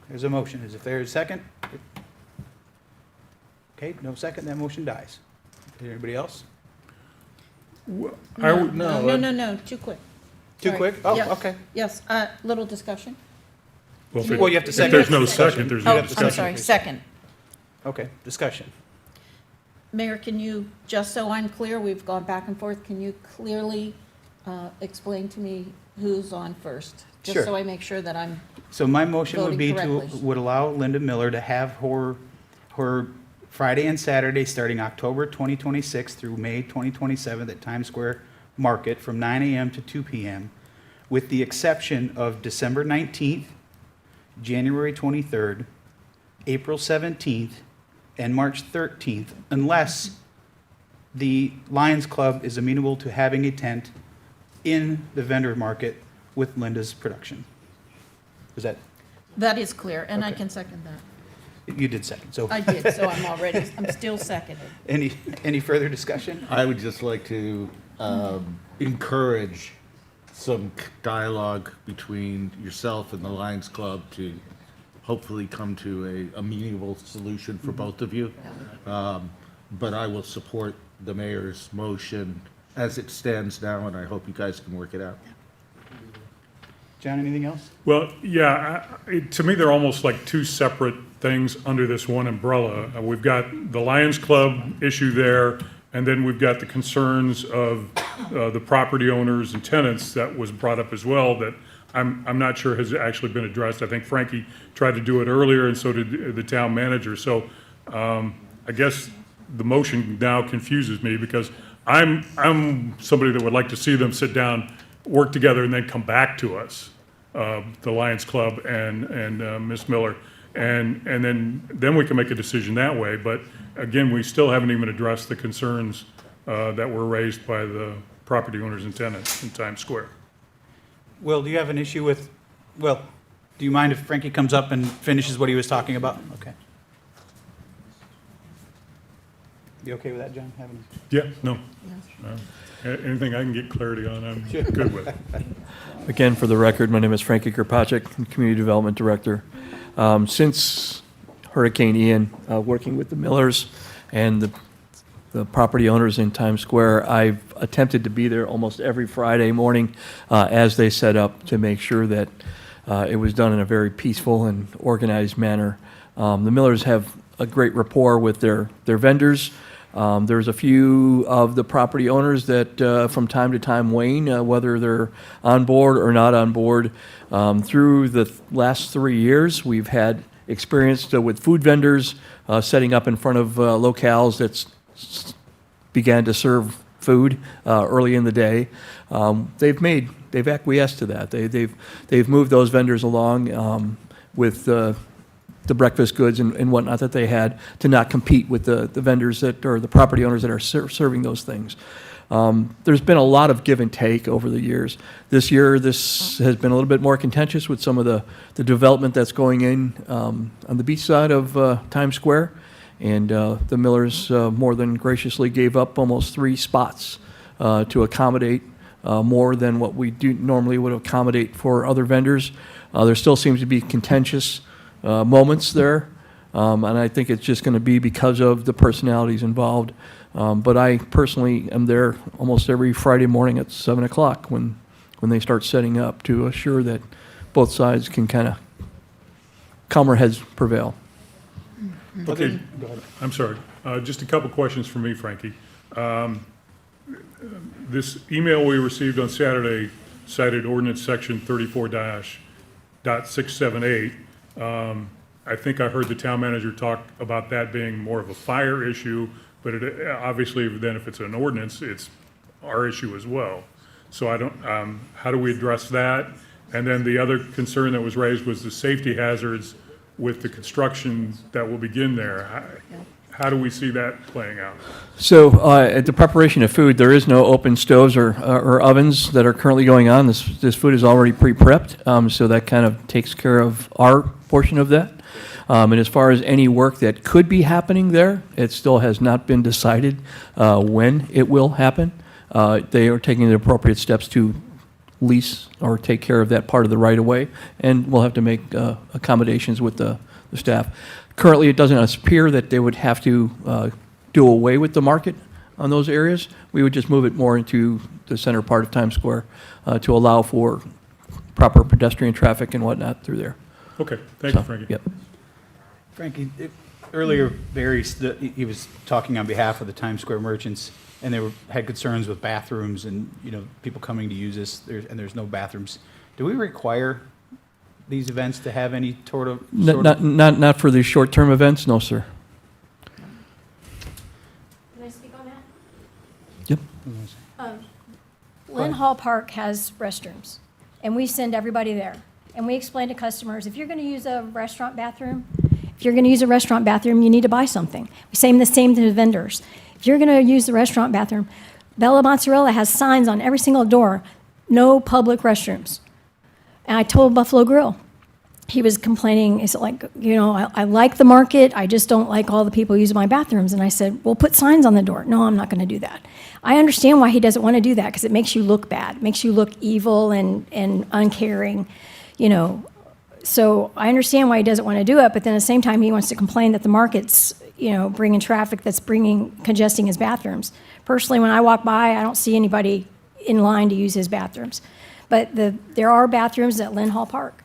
There's a motion. Is there a second? Okay, no second, that motion dies. Anybody else? I would- No, too quick. Too Sorry. quick? Oh, Yes. okay. Yes, little discussion. Well, Well, you have to if second. there's no second, there's no Oh, I'm discussion. sorry, second. Okay, discussion. Mayor, can you, just so I'm clear, we've gone back and forth, can you clearly explain to me who's on first? Sure. Just so I make sure that I'm, So my motion would Voting be correctly. would allow Linda Miller to have her Friday and Saturday, starting October 2026 through May 2027 at Times Square Market from 9 a.m. to 2 p.m., with the exception of December 19th, January 23rd, April 17th, and March 13th, unless the Lions Club is amenable to having a tent in the vendor market with Linda's production. Is that, that is clear, and I Okay. can second that. you did second, so. I did, so I'm still seconded. Any further discussion? I would just like to encourage some dialogue between yourself and the Lions Club to hopefully come to a amenable solution for both of you. But I will support the mayor's motion as it stands now, and I hope you guys can work it out. John, anything else? Well, yeah, to me, they're almost like two separate things under this one umbrella. We've got the Lions Club issue there, and then we've got the concerns of the property owners and tenants that was brought up as well, that I'm not sure has actually been addressed. I think Frankie tried to do it earlier, and so did the town manager. So I guess the motion now confuses me, because I'm somebody that would like to see them sit down, work together, and then come back to us, the Lions Club and Ms. Miller, and then we can make a decision that way. But again, we still haven't even addressed the concerns that were raised by the property owners and tenants in Times Square. Will, do you have an issue with, Will, do you mind if Frankie comes up and finishes what he was talking about? Okay. You okay with that, John? Having- Yeah, no. Anything I can get clarity on, I'm good with. Again, for the record, my name is Frankie Kropacek, I'm Community Development Director. Since Hurricane Ian, working with the Millers and the property owners in Times Square, I've attempted to be there almost every Friday morning as they set up, to make sure that it was done in a very peaceful and organized manner. The Millers have a great rapport with their vendors. There's a few of the property owners that from time to time wane, whether they're on board or not on board. Through the last 3 years, we've had experience with food vendors setting up in front of locales that began to serve food early in the day. They've acquiesced to that. They've moved those vendors along with the breakfast goods and whatnot that they had, to not compete with the vendors that, or the property owners that are serving those things. There's been a lot of give and take over the years. This year, this has been a little bit more contentious with some of the development that's going in on the beach side of Times Square. And the Millers more than graciously gave up almost 3 spots to accommodate more than what we do normally would accommodate for other vendors. There still seems to be contentious moments there, and I think it's just going to be because of the personalities involved. But I personally am there almost every Friday morning at 7 o'clock when they start setting up, to assure that both sides can kind of calmer heads prevail. Okay, I'm sorry. Just a couple questions for me, Frankie. This email we received on Saturday cited ordinance section 34-.678. I think I heard the town manager talk about that being more of a fire issue, but it, obviously then if it's an ordinance, it's our issue as well. So I don't, how do we address that? And then the other concern that was raised was the safety hazards with the construction that will begin there. How do we see that playing out? So at the preparation of food, there is no open stoves or ovens that are currently going on. This food is already pre-prepped, so that kind of takes care of our portion of that. And as far as any work that could be happening there, it still has not been decided when it will happen. They are taking the appropriate steps to lease or take care of that part of the right-of-way, and we'll have to make accommodations with the staff. Currently, it doesn't appear that they would have to do away with the market on those areas. We would just move it more into the center part of Times Square to allow for proper pedestrian traffic and whatnot through there. Okay, thank you, Frankie. Yep. Frankie, earlier, Barry, he was talking on behalf of the Times Square merchants, and they had concerns with bathrooms and, people coming to use this, and there's no bathrooms. Do we require these events to have any sort of? Not for these short-term events, no, sir. Can I speak on that? Yep. Lynn Hall Park has restrooms, and we send everybody there. And we explain to customers, if you're going to use a restaurant bathroom, you need to buy something. We say the same to the vendors. If you're going to use the restaurant bathroom, Bella Mozzarella has signs on every single door, no public restrooms. And I told Buffalo Grill, he was complaining, he said, I like the market, I just don't like all the people using my bathrooms. And I said, well, put signs on the door. No, I'm not going to do that. I understand why he doesn't want to do that, because it makes you look bad, it makes you look evil and uncaring, So I understand why he doesn't want to do it, but then at the same time, he wants to complain that the market's, bringing traffic that's congesting his bathrooms. Personally, when I walk by, I don't see anybody in line to use his bathrooms. But there are bathrooms at Lynn Hall Park,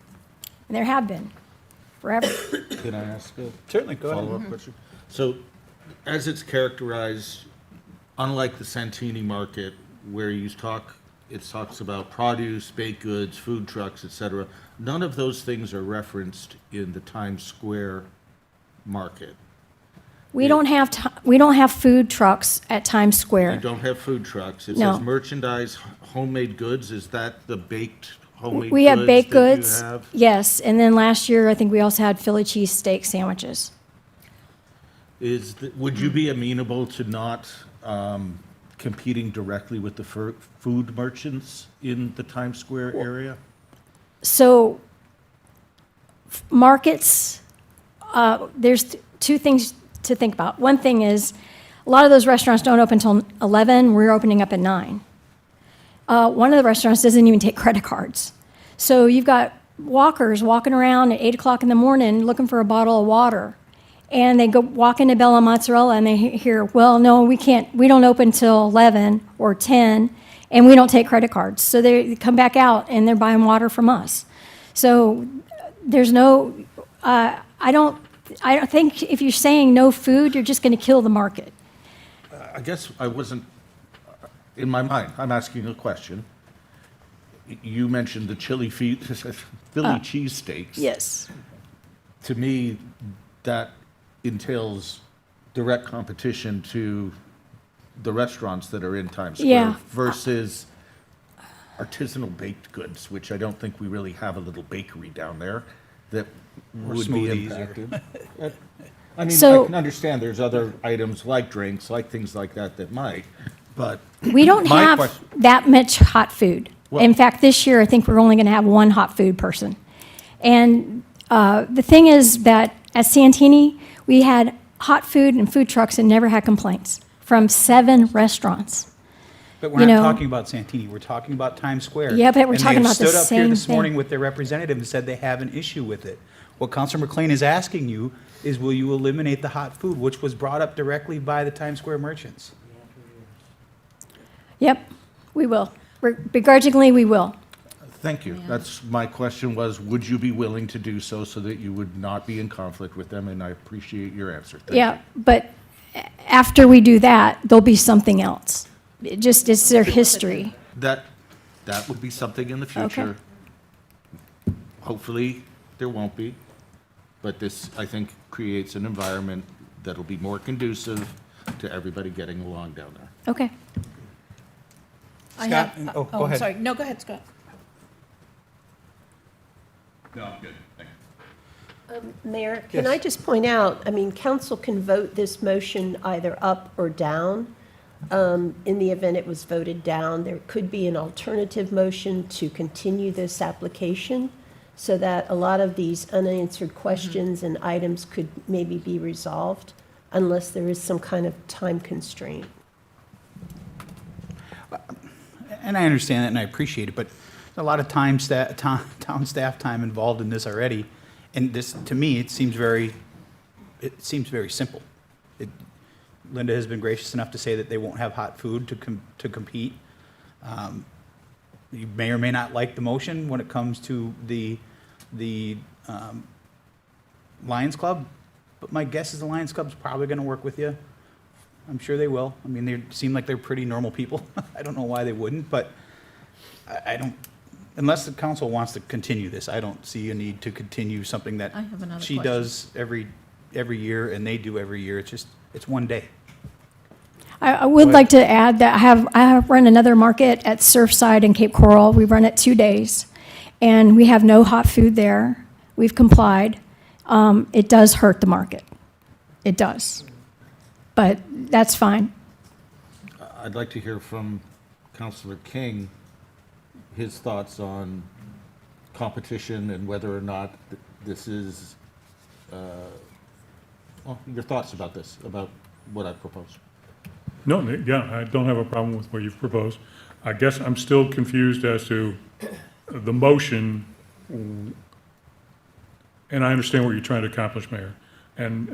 and there have been forever. Can I ask a Certainly, go ahead. follow-up question? So, as it's characterized, unlike the Santini Market, where it talks about produce, baked goods, food trucks, etc., none of those things are referenced in the Times Square market. We don't have food trucks at Times Square. You don't have food trucks. It No. says merchandise, homemade goods. Is that the baked homemade goods? We have baked that you goods, have? yes, and then last year, I think we also had Philly cheesesteak sandwiches. Would you be amenable to not competing directly with the food merchants in the Times Square area? So, markets, there's two things to think about. One thing is, a lot of those restaurants don't open until 11, we're opening up at 9. One of the restaurants doesn't even take credit cards. So you've got walkers walking around at 8 o'clock in the morning looking for a bottle of water. And they go walk into Bella Mozzarella and they hear, well, no, we don't open till 11 or 10, and we don't take credit cards. So they come back out and they're buying water from us. So there's no, I don't think if you're saying no food, you're just going to kill the market. I guess I wasn't, in my mind, I'm asking a question. You mentioned the Philly cheesesteaks. Yes. To me, that entails direct competition to the restaurants that are in Times Square Yeah. versus artisanal baked goods, which I don't think we really have a little bakery down there that Or would be smoothies or- impacted. I mean, So- I can understand there's other items like drinks, like things like that might, but. We don't my have question- that much hot food. Well- In fact, this year, I think we're only going to have one hot food person. And the thing is that at Santini, we had hot food and food trucks and never had complaints from 7 restaurants. But we're You not know- talking about Santini, we're talking about Times Square. Yeah, but we're talking about the And they've stood up here same this morning thing. with their representative and said they have an issue with it. What Councilor McLean is asking you is, will you eliminate the hot food, which was brought up directly by the Times Square merchants? Yep, we will. Begrudgingly, we will. Thank you. That's, my question was, would you be willing to do so that you would not be in conflict with them? And I appreciate your answer. Thank Yeah, you. but after we do that, there'll be something else. It's their history. That would be something in the future. Hopefully, there won't be. But this, I think, creates an environment that'll be more conducive to everybody getting along down there. Okay. Scott, go ahead. Sorry, no, go ahead, Scott. No, I'm good, thank you. Mayor, can Yes. I just point out, council can vote this motion either up or down. In the event it was voted down, there could be an alternative motion to continue this application so that a lot of these unanswered questions and items could maybe be resolved unless there is some kind of time constraint. And I understand that and I appreciate it, but a lot of town staff time involved in this already. And this, to me, it seems very simple. Linda has been gracious enough to say that they won't have hot food to compete. You may or may not like the motion when it comes to the Lions Club, but my guess is the Lions Club's probably going to work with you. I'm sure they will. I mean, they seem like they're pretty normal people. I don't know why they wouldn't, but I don't, unless the council wants to continue this, I don't see a need to continue something that I have another she question. does every year and they do every year. It's one day. I would like to add that I have run another market at Surfside in Cape Coral. We run it 2 days, and we have no hot food there. We've complied. It does hurt the market. It does. But that's fine. I'd like to hear from Councilor King, his thoughts on competition and whether or not this is, well, your thoughts about this, about what I proposed. No, yeah, I don't have a problem with what you've proposed. I guess I'm still confused as to the motion, and I understand what you're trying to accomplish, Mayor. And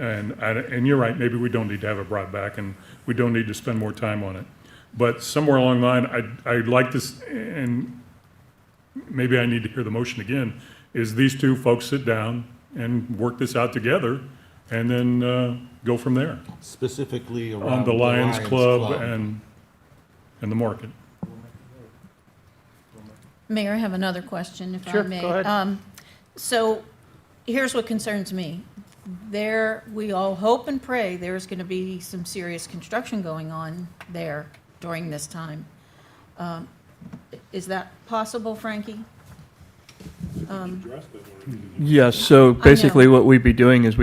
you're right, maybe we don't need to have it brought back, and we don't need to spend more time on it. But somewhere along the line, I'd like this, and maybe I need to hear the motion again, is these two folks sit down and work this out together, and then go from there. Specifically around On the Lions Club and the market. Mayor, I have another question, if Sure, I may. go ahead. So here's what concerns me. We all hope and pray there's going to be some serious construction going on there during this time. Is that possible, Frankie? Yes, so basically what we'd be doing is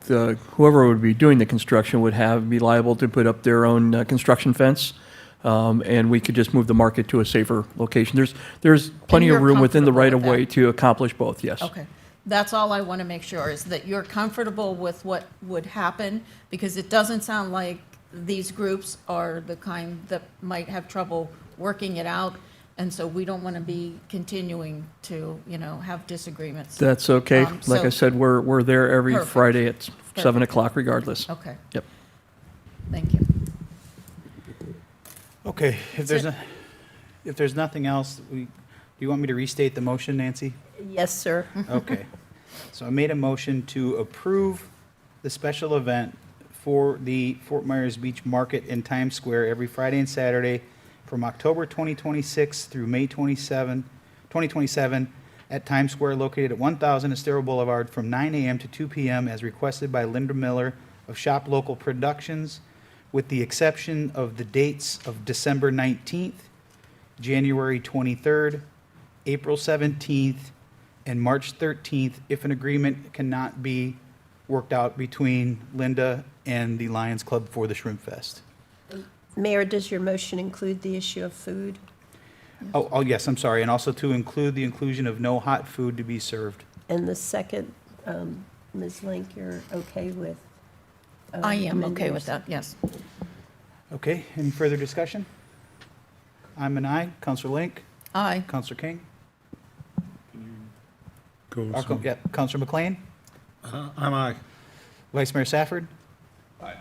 whoever would be doing the construction would be liable to put up their own construction fence, and we could just move the market to a safer location. There's plenty of you're room within the comfortable with right-of-way that? to accomplish both, yes. Okay. That's all I want to make sure, is that you're comfortable with what would happen, because it doesn't sound like these groups are the kind that might have trouble working it out, and so we don't want to be continuing to, have disagreements. That's okay. Like I So- said, we're there every Perfect. Friday at 7 Perfect. o'clock regardless. Okay, Yep. thank you. Okay, if there's nothing else, do you want me to restate the motion, Nancy? Yes, sir. Okay. So I made a motion to approve the special event for the Fort Myers Beach Market in Times Square every Friday and Saturday from October 2026 through May 2027 at Times Square located at 1000 Estero Boulevard from 9 a.m. to 2 p.m. as requested by Linda Miller of Shop Local Productions, with the exception of the dates of December 19th, January 23rd, April 17th, and March 13th, if an agreement cannot be worked out between Linda and the Lions Club for the Shrimp Fest. Mayor, does your motion include the issue of food? Oh, yes, I'm sorry, and also to include the inclusion of no hot food to be served. And the second, Ms. Link, you're okay with? I am okay amending with your- that, yes. Okay, any further discussion? I'm an aye. Counselor Link? Aye. Counselor King? Go, Yeah, Counselor McLean? I'm aye. Vice Mayor Safford? Aye.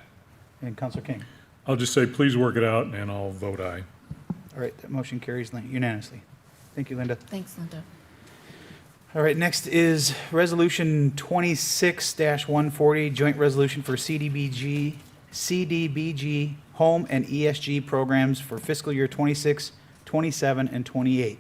And Counselor King? I'll just say, please work it out, and I'll vote aye. All right, that motion carries unanimously. Thank you, Linda. Thanks, Linda. All right, next is Resolution 26-140, joint resolution for CDBG home and ESG programs for fiscal year 26, 27, and 28.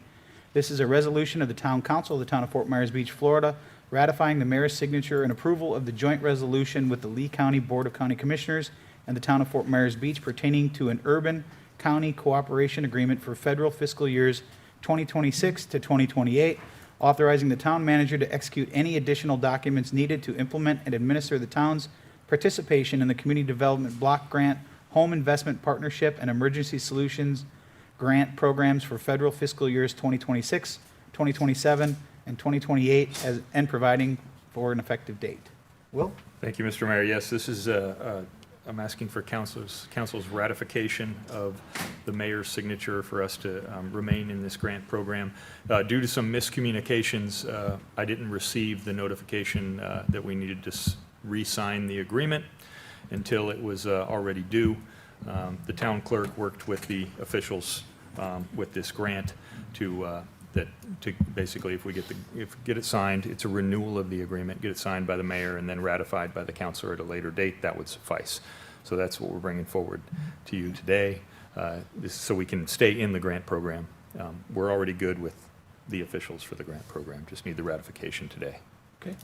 This is a resolution of the Town Council of the Town of Fort Myers Beach, Florida, ratifying the mayor's signature and approval of the joint resolution with the Lee County Board of County Commissioners and the Town of Fort Myers Beach pertaining to an urban county cooperation agreement for federal fiscal years 2026 to 2028, authorizing the town manager to execute any additional documents needed to implement and administer the town's participation in the Community Development Block Grant, Home Investment Partnership, and Emergency Solutions Grant programs for federal fiscal years 2026, 2027, and 2028, and providing for an effective date. Will? Thank you, Mr. Mayor. Yes, this is I'm asking for council's ratification of the mayor's signature for us to remain in this grant program. Due to some miscommunications, I didn't receive the notification that we needed to re-sign the agreement. until it was already due. The town clerk worked with the officials with this grant to basically, if we get it signed, it's a renewal of the agreement, get it signed by the mayor and then ratified by the council at a later date, that would suffice. So that's what we're bringing forward to you today, so we can stay in the grant program. We're already good with the officials for the grant program, just need the ratification today. Okay.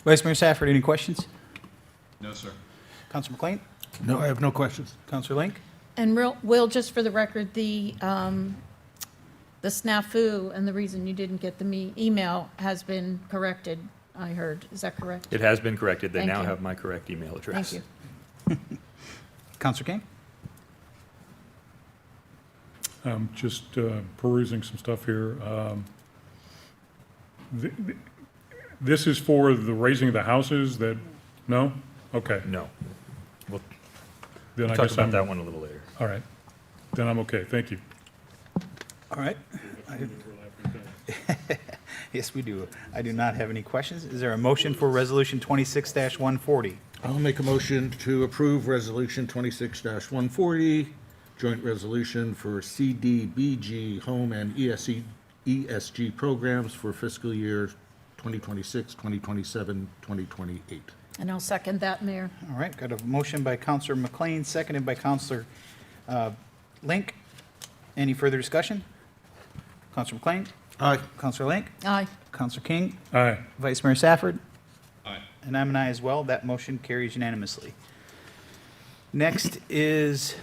Vice Mayor Safford, any questions? No, sir. Councilor McLean? No, I have no questions. Councilor Link? And Will, just for the record, the snafu and the reason you didn't get the email has been corrected, I heard. Is that correct? It has been corrected. They Thank now you. have my correct email address. Thank you. Councilor King? Just perusing some stuff here. This is for the raising of the houses that, no? Okay. No. We'll Then I talk guess about I'm- that one a little later. All right. Then I'm okay. Thank you. All right. Yes, we do. I do not have any questions. Is there a motion for Resolution 26-140? I'll make a motion to approve Resolution 26-140, joint resolution for CDBG home and ESG programs for fiscal year 2026, 2027, 2028. And I'll second that, Mayor. All right, got a motion by Councilor McLean, seconded by Councilor Link. Any further discussion? Councilor McLean? Aye. Councilor Link? Aye. Councilor King? Aye. Vice Mayor Safford? Aye. And I'm an aye as well. That motion carries unanimously. Next is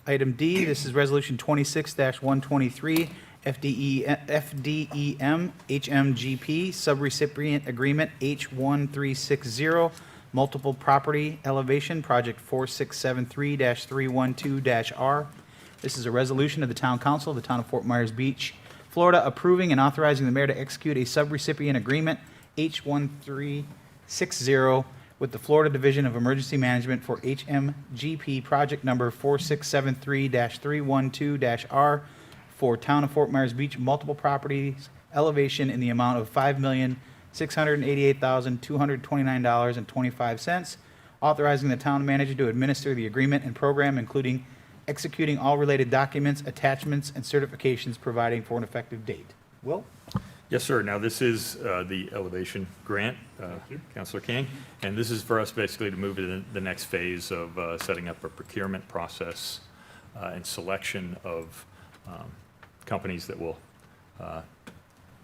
item D. This is Resolution 26-123, FDEM HMGP Subrecipient Agreement H1360, Multiple Property Elevation, Project 4673-312-R. This is a resolution of the Town Council of the Town of Fort Myers Beach, Florida, approving and authorizing the mayor to execute a subrecipient agreement H1360 with the Florida Division of Emergency Management for HMGP project number 4673-312-R for Town of Fort Myers Beach multiple properties elevation in the amount of $5,688,229.25, authorizing the town manager to administer the agreement and program, including executing all related documents, attachments, and certifications, providing for an effective date. Will? Yes, sir. Now, this is the elevation grant, Councilor King, and this is for us basically to move to the next phase of setting up a procurement process and selection of companies that will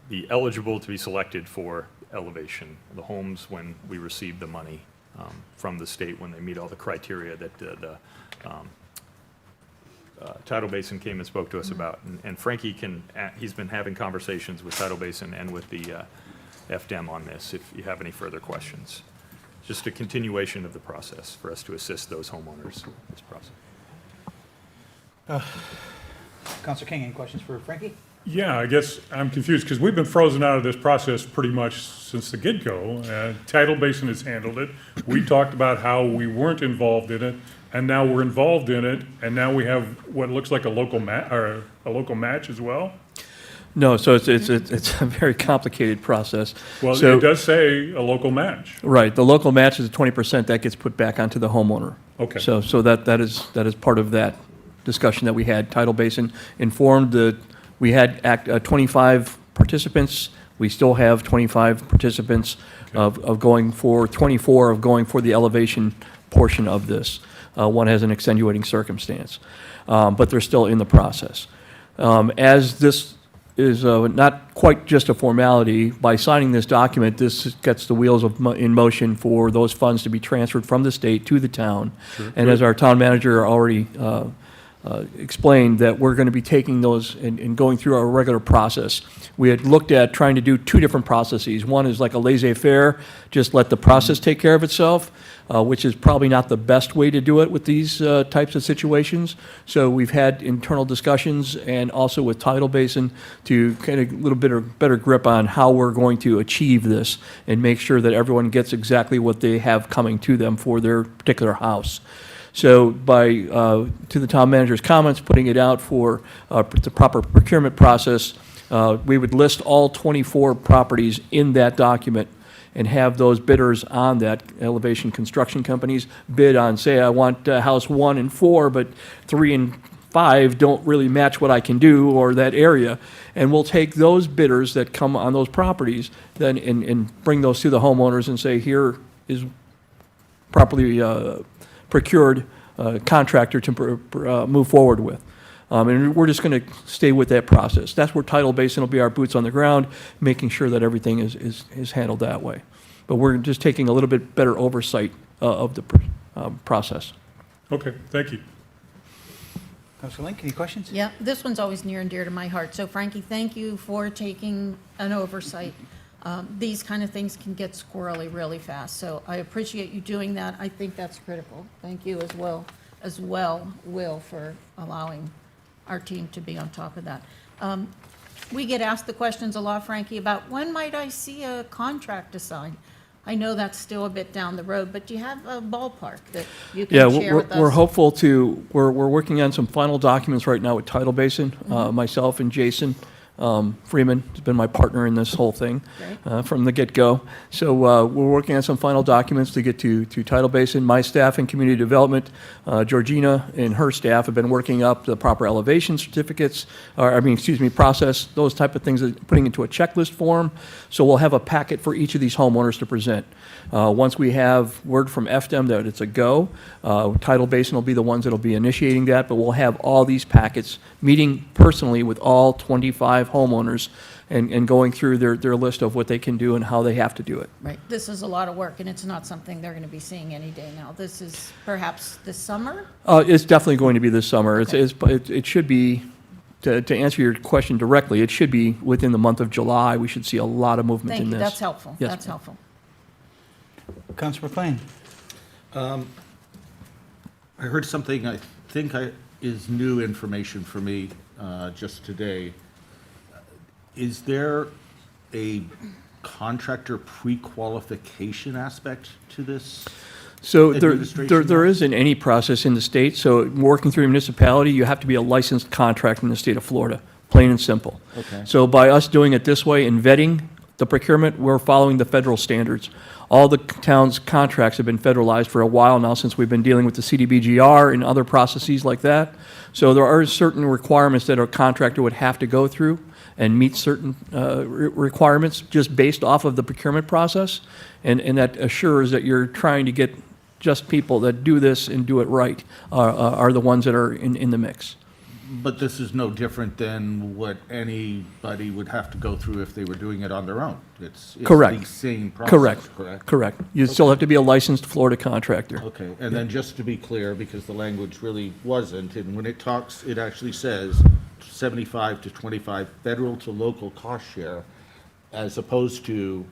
be eligible to be selected for elevation. The homes, when we receive the money from the state, when they meet all the criteria that the Tidal Basin came and spoke to us about. And Frankie he's been having conversations with Tidal Basin and with the FDEM on this, if you have any further questions. Just a continuation of the process for us to assist those homeowners in this process. Councilor King, any questions for Frankie? Yeah, I guess I'm confused because we've been frozen out of this process pretty much since the get-go. Tidal Basin has handled it. We talked about how we weren't involved in it, and now we're involved in it, and now we have what looks like a local match as well. No, so it's a very complicated process. Well, So- it does say a local match. Right, the local match is 20%, that gets put back onto the homeowner. Okay. So that is part of that discussion that we had. Tidal Basin informed that we had 25 participants. We still have 25 participants of going for, 24 of going for the elevation portion of this. One has an extenuating circumstance, but they're still in the process. As this is not quite just a formality, by signing this document, this gets the wheels in motion for those funds to be transferred from the state to the town. Sure. And as our town manager already explained, that we're going to be taking those and going through our regular process. We had looked at trying to do two different processes. One is like a laissez-faire, just let the process take care of itself, which is probably not the best way to do it with these types of situations. So we've had internal discussions and also with Tidal Basin to get a little bit better grip on how we're going to achieve this and make sure that everyone gets exactly what they have coming to them for their particular house. So by, to the town manager's comments, putting it out for the proper procurement process, we would list all 24 properties in that document and have those bidders on that, elevation construction companies, bid on, say, I want house 1 and 4, but 3 and 5 don't really match what I can do or that area. And we'll take those bidders that come on those properties then and bring those to the homeowners and say, here is properly procured contractor to move forward with. And we're just going to stay with that process. That's where Tidal Basin will be our boots on the ground, making sure that everything is handled that way. But we're just taking a little bit better oversight of the process. Okay, thank you. Councilor Link, any questions? Yeah, this one's always near and dear to my heart. So Frankie, thank you for taking an oversight. These kind of things can get squirrely really fast, so I appreciate you doing that. I think that's critical. Thank you as well, Will, for allowing our team to be on top of that. We get asked the questions a lot, Frankie, about when might I see a contract assigned? I know that's still a bit down the road, but do you have a ballpark that you can share with us? We're hopeful to, we're working on some final documents right now with Tidal Basin, myself and Jason Freeman has been my partner in this whole thing from the get-go. So we're working on some final documents to get to Tidal Basin. My staff in community development, Georgina and her staff have been working up the proper elevation certificates, process, those type of things, putting into a checklist form. So we'll have a packet for each of these homeowners to present. Once we have word from FDEM that it's a go, Tidal Basin will be the ones that will be initiating that, but we'll have all these packets, meeting personally with all 25 homeowners and going through their list of what they can do and how they have to do it. Right, this is a lot of work, and it's not something they're going to be seeing any day now. This is perhaps this summer? It's definitely going to be this summer. It should be, to answer your question directly, it should be within the month of July. We should see a lot of movement in Thank this. you, that's helpful. Yes, That's ma'am. helpful. Councilor McLean. I heard something I think is new information for me just today. Is there a contractor pre-qualification aspect to this? So administration there isn't any process in the state. So working through a municipality, you have to be a licensed contractor in the state of Florida, plain and simple. Okay. So by us doing it this way and vetting the procurement, we're following the federal standards. All the town's contracts have been federalized for a while now since we've been dealing with the CDBGR and other processes like that. So there are certain requirements that a contractor would have to go through and meet certain requirements just based off of the procurement process. And that assures that you're trying to get just people that do this and do it right are the ones that are in the mix. But this is no different than what anybody would have to go through if they were doing it on their own. It's Correct. the same process, correct? Correct. You still have to be a licensed Florida contractor. Okay, and then just to be clear, because the language really wasn't, and when it talks, it actually says 75 to 25 federal to local cost share, as opposed to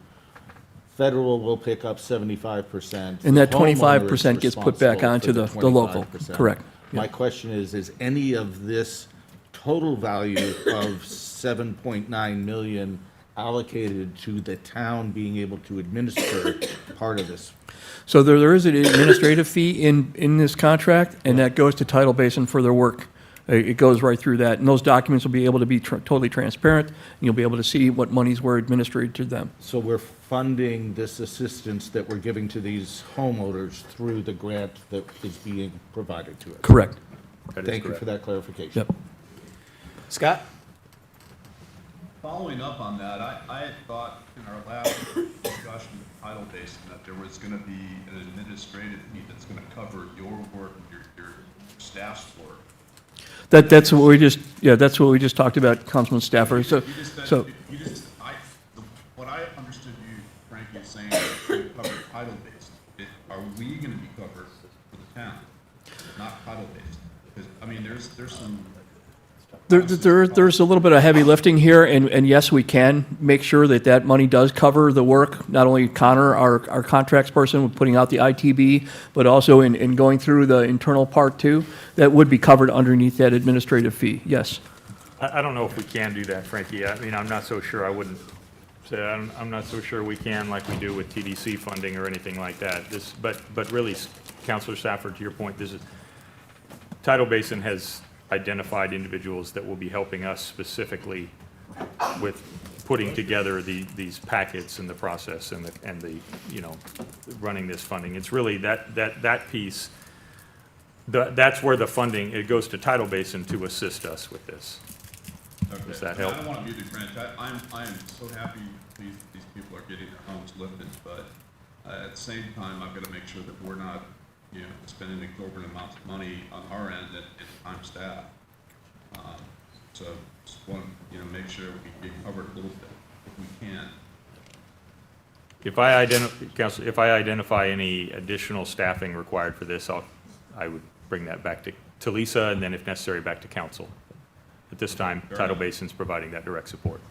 federal will pick up 75%. And that homeowner is 25% gets put back responsible onto for the local. 25%. Correct. My question is any of this total value of 7.9 million allocated to the town being able to administer part of this? So there is an administrative fee in this contract, and that goes to Tidal Basin for their work. It goes right through that, and those documents will be able to be totally transparent, and you'll be able to see what monies were administered to them. So we're funding this assistance that we're giving to these homeowners through the grant that is being provided to us? Correct. Thank you for that clarification. Yep. Scott? Following up on that, I had thought in our last discussion with Tidal Basin that there was going to be an administrative fee that's going to cover your work and your staff's work. That's what we just talked about, Councilman Stafford. What I understood you, Frankie, is saying that you cover Tidal Basin. Are we going to be covered for the town, not Tidal Basin? Because, I mean, there's some... There's a little bit of heavy lifting here, and yes, we can make sure that money does cover the work. Not only Connor, our contracts person, with putting out the ITB, but also in going through the internal part too, that would be covered underneath that administrative fee, yes. I don't know if we can do that, Frankie. I mean, I'm not so sure. I wouldn't say, I'm not so sure we can like we do with TDC funding or anything like that. But really, Councilor Stafford, to your point, Tidal Basin has identified individuals that will be helping us specifically with putting together these packets and the process and the, you know, running this funding. It's really that piece, that's where the funding, it goes to Tidal Basin to assist us with this. Okay. Does that I mean, help? I don't want to be the Grinch. I am so happy these people are getting their homes lifted, but at the same time, I've got to make sure that we're not, you know, spending exorbitant amounts of money on our end and time staff. So just want to, you know, make sure we get covered a little bit if we can. Council, if I identify any additional staffing required for this, I would bring that back to Lisa, and then if necessary, back to council. At this time, Fair Tidal enough. Basin's providing that direct support.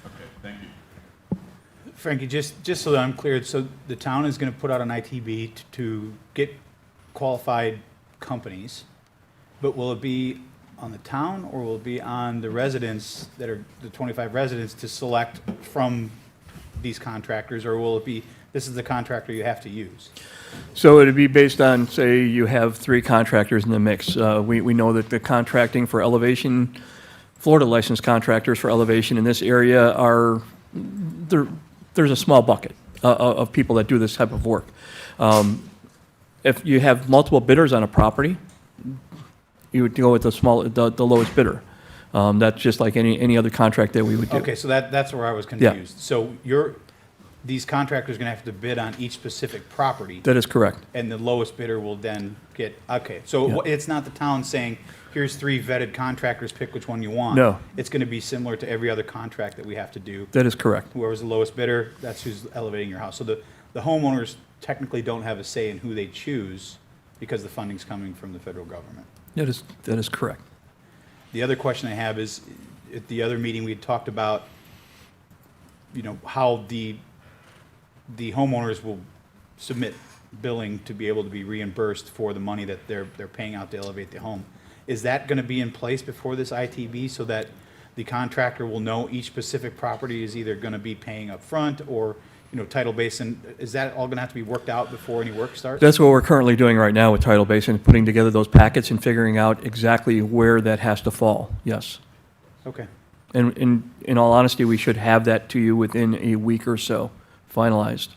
Okay, thank you. Frankie, just so that I'm clear, so the town is going to put out an ITB to get qualified companies, but will it be on the town, or will it be on the residents that are, the 25 residents, to select from these contractors, or will it be, this is the contractor you have to use? So it'd be based on, say, you have 3 contractors in the mix. We know that the contracting for elevation, Florida licensed contractors for elevation in this area are, there's a small bucket of people that do this type of work. If you have multiple bidders on a property, you would go with the lowest bidder. That's just like any other contract that we would do. Okay, so that's where I was confused. So these contractors are going to have to bid on each specific property. That is correct. And the lowest bidder will then get, okay, so Yeah. it's not the town saying, here's 3 vetted contractors, pick which one you want. No. It's going to be similar to every other contract that we have to do. That is correct. Whoever's the lowest bidder, that's who's elevating your house. So the homeowners technically don't have a say in who they choose because the funding's coming from the federal government. That is correct. The other question I have is, at the other meeting, we had talked about, you know, how the homeowners will submit billing to be able to be reimbursed for the money that they're paying out to elevate the home. Is that going to be in place before this ITB so that the contractor will know each specific property is either going to be paying up front or, you know, Tidal Basin? Is that all going to have to be worked out before any work starts? That's what we're currently doing right now with Tidal Basin, putting together those packets and figuring out exactly where that has to fall, yes. Okay. And in all honesty, we should have that to you within a week or so, finalized,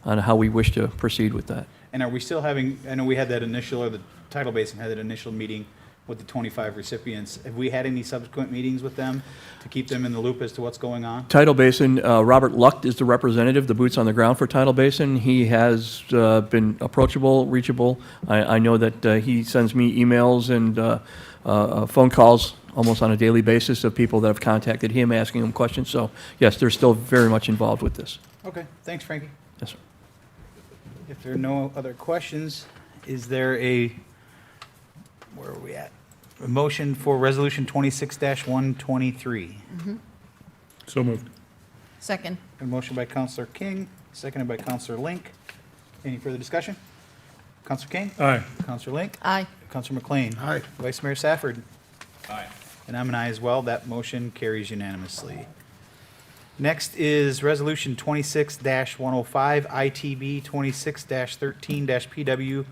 on how we wish to proceed with that. And are we still having, I know we had that initial, or the Tidal Basin had that initial meeting with the 25 recipients. Have we had any subsequent meetings with them to keep them in the loop as to what's going on? Tidal Basin, Robert Lucht is the representative, the boots on the ground for Tidal Basin. He has been approachable, reachable. I know that he sends me emails and phone calls almost on a daily basis of people that have contacted him, asking him questions. So yes, they're still very much involved with this. Okay, thanks, Frankie. Yes, sir. If there are no other questions, is there where are we at? A motion for Resolution 26-123. So moved. Second. A motion by Counselor King, seconded by Counselor Link. Any further discussion? Counselor King? Aye. Counselor Link? Aye. Counselor McLean? Aye. Vice Mayor Safford? Aye. And I'm an aye as well. That motion carries unanimously. Next is Resolution 26-105, ITB 26-13-PW,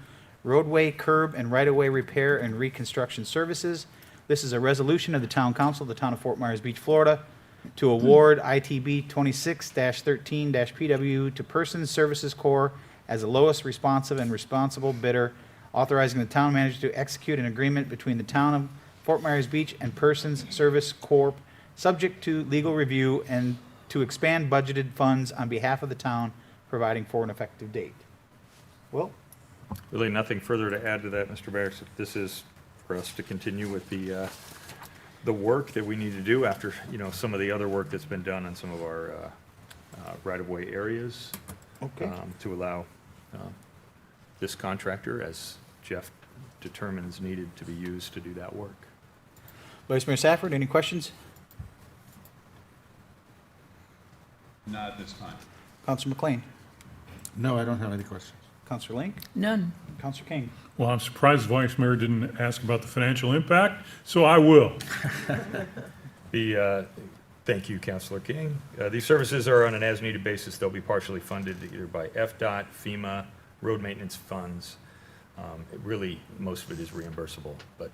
roadway, curb, and right-of-way repair and reconstruction services. This is a resolution of the Town Council of the Town of Fort Myers Beach, Florida, to award ITB 26-13-PW to Persons Services Corps as the lowest responsive and responsible bidder, authorizing the town manager to execute an agreement between the Town of Fort Myers Beach and Persons Service Corp., subject to legal review, and to expand budgeted funds on behalf of the town, providing for an effective date. Will? Really nothing further to add to that, Mr. Barrett. This is for us to continue with the work that we need to do after, you know, some of the other work that's been done on some of our right-of-way areas. Okay. To allow this contractor, as Jeff determines needed to be used to do that work. Vice Mayor Safford, any questions? Not at this time. Counselor McLean? No, I don't have any questions. Counselor Link? None. Counselor King? Well, I'm surprised the Vice Mayor didn't ask about the financial impact, so I will. Thank you, Councilor King. These services are on an as-needed basis. They'll be partially funded either by FDOT, FEMA, road maintenance funds. Really, most of it is reimbursable, but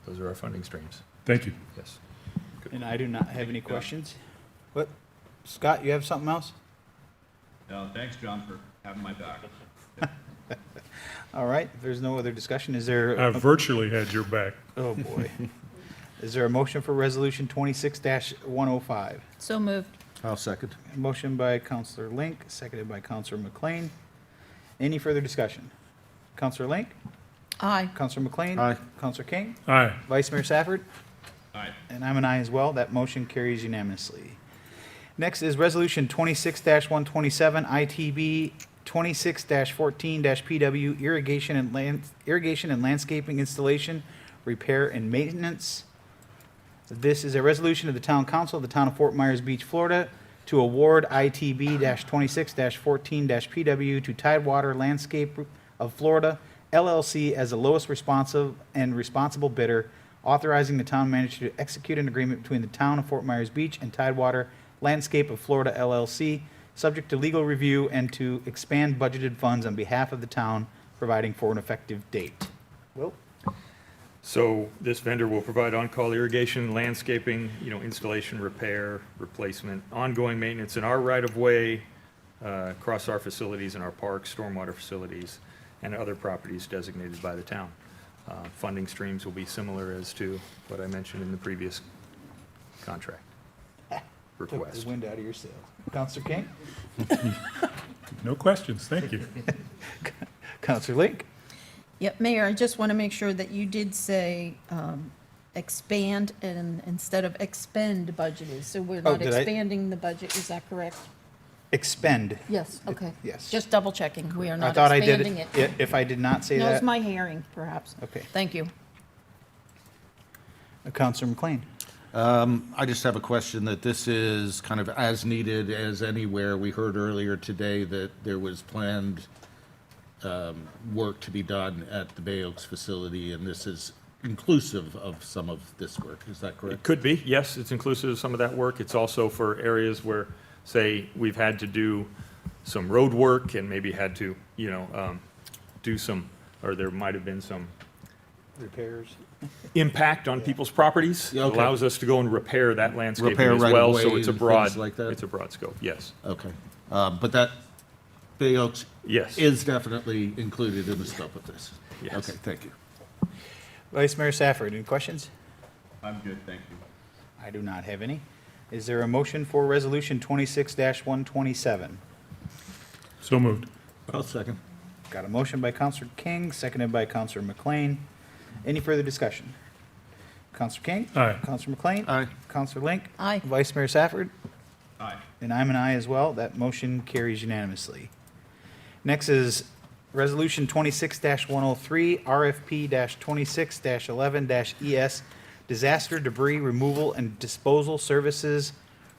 those are our funding streams. Thank you. Yes. And I do not have any questions. What? Scott, you have something else? No, thanks, John, for having my back. All right, if there's no other discussion, is there? I virtually had your back. Oh, boy. Is there a motion for Resolution 26-105? So moved. I'll second. Motion by Counselor Link, seconded by Counselor McLean. Any further discussion? Counselor Link? Aye. Counselor McLean? Aye. Counselor King? Aye. Vice Mayor Safford? Aye. And I'm an aye as well. That motion carries unanimously. Next is Resolution 26-127, ITB 26-14-PW, irrigation and landscaping installation, repair and maintenance. This is a resolution of the Town Council of the Town of Fort Myers Beach, Florida, to award ITB-26-14-PW to Tidewater Landscape of Florida, LLC, as the lowest responsive and responsible bidder, authorizing the town manager to execute an agreement between the Town of Fort Myers Beach and Tidewater Landscape of Florida, LLC, subject to legal review, and to expand budgeted funds on behalf of the town, providing for an effective date. Will? So this vendor will provide on-call irrigation, landscaping, installation, repair, replacement, ongoing maintenance in our right-of-way, across our facilities and our parks, stormwater facilities, and other properties designated by the town. Funding streams will be similar as to what I mentioned in the previous contract Took request. the wind out of your sails. Counselor King? No questions, thank you. Counselor Link? Yep, Mayor, I just want to make sure that you did say expand and instead of expend budgeted. So we're Oh, not did I- expanding the budget, is that correct? Expend. Yes, okay. Yes. Just double checking. We are I not thought I did expanding it. it. If I did not say No, that. it's my hearing, perhaps. Okay. Thank you. Counselor McLean? I just have a question that this is kind of as needed as anywhere. We heard earlier today that there was planned work to be done at the Bay Oaks facility, and this is inclusive of some of this work. Is that It correct? could be, yes, it's inclusive of some of that work. It's also for areas where, say, we've had to do some road work and maybe had to, do some, or there might have been some Repairs? impact on people's properties. It Okay. allows us to go and repair that landscaping Repair as well, so right-of-ways it's a and broad, things like that? it's a broad scope, yes. Okay. But that Bay Oaks Yes. is definitely included in the scope of this? Yes. Okay, thank you. Vice Mayor Safford, any questions? I'm good, thank you. I do not have any. Is there a motion for Resolution 26-127? So moved. I'll second. Got a motion by Counselor King, seconded by Counselor McLean. Any further discussion? Counselor King? Aye. Counselor McLean? Aye. Counselor Link? Aye. Vice Mayor Safford? Aye. And I'm an aye as well. That motion carries unanimously. Next is Resolution 26-103, RFP-26-11-ES, Disaster Debris Removal and Disposal Services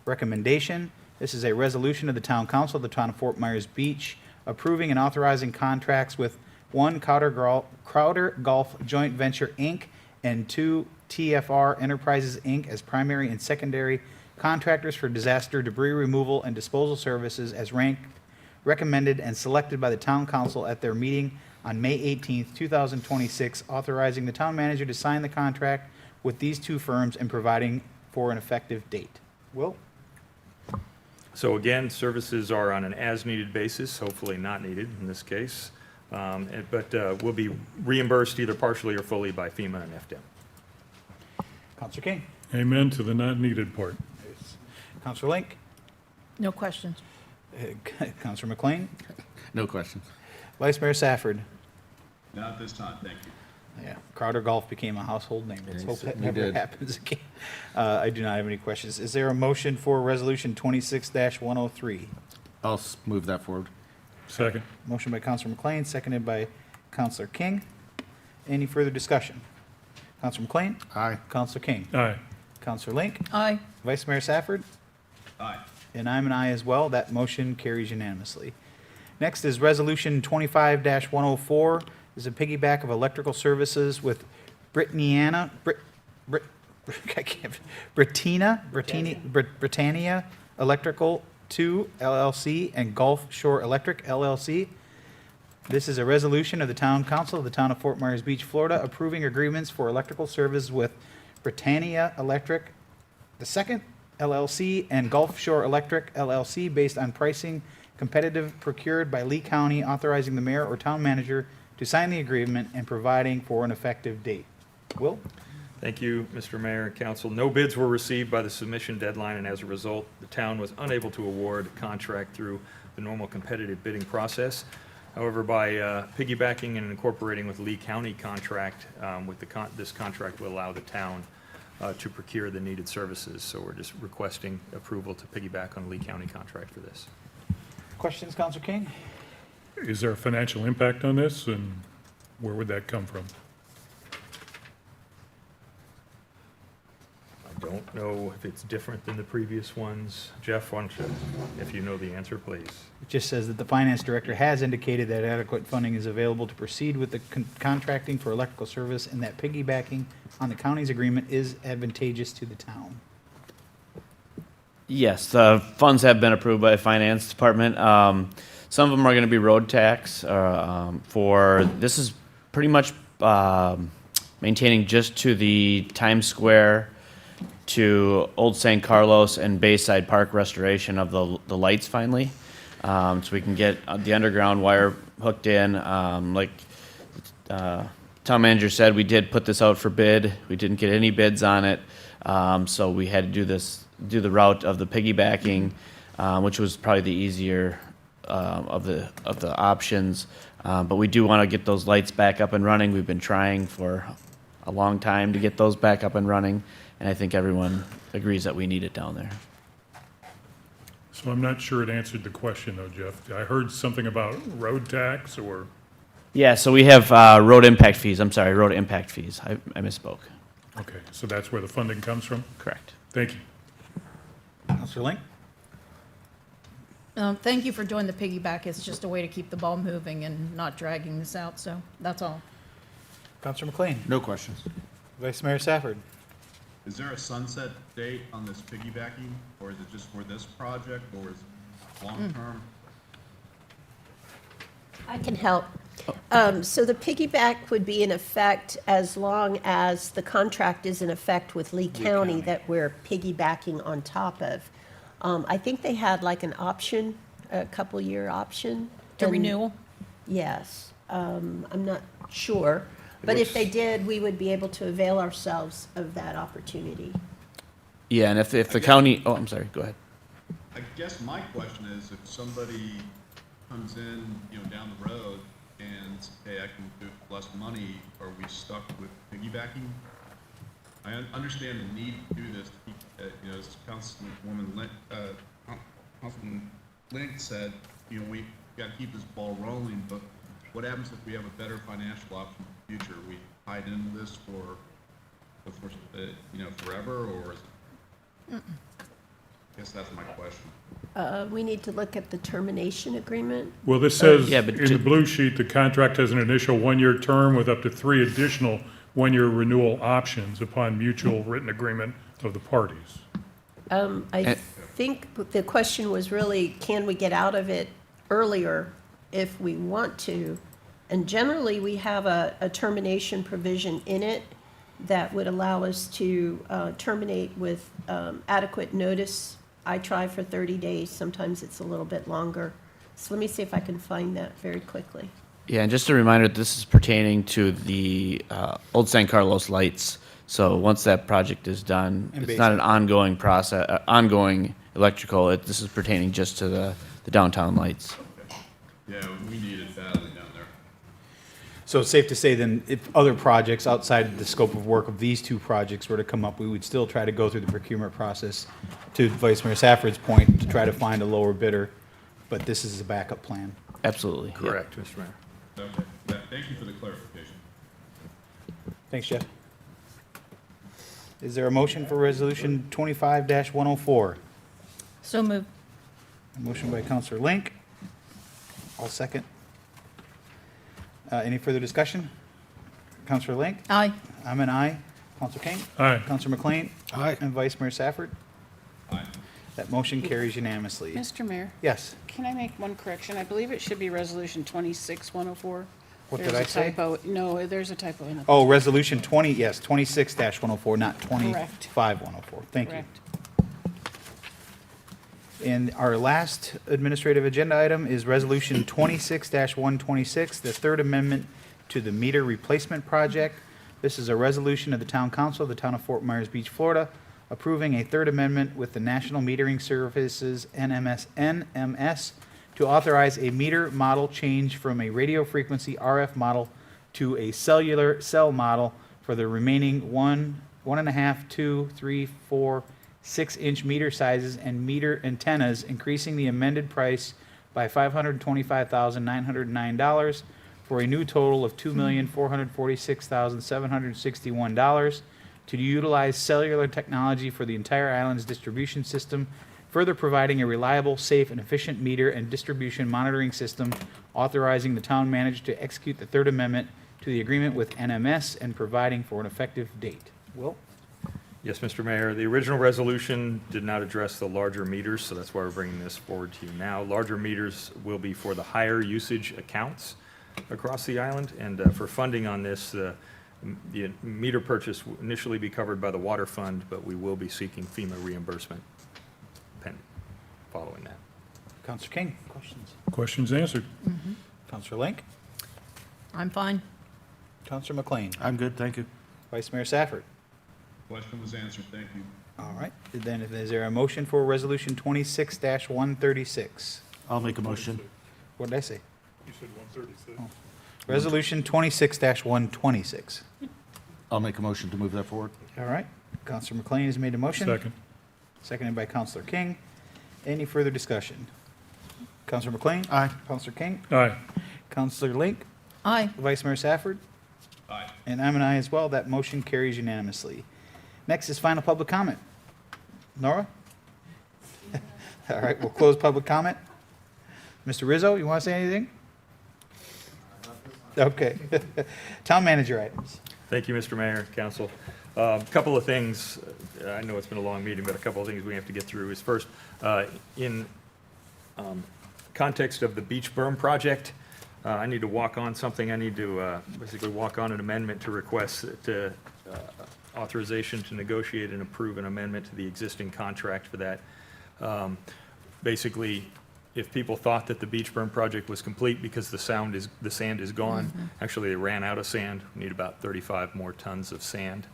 Recommendation. This is a resolution of the Town Council of the Town of Fort Myers Beach approving and authorizing contracts with 1 Crowder Golf Joint Venture, Inc., and 2 TFR Enterprises, Inc. as primary and secondary contractors for disaster debris removal and disposal services as ranked, recommended, and selected by the Town Council at their meeting on May 18th, 2026, authorizing the town manager to sign the contract with these two firms and providing for an effective date. Will? So again, services are on an as-needed basis, hopefully not needed in this case, but will be reimbursed either partially or fully by FEMA and FDM. Counselor King? Amen to the not needed part. Counselor Link? No questions. Counselor McLean? No questions. Vice Mayor Safford? Not this time, thank you. Yeah, Crowder Golf became a household name. Let's Yeah, hope that certainly never did. happens again. I do not have any questions. Is there a motion for Resolution 26-103? I'll move that forward. Second. Motion by Counselor McLean, seconded by Counselor King. Any further discussion? Counselor McLean? Aye. Counselor King? Aye. Counselor Link? Aye. Vice Mayor Safford? Aye. And I'm an aye as well. That motion carries unanimously. Next is Resolution 25-104. This is a piggyback of electrical services with Britannia Electrical 2 LLC and Gulf Shore Electric LLC. This is a resolution of the Town Council of the Town of Fort Myers Beach, Florida, approving agreements for electrical service with Britannia Electric II LLC and Gulf Shore Electric LLC based on pricing competitive procured by Lee County, authorizing the mayor or town manager to sign the agreement and providing for an effective date. Will? Thank you, Mr. Mayor and Council. No bids were received by the submission deadline, and as a result, the town was unable to award a contract through the normal competitive bidding process. However, by piggybacking and incorporating with Lee County contract, this contract will allow the town to procure the needed services. So we're just requesting approval to piggyback on a Lee County contract for this. Questions, Councilor King? Is there a financial impact on this, and where would that come from? I don't know if it's different than the previous ones. Jeff, why don't you, if you know the answer, please. It just says that the finance director has indicated that adequate funding is available to proceed with the contracting for electrical service and that piggybacking on the county's agreement is advantageous to the town. Yes, the funds have been approved by the finance department. Some of them are going to be road tax this is pretty much maintaining just to the Times Square to Old San Carlos and Bayside Park restoration of the lights finally. So we can get the underground wire hooked in. Like town manager said, we did put this out for bid. We didn't get any bids on it. So we had to do the route of the piggybacking, which was probably the easier of the options. But we do want to get those lights back up and running. We've been trying for a long time to get those back up and running, and I think everyone agrees that we need it down there. So I'm not sure it answered the question, though, Jeff. I heard something about road tax or... Yeah, so we have road impact fees. I'm sorry, road impact fees. I misspoke. Okay, so that's where the funding comes from? Correct. Thank you. Councilor Link? Thank you for doing the piggyback. It's just a way to keep the ball moving and not dragging this out, so that's all. Councilor McLean? No questions. Vice Mayor Safford? Is there a sunset date on this piggybacking, or is it just for this project, or is it long-term? I can help. So the piggyback would be in effect as long as the contract is in effect with Lee County that we're piggybacking on top of. I think they had like an option, a couple-year option. To and- renewal? Yes. I'm not sure. But if they did, we would be able to avail ourselves of that opportunity. Yeah, and if the county, oh, I'm sorry, go ahead. I guess my question is, if somebody comes in, down the road and, hey, I can do it for less money, are we stuck with piggybacking? I understand the need to do this, to keep, as Councilman Link said, we got to keep this ball rolling, but what happens if we have a better financial option in the future? Are we tied into this for forever, or is it? I guess that's my question. We need to look at the termination agreement. Well, this says yeah, but in the blue sheet, the contract has an initial one-year term with up to 3 additional one-year renewal options upon mutual written agreement of the parties. I think the question was really, can we get out of it earlier if we want to? And generally, we have a termination provision in it that would allow us to terminate with adequate notice. I try for 30 days. Sometimes it's a little bit longer. So let me see if I can find that very quickly. Yeah, and just a reminder, this is pertaining to the Old San Carlos lights. So once that project is done, And it's not an ongoing process, ongoing electrical. This is pertaining just to the downtown lights. Yeah, we need it badly down there. So it's safe to say then, if other projects outside the scope of work of these two projects were to come up, we would still try to go through the procurement process, to Vice Mayor Safford's point, to try to find a lower bidder, but this is a backup plan. Absolutely. Correct, Mr. Mayor. Okay, thank you for the clarification. Thanks, Jeff. Is there a motion for Resolution 25-104? So moved. A motion by Counselor Link. I'll second. Any further discussion? Counselor Link? Aye. I'm an aye. Counselor King? Aye. Counselor McLean? Aye. And Vice Mayor Safford? Aye. That motion carries unanimously. Mr. Mayor, Yes. can I make one correction? I believe it should be Resolution 26-104. What did There's I a say? typo. No, there's a typo in the. Oh, Resolution 26-104, not Correct. 25-104. Thank you. Correct. And our last administrative agenda item is Resolution 26-126, the third amendment to the meter replacement project. This is a resolution of the Town Council of the Town of Fort Myers Beach, Florida, approving a third amendment with the National Metering Services, NMS, to authorize a meter model change from a radio frequency RF model to a cellular cell model for the remaining 1.5, 2, 3, 4, 6-inch meter sizes and meter antennas, increasing the amended price by $525,909 for a new total of $2,446,761 to utilize cellular technology for the entire island's distribution system, further providing a reliable, safe, and efficient meter and distribution monitoring system, authorizing the town manager to execute the Third Amendment to the agreement with NMS and providing for an effective date. Will? Yes, Mr. Mayor, the original resolution did not address the larger meters, so that's why we're bringing this forward to you now. Larger meters will be for the higher usage accounts across the island, and for funding on this, the meter purchase will initially be covered by the water fund, but we will be seeking FEMA reimbursement following that. Counselor King, questions? Questions answered. Counselor Link? I'm fine. Counselor McLean? I'm good, thank you. Vice Mayor Safford? Question was answered, thank you. All right, then is there a motion for Resolution 26-136? I'll make a motion. What did I say? You said 136. Resolution 26-126. I'll make a motion to move that forward. All right, Counselor McLean has made a motion. Second. Seconded by Counselor King. Any further discussion? Counselor McLean? Aye. Counselor King? Aye. Counselor Link? Aye. Vice Mayor Safford? Aye. And I'm an aye as well. That motion carries unanimously. Next is final public comment. Nora? All right, we'll close public comment. Mr. Rizzo, you want to say anything? Okay. Town manager items. Thank you, Mr. Mayor, Council. A couple of things, I know it's been a long meeting, but a couple of things we have to get through is first, in context of the beach berm project, I need to walk on something. I need to basically walk on an amendment to request authorization to negotiate and approve an amendment to the existing contract for that. Basically, if people thought that the beach berm project was complete because the sand is gone, actually they ran out of sand. We need about 35 more tons of sand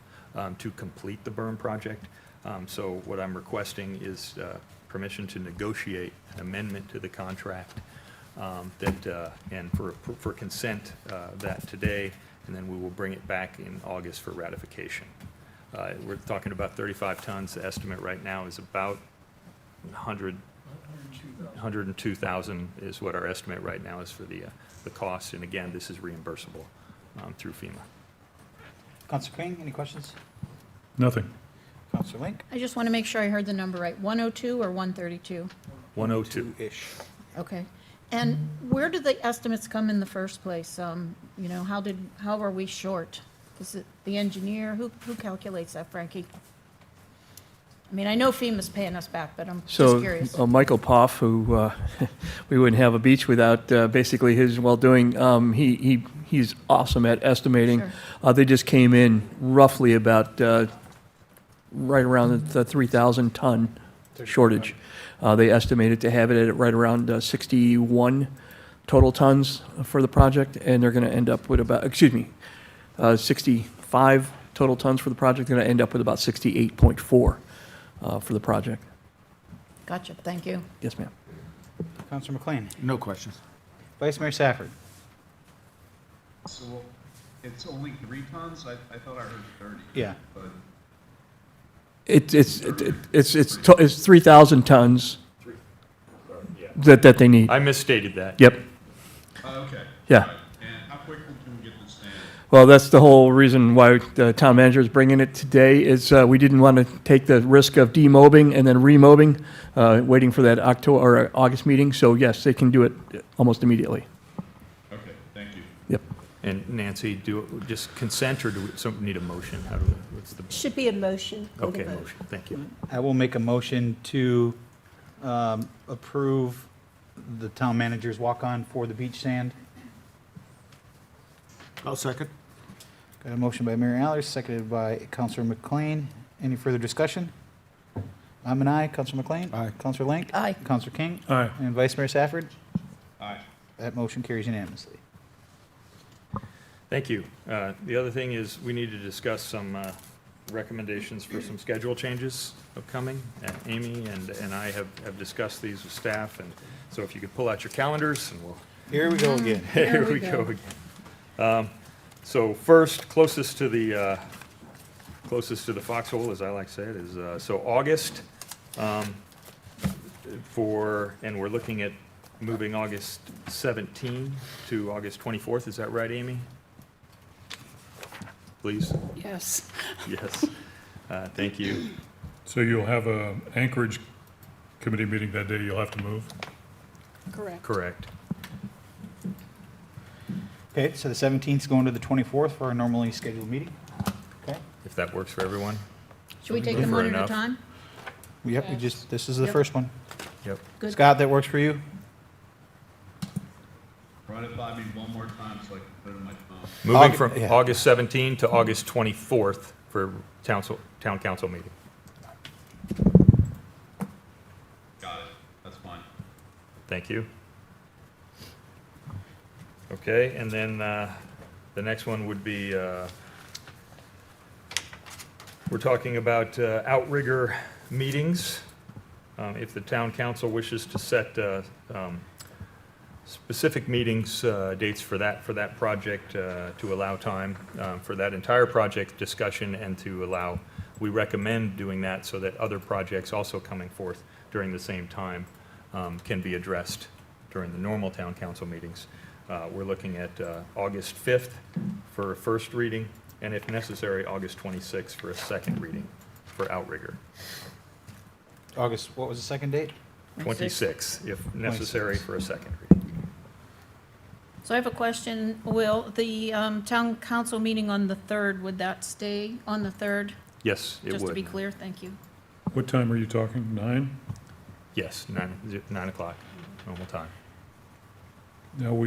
to complete the berm project. So what I'm requesting is permission to negotiate an amendment to the contract and for consent that today, and then we will bring it back in August for ratification. We're talking about 35 tons. The estimate right now is about 102,000 is what our estimate right now is for the cost. And again, this is reimbursable through FEMA. Counselor King, any questions? Nothing. Counselor Link? I just want to make sure I heard the number right. 102 or 132? 102. Okay. And where did the estimates come in the first place? You know, how are we short? Is it the engineer? Who calculates that, Frankie? I mean, I know FEMA's paying us back, but I'm just curious. So Michael Poff, who we wouldn't have a beach without basically his well-doing, he's awesome at estimating. Sure. They just came in roughly about right around the 3,000 ton shortage. They estimated to have it at right around 61 total tons for the project, and they're going to end up with about, 65 total tons for the project. They're going to end up with about 68.4 for the project. Gotcha, thank you. Yes, ma'am. Counselor McLean? No questions. Vice Mayor Safford? So it's only 3 tons? I thought I heard 30. Yeah. But It's 3,000 tons that they need. I misstated that. Yep. Okay. Yeah. All right. And how quickly can we get this sand? Well, that's the whole reason why the town manager is bringing it today, is we didn't want to take the risk of demobbing and then remobbing, waiting for that October or August meeting. So yes, they can do it almost immediately. Okay, thank you. Yep. And Nancy, just consent, or do we need a motion? What's the? Should be a motion. for the Okay, vote. motion, thank you. I will make a motion to approve the town manager's walk-on for the beach sand. I'll second. Got a motion by Mayor Allers, seconded by Counselor McLean. Any further discussion? I'm an aye. Counselor McLean? Aye. Counselor Lank? Aye. Counselor King? Aye. And Vice Mayor Safford? Aye. That motion carries unanimously. Thank you. The other thing is we need to discuss some recommendations for some schedule changes upcoming. Amy and I have discussed these with staff, and so if you could pull out your calendars and we'll. Here we go again. Here we go again. So first, closest to the foxhole, as I like to say it, is, so August, and we're looking at moving August 17 to August 24th. Is that right, Amy? Please? Yes. Yes. Thank you. So you'll have a Anchorage committee meeting that day, you'll have to move? Correct. Correct. Okay, so the 17th is going to the 24th for our normally scheduled meeting. Okay. If that works for everyone. Should we take them For one at a enough. time? Yep, we just, this is the Yep. first one. Yep. Good. Scott, that works for you? Run it by me one more time so I can put it in my phone. Moving Aug- from yeah. August 17 to August 24th for town council meeting. Got it. That's fine. Thank you. Okay, and then the next one would be, we're talking about outrigger meetings. If the town council wishes to set specific meetings, dates for that project, to allow time for that entire project discussion and to allow, we recommend doing that so that other projects also coming forth during the same time can be addressed during the normal town council meetings. We're looking at August 5th for a first reading, and if necessary, August 26th for a second reading for outrigger. August, what was the second date? 26th, if necessary, 26th. for a second reading. So I have a question. Will the town council meeting on the 3rd, would that stay on the 3rd? Yes, it would. Just to be clear, thank you. What time are you talking, 9? Yes, 9 o'clock, normal time. No,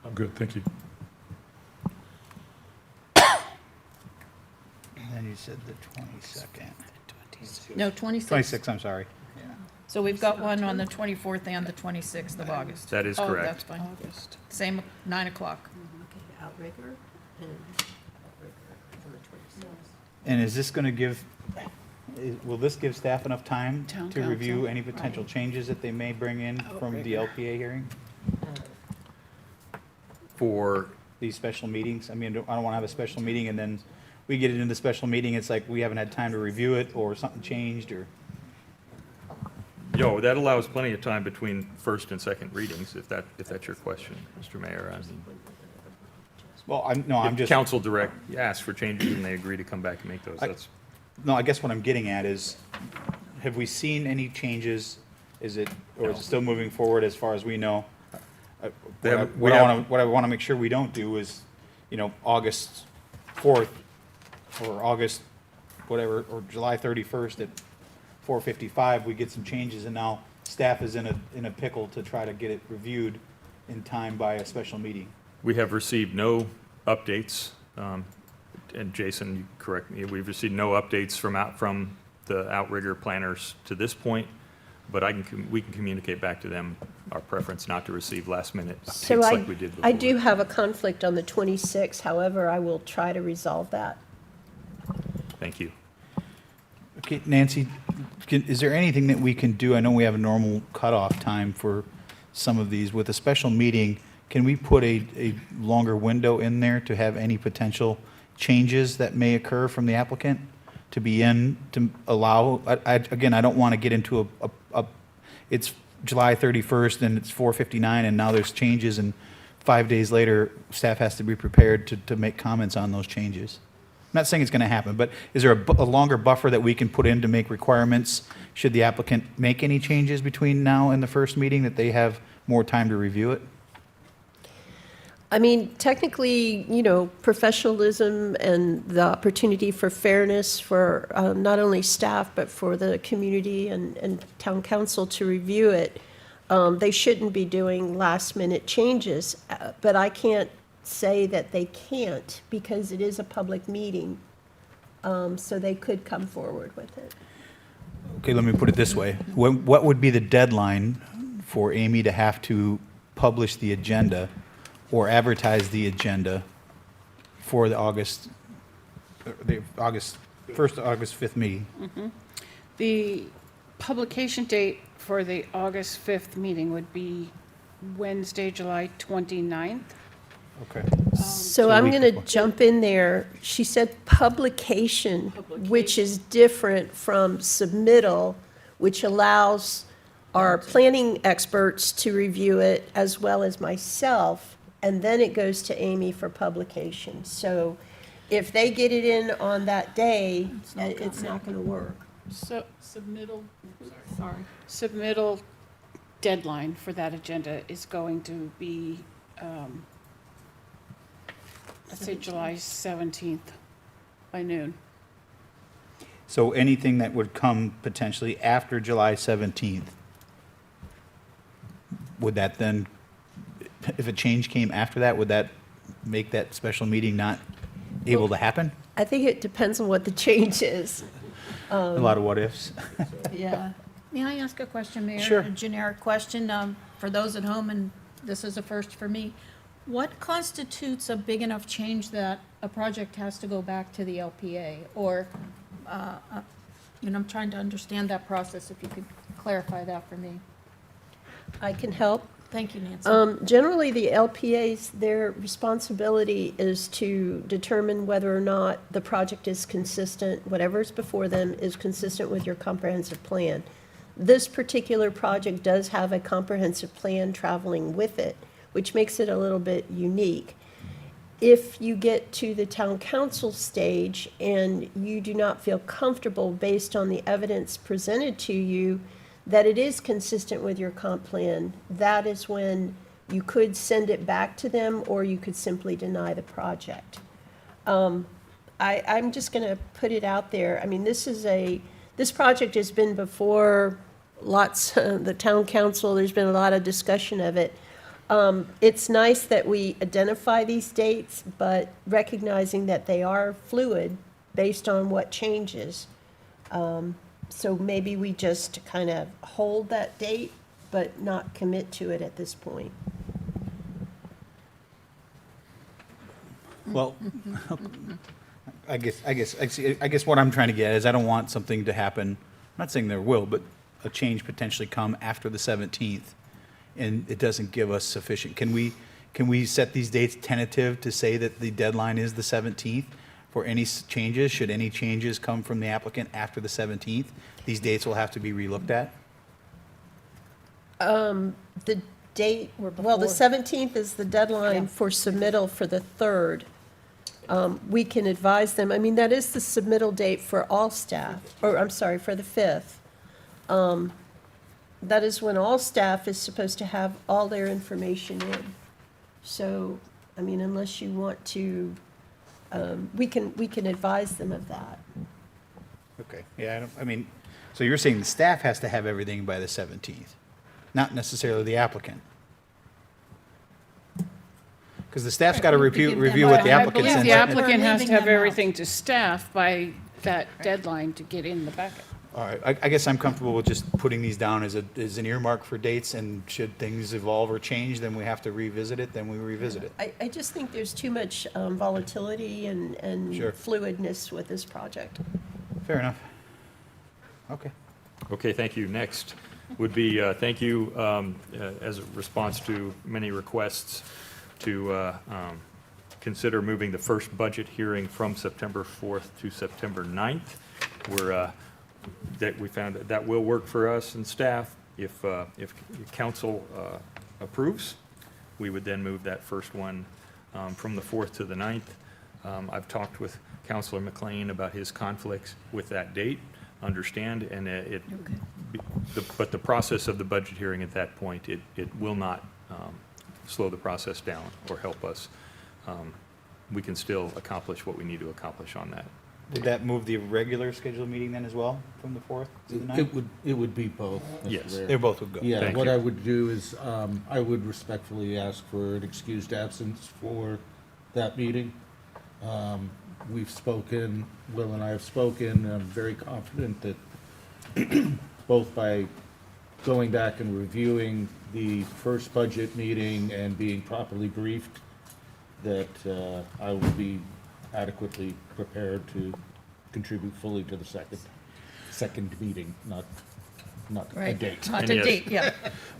I'm good, thank you. And then you said the 22nd. No, 26th. 26th, I'm sorry. Yeah. So we've got one on the 24th and the 26th of August. That is Oh, correct. that's fine. Same, 9 o'clock. Outrigger and And is this going to give, will this give staff enough time Town to review council. any potential changes that they may bring in from the LPA hearing? For, These special meetings? I mean, I don't want to have a special meeting and then we get it in the special meeting, it's like we haven't had time to review it or something changed or. that allows plenty of time between first and second readings, if that's your question, Mr. Mayor. I mean, Well, I'm if just. council asks for changes and they agree to come back and make those, that's, No, I guess what I'm getting at is, have we seen any changes? Is it still moving forward as far as we know? They haven't- What I want to make sure we don't do is, August 4th or August, whatever, or July 31st at 4:55, we get some changes and now staff is in a pickle to try to get it reviewed in time by a special meeting. we have received no updates, and Jason, you correct me, we've received no updates from the outrigger planners to this point, but we can communicate back to them our preference not to receive last-minute So updates like we did before. I do have a conflict on the 26th, however, I will try to resolve that. Thank you. Okay, Nancy, is there anything that we can do? I know we have a normal cutoff time for some of these. With a special meeting, can we put a longer window in there to have any potential changes that may occur from the applicant to be in, to allow, again, I don't want to get into it's July 31st and it's 4:59 and now there's changes and 5 days later, staff has to be prepared to make comments on those changes. I'm not saying it's going to happen, but is there a longer buffer that we can put in to make requirements should the applicant make any changes between now and the first meeting, that they have more time to review it? I mean, technically, professionalism and the opportunity for fairness for not only staff, but for the community and town council to review it, they shouldn't be doing last-minute changes. But I can't say that they can't because it is a public meeting, so they could come forward with it. Okay, let me put it this way. What would be the deadline for Amy to have to publish the agenda or advertise the agenda for the August 5th meeting? The publication date for the August 5th meeting would be Wednesday, July 29th. Okay. So I'm going to jump in there. She said publication, which is different from submittal, which allows our planning experts to review it as well as myself, and then it goes to Amy for publication. So if they get it in on that day, it's not going to work. So submittal deadline for that agenda is going to be, let's say July 17th by noon. So anything that would come potentially after July 17th, would that then, if a change came after that, would that make that special meeting not able to happen? I think it depends on what the change is. A lot of what ifs. Yeah. May I ask a question, Mayor? Sure. A generic question, for those at home, and this is a first for me. What constitutes a big enough change that a project has to go back to the LPA? Or, I'm trying to understand that process, if you could clarify that for me. I can help. Thank you, Nancy. Generally, the LPAs, their responsibility is to determine whether or not the project is consistent, whatever's before them is consistent with your comprehensive plan. This particular project does have a comprehensive plan traveling with it, which makes it a little bit unique. If you get to the town council stage and you do not feel comfortable based on the evidence presented to you that it is consistent with your comp plan, that is when you could send it back to them, or you could simply deny the project. I'm just gonna put it out there. I mean, this project has been before lots, the town council, there's been a lot of discussion of it. It's nice that we identify these dates, but recognizing that they are fluid based on what changes. So maybe we just kind of hold that date, but not commit to it at this point. Well, I guess what I'm trying to get is I don't want something to happen, I'm not saying there will, but a change potentially come after the 17th, and it doesn't give us sufficient. Can we set these dates tentative to say that the deadline is the 17th for any changes? Should any changes come from the applicant after the 17th, these dates will have to be relooked at? The date, well, the 17th is the deadline for submittal for the 3rd. We can advise them, I mean, that is the submittal date for all staff, or I'm sorry, for the 5th. That is when all staff is supposed to have all their information in. So, I mean, unless you want to, we can advise them of that. Okay, yeah, so you're saying the staff has to have everything by the 17th, not necessarily the applicant? Because the staff's got to review what the applicant I sends. believe the applicant has to have everything to staff by that deadline to get in the packet. All right, I guess I'm comfortable with just putting these down as an earmark for dates, and should things evolve or change, then we have to revisit it, then we revisit it. I just think there's too much volatility and Sure. fluidness with this project. Fair enough. Okay. Okay, thank you. Next would be, thank you, as a response to many requests to consider moving the first budget hearing from September 4th to September 9th. That we found that will work for us and staff. If council approves, we would then move that first one from the 4th to the 9th. I've talked with Councilor McLean about his conflicts with that date, understand, and but the process of the budget hearing at that point, it will not slow the process down or help us. We can still accomplish what we need to accomplish on that. Would that move the regular scheduled meeting then as well, from the 4th to the 9th? It would be both. Mr. Yes. Mayor. They both would go. Yeah, Thank what you. I would do is, I would respectfully ask for an excused absence for that meeting. We've spoken, Will and I have spoken, I'm very confident that both by going back and reviewing the first budget meeting and being properly briefed, that I will be adequately prepared to contribute fully to the second meeting, not a Right. date. Not a date, yeah.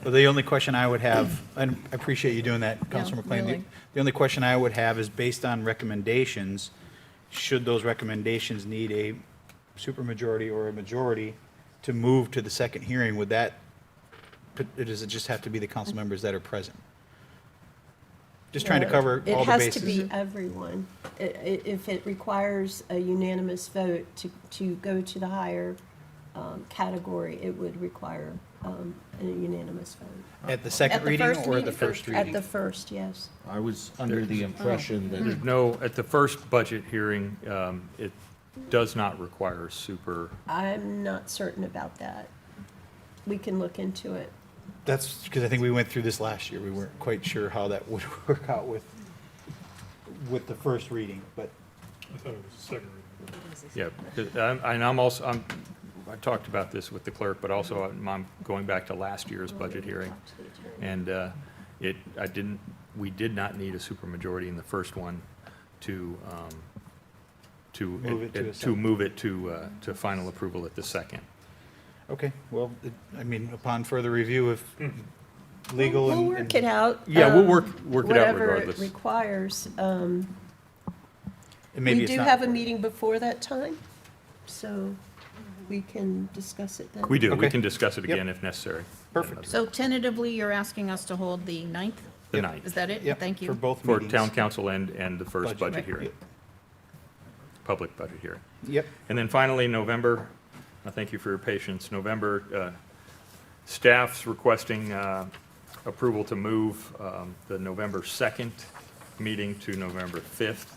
Well, the only question I would have, and I appreciate you doing that, Councilor McLean. really. The only question I would have is based on recommendations, should those recommendations need a supermajority or a majority to move to the second hearing, would that, does it just have to be the council members that are present? Just trying to cover all the It bases. has to be everyone. If it requires a unanimous vote to go to the higher category, it would require a unanimous vote. At the second At the reading first or at the meeting? first At reading? the first, yes. I was under the impression There's that, no, at the first budget hearing, it does not require super, I'm not certain about that. We can look into it. That's because I think we went through this last year. We weren't quite sure how that would work out with the first reading, but I thought it was the second reading. yeah. 'Cause I'm also, I talked about this with the clerk, but also I'm going back to last year's budget hearing. And we did not need a supermajority in the first one to Move it to a to second. move it to final approval at the second. okay, well, I mean, upon further review of legal We'll and. work it out. Yeah, we'll work it out Whatever regardless. it requires. And maybe We it's do not- have a meeting before that time, so we can discuss it then. We do, we Okay. can discuss it Yep. again if necessary. Perfect. So tentatively, you're asking us to hold the 9th? The Yep. 9th, Is that it? Yep, Thank you. for both for meetings. town council and the first Budget. budget Right. hearing, public budget hearing. Yep, And then finally, November, thank you for your patience. November, staff's requesting approval to move the November 2nd meeting to November 5th.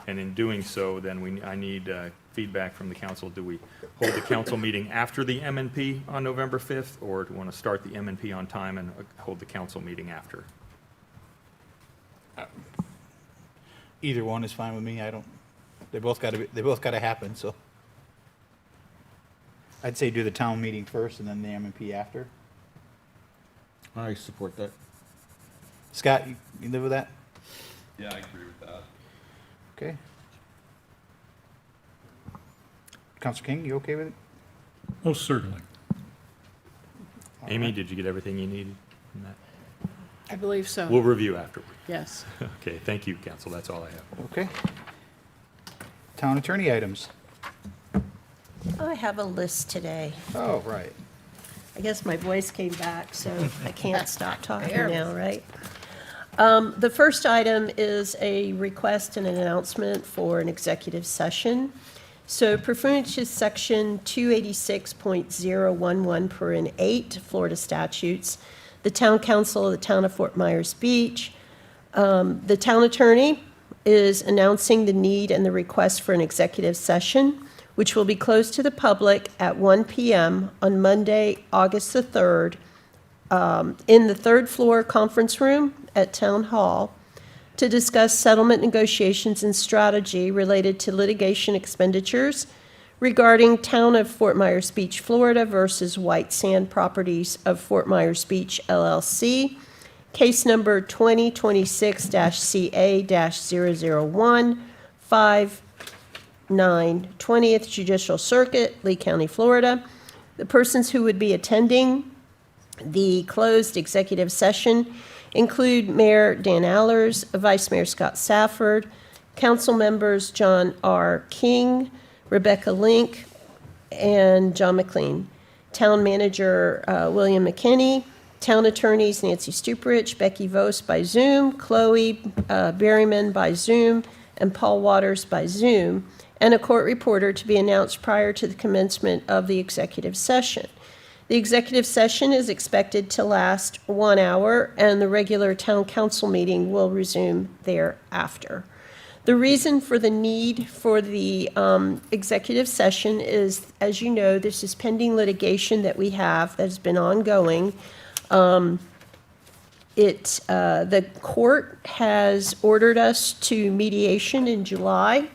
And in doing so, then I need feedback from the council. Do we hold the council meeting after the M&P on November 5th? Or do we want to start the M&P on time and hold the council meeting after? either one is fine with me. They both gotta happen, so. I'd say do the town meeting first and then the M&P after. I support that. Scott, you live with that? Yeah, I agree with that. Okay. Counselor King, you okay with it? Most certainly. Amy, did you get everything you needed from that? I believe so. We'll review afterward. Yes. Okay, thank you, council. That's all I have. Okay. Town attorney items. I have a list today. Oh, right. I guess my voice came back, so I can't stop talking There. now, right? The first item is a request and an announcement for an executive session. So pursuant to Section 286.011 per in 8 Florida statutes, the Town Council of the Town of Fort Myers Beach, the town attorney is announcing the need and the request for an executive session, which will be closed to the public at 1 p.m. on Monday, August the 3rd, in the third floor conference room at Town Hall to discuss settlement negotiations and strategy related to litigation expenditures regarding Town of Fort Myers Beach, Florida versus White Sand Properties of Fort Myers Beach LLC, case number 2026-CA-001, 5/9, 20th Judicial Circuit, Lee County, Florida. The persons who would be attending the closed executive session include Mayor Dan Allers, Vice Mayor Scott Safford, council members John R. King, Rebecca Link, and John McLean, town manager William McKinney, town attorneys Nancy Stuprich, Becky Vos by Zoom, Chloe Berryman by Zoom, and Paul Waters by Zoom, and a court reporter to be announced prior to the commencement of the executive session. The executive session is expected to last 1 hour, and the regular town council meeting will resume thereafter. The reason for the need for the executive session is, as you know, this is pending litigation that we have that has been ongoing. The court has ordered us to mediation in July,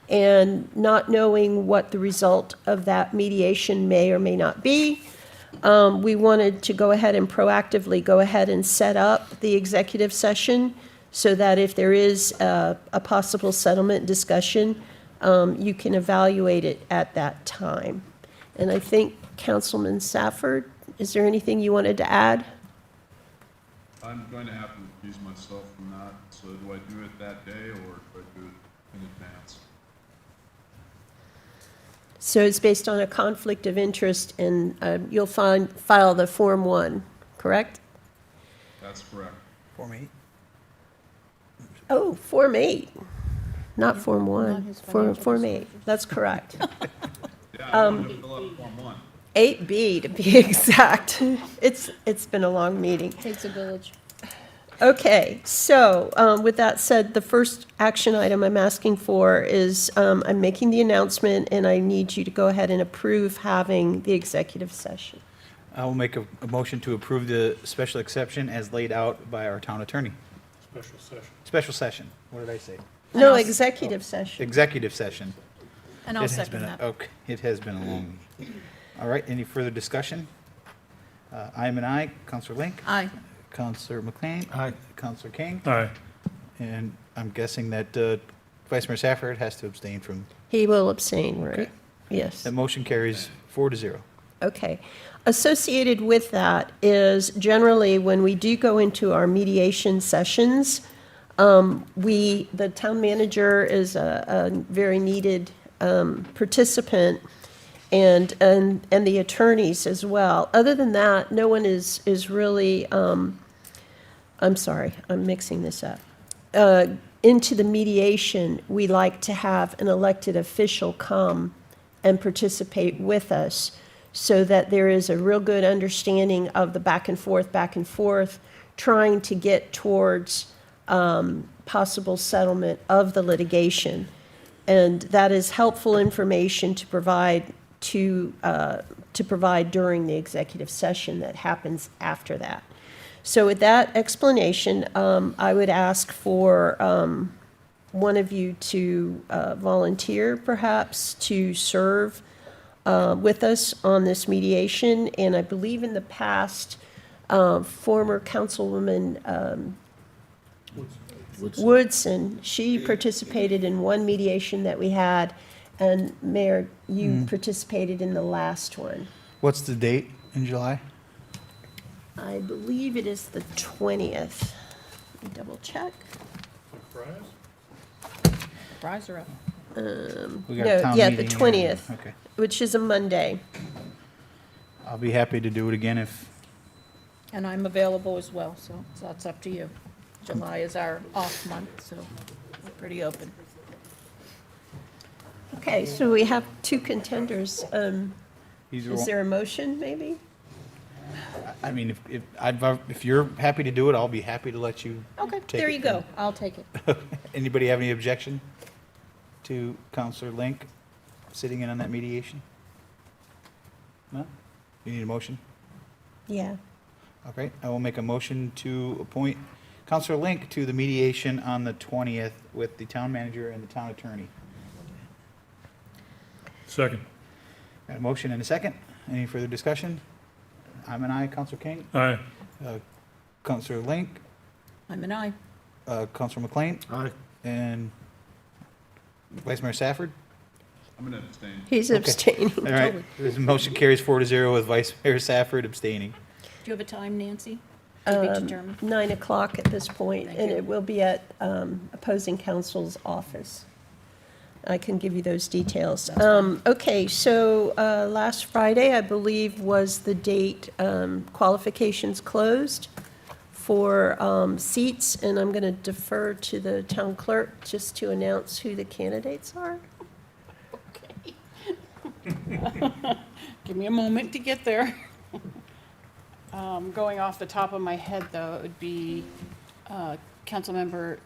and not knowing what the result of that mediation may or may not be, we wanted to go ahead and proactively go ahead and set up the executive session so that if there is a possible settlement discussion, you can evaluate it at that time. And I think Councilman Safford, is there anything you wanted to add? I'm going to have to recuse myself from that, so do I do it that day or do I do it in advance? So it's based on a conflict of interest, and you'll file the Form 1, correct? That's correct. Form 8? Oh, Form 8, not Form not 1, his Form financial 8, that's correct. Yeah, I wanted to fill out Form 1. 8B to be exact. It's been a long meeting. Takes a village. Okay, so with that said, the first action item I'm asking for is I'm making the announcement, and I need you to go ahead and approve having the executive session. I will make a motion to approve the special exception as laid out by our town attorney. Special session. Special session, what did I say? No, executive session. Executive session. And I'll It has second been a- that. Okay, it has been a long meeting. All right, any further discussion? I am an aye. Counselor Link? Aye. Counselor McLean? Aye. Counselor King? Aye. And I'm guessing that Vice Mayor Safford has to abstain from, He will abstain, right? Okay. Yes. that motion carries 4-0. Okay. Associated with that is generally when we do go into our mediation sessions, the town manager is a very needed participant, and the attorneys as well. Other than that, no one is really, I'm sorry, I'm mixing this up. Into the mediation, we like to have an elected official come and participate with us so that there is a real good understanding of the back and forth, trying to get towards possible settlement of the litigation. And that is helpful information to provide during the executive session that happens after that. So with that explanation, I would ask for one of you to volunteer perhaps to serve with us on this mediation. And I believe in the past, former Councilwoman Woodson, she participated in one mediation that we had, and Mayor, you participated in the last one. What's the date in July? I believe it is the 20th. Let me double check. Fries are up. We got No, town yeah, the meeting and 20th, everything. Okay. which is a Monday. I'll be happy to do it again if, And I'm available as well, so that's up to you. July is our off month, so we're pretty open. Okay, so we have two contenders. Either Is one. there a motion, maybe? I mean, if you're happy to do it, I'll be happy to let you. Okay, take there it you go. I'll take it. Anybody have any objection to Counselor Link sitting in on that mediation? No? You need a motion? Yeah. Okay, I will make a motion to appoint Counselor Link to the mediation on the 20th with the town manager and the town attorney. Second. Got a motion and a second. Any further discussion? I'm an aye. Counselor King? Aye. Counselor Link? I'm an aye. Counselor McLean? Aye. And Vice Mayor Safford? I'm going to abstain. He's Okay. abstaining. All right, this motion carries 4-0 with Vice Mayor Safford abstaining. Do you have a time, Nancy? To be determined? 9 o'clock at this point, Thank and you. it will be at opposing counsel's office. I can give you those details. Okay, so last Friday, I believe, was the date qualifications closed for seats, and I'm going to defer to the town clerk just to announce who the candidates are. Give me a moment to get there. Going off the top of my head, though, it would be Councilmember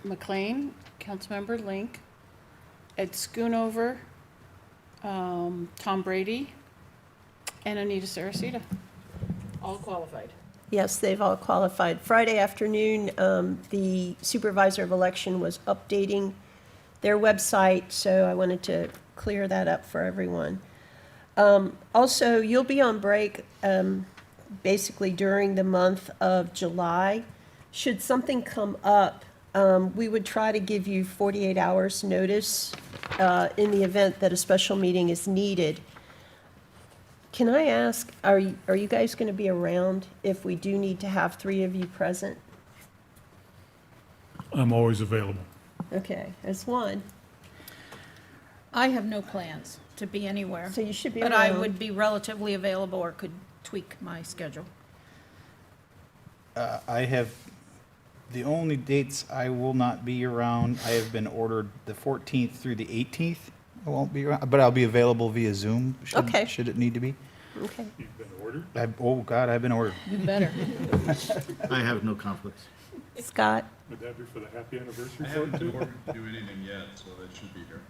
McLean, Councilmember Link, Ed Schoonover, Tom Brady, and Anita Saracita. All qualified. Yes, they've all qualified. Friday afternoon, the supervisor of election was updating their website, so I wanted to clear that up for everyone. Also, you'll be on break basically during the month of July. Should something come up, we would try to give you 48 hours notice in the event that a special meeting is needed. Can I ask, are you guys going to be around if we do need to have 3 of you present? I'm always available. Okay, that's one. I have no plans to be anywhere. So you should be But I around. would be relatively available or could tweak my schedule. I have, the only dates I will not be around, I have been ordered the 14th through the 18th. I won't be around, but I'll be available via Zoom. Okay. Should it need to be. Okay. You've been ordered? Oh, God, I've been ordered. You better. I have no conflicts. Scott? Would that be for the happy anniversary? I haven't been ordered to do anything yet, so that should be here.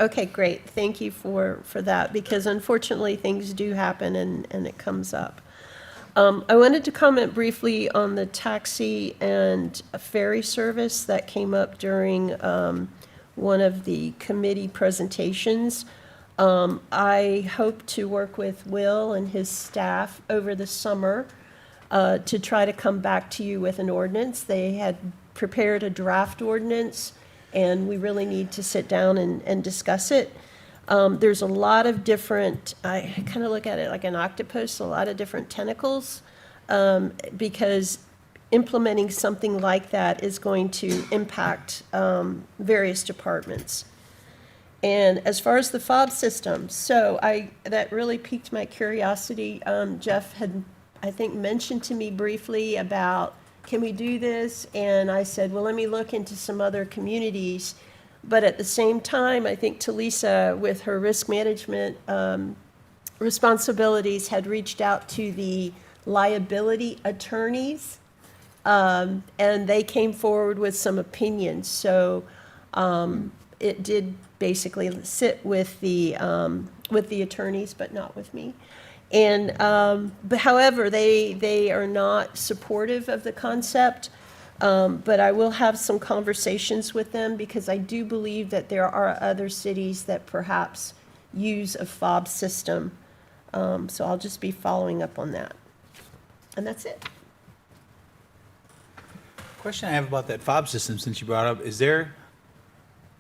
Okay, great. Thank you for that, because unfortunately, things do happen and it comes up. I wanted to comment briefly on the taxi and ferry service that came up during one of the committee presentations. I hope to work with Will and his staff over the summer to try to come back to you with an ordinance. They had prepared a draft ordinance, and we really need to sit down and discuss it. There's a lot of different, I kind of look at it like an octopus, a lot of different tentacles, because implementing something like that is going to impact various departments. And as far as the fob system, so that really piqued my curiosity. Jeff had, I think, mentioned to me briefly about, can we do this? And I said, well, let me look into some other communities. But at the same time, I think Talisa, with her risk management responsibilities, had reached out to the liability attorneys, and they came forward with some opinions. So it did basically sit with the attorneys, but not with me. And but however, they are not supportive of the concept. But I will have some conversations with them, because I do believe that there are other cities that perhaps use a fob system. So I'll just be following up on that. And that's it. Question I have about that fob system, since you brought it up, is there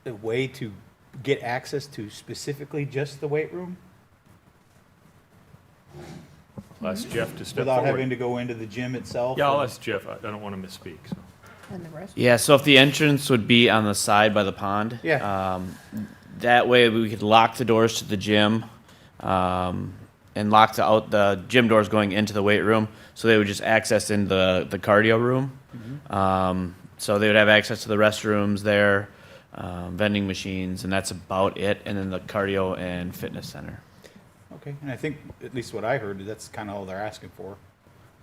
a way to get access to specifically just the weight room? I'll ask Jeff to step Without forward. having to go into the gym itself? Yeah, I'll or- ask Jeff. I don't want to misspeak, so. And the rest? Yeah, so if the entrance would be on the side by the pond. Yeah. That way we could lock the doors to the gym, and lock the gym doors going into the weight room, so they would just access into the cardio room. So they would have access to the restrooms there, vending machines, and that's about it, and then the cardio and fitness center. Okay, and I think, at least what I heard, that's kind of all they're asking for.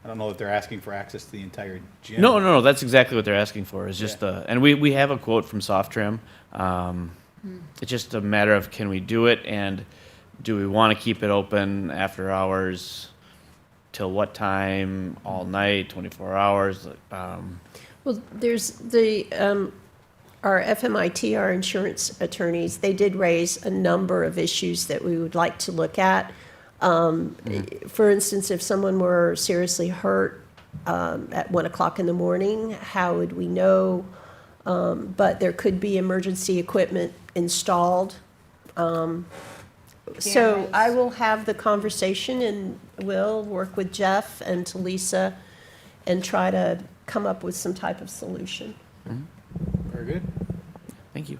I don't know if they're asking for access to the entire gym. No, that's exactly what they're asking for, is just and we have a quote from Soft Trim. It's just a matter of, can we do it, and do we want to keep it open after hours, till what time, all night, 24 hours? Well, there's our FMIT, our insurance attorneys, they did raise a number of issues that we would like to look at. For instance, if someone were seriously hurt at 1 o'clock in the morning, how would we know? But there could be emergency equipment installed. So I will have the conversation, and we'll work with Jeff and Talisa and try to come up with some type of solution. Very good. Thank you.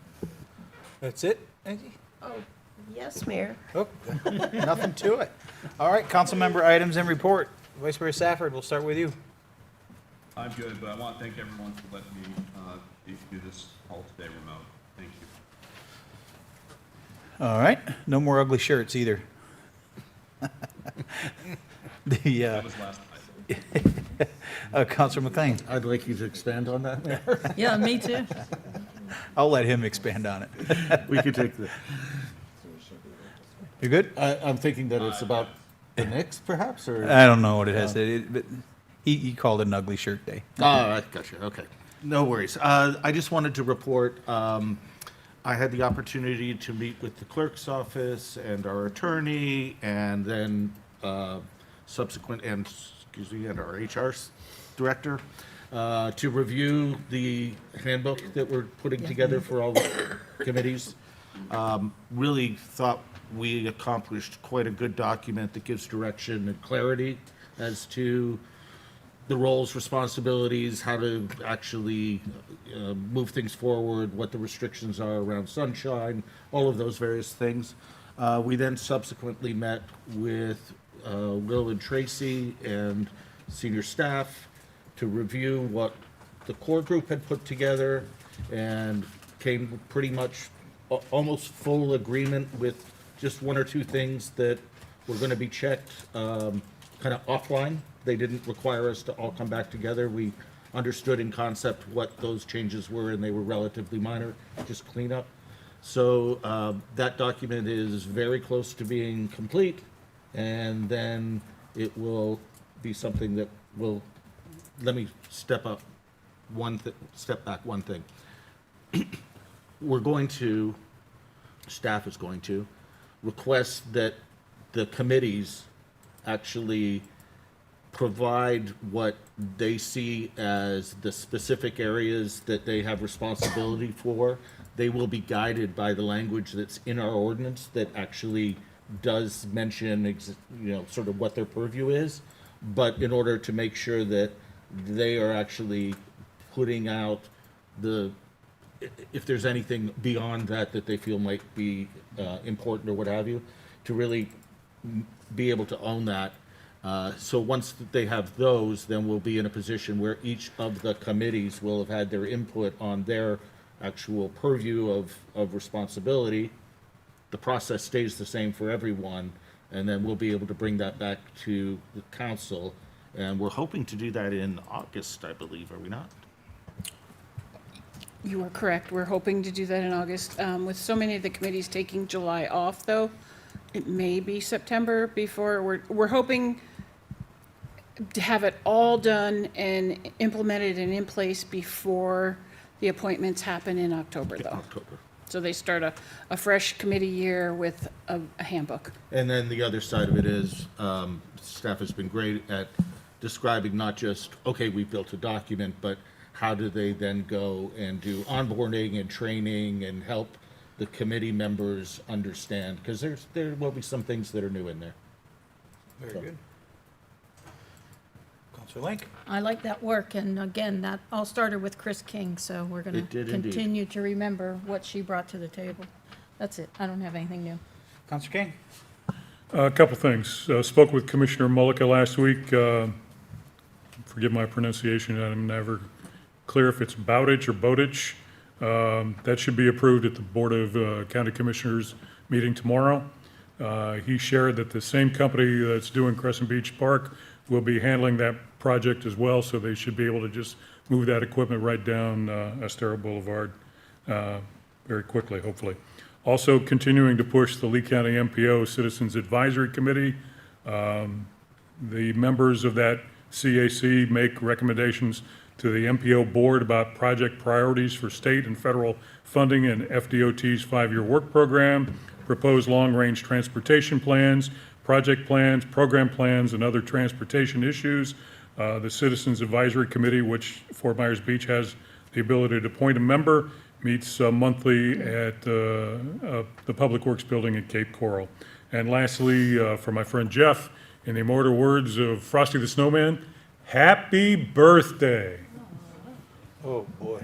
That's it, Angie? Oh, yes, Mayor. Oh, nothing to it. All right, council member items and report. Vice Mayor Safford, we'll start with you. I'm good, but I want to thank everyone for letting me do this all today remote. Thank you. All right, no more ugly shirts either. That was last night. Councilor McLean. I'd like you to expand on that, Mayor. Yeah, me too. I'll let him expand on it. We could take the, You good? I'm thinking that it's about the Knicks, perhaps, or? I don't know what it has, but he called it an ugly shirt day. Oh, I gotcha, okay. No worries. I just wanted to report, I had the opportunity to meet with the clerk's office and our attorney, and then and our HR director, to review the handbook that we're putting together for all the committees. Really thought we accomplished quite a good document that gives direction and clarity as to the roles, responsibilities, how to actually move things forward, what the restrictions are around sunshine, all of those various things. We then subsequently met with Will and Tracy and senior staff to review what the core group had put together, and came pretty much almost full agreement with just one or two things that were going to be checked kind of offline. They didn't require us to all come back together. We understood in concept what those changes were, and they were relatively minor, just cleanup. So that document is very close to being complete, and then it will be something that will, let me step back one thing. We're going to, staff is going to, request that the committees actually provide what they see as the specific areas that they have responsibility for. They will be guided by the language that's in our ordinance that actually does mention, sort of what their purview is. But in order to make sure that they are actually putting out if there's anything beyond that they feel might be important or what have you, to really be able to own that. So once they have those, then we'll be in a position where each of the committees will have had their input on their actual purview of responsibility. The process stays the same for everyone, and then we'll be able to bring that back to the council. And we're hoping to do that in August, I believe, are we not? You are correct. We're hoping to do that in August. With so many of the committees taking July off, though, it may be September before. We're hoping to have it all done and implemented and in place before the appointments happen in October, though. October. So they start a fresh committee year with a handbook. And then the other side of it is, staff has been great at describing not just, okay, we built a document, but how do they then go and do onboarding and training and help the committee members understand? Because there will be some things that are new in there. Very good. Counselor Link? I like that work, and again, that all started with Chris King, so we're going It to did indeed. continue to remember what she brought to the table. That's it. I don't have anything new. Counselor King? A couple things. Spoke with Commissioner Mullica last week. Forgive my pronunciation, I'm never clear if it's Bowditch or Bowditch. That should be approved at the Board of County Commissioners meeting tomorrow. He shared that the same company that's doing Crescent Beach Park will be handling that project as well, so they should be able to just move that equipment right down Estero Boulevard very quickly, hopefully. Also continuing to push the Lee County MPO Citizens Advisory Committee. The members of that CAC make recommendations to the MPO board about project priorities for state and federal funding and FDOT's 5-year work program, proposed long-range transportation plans, project plans, program plans, and other transportation issues. The Citizens Advisory Committee, which Fort Myers Beach has the ability to appoint a member, meets monthly at the Public Works Building at Cape Coral. And lastly, for my friend Jeff, in the immortal words of Frosty the Snowman, happy birthday. Oh, boy.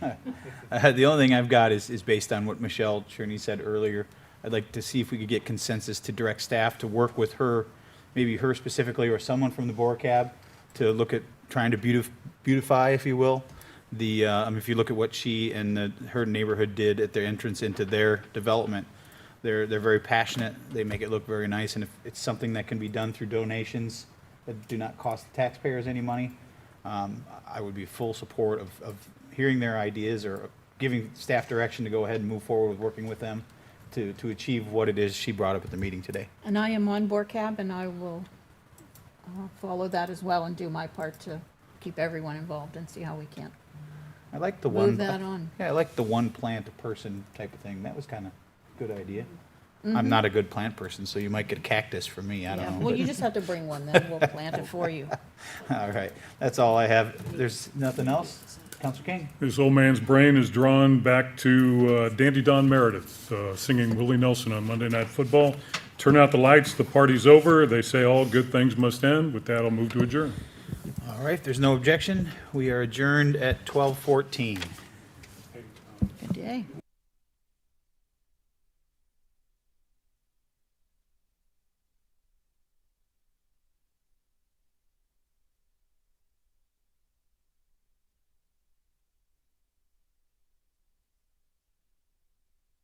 The only thing I've got is based on what Michelle Cherney said earlier. I'd like to see if we could get consensus to direct staff to work with her, maybe her specifically or someone from the BORCAB, to look at trying to beautify, if you will, if you look at what she and her neighborhood did at their entrance into their development, they're very passionate. They make it look very nice, and if it's something that can be done through donations that do not cost the taxpayers any money, I would be full support of hearing their ideas or giving staff direction to go ahead and move forward with working with them to achieve what it is she brought up at the meeting today. And I am on BORCAB, and I will follow that as well and do my part to keep everyone involved and see how we can. I like the one. Move that on. Yeah, I like the one plant a person type of thing. That was kind of a good idea. I'm Mhm. not a good plant person, so you might get a cactus from me. I Yeah, don't know. well, you just have to bring one, then we'll plant it for you. All right, that's all I have. There's nothing else? Counselor King? This old man's brain is drawn back to Dandy Don Meredith singing Willie Nelson on Monday Night Football. Turn out the lights, the party's over. They say all good things must end. With that, I'll move to adjourn. All right, if there's no objection, we are adjourned at 12:14. Good day.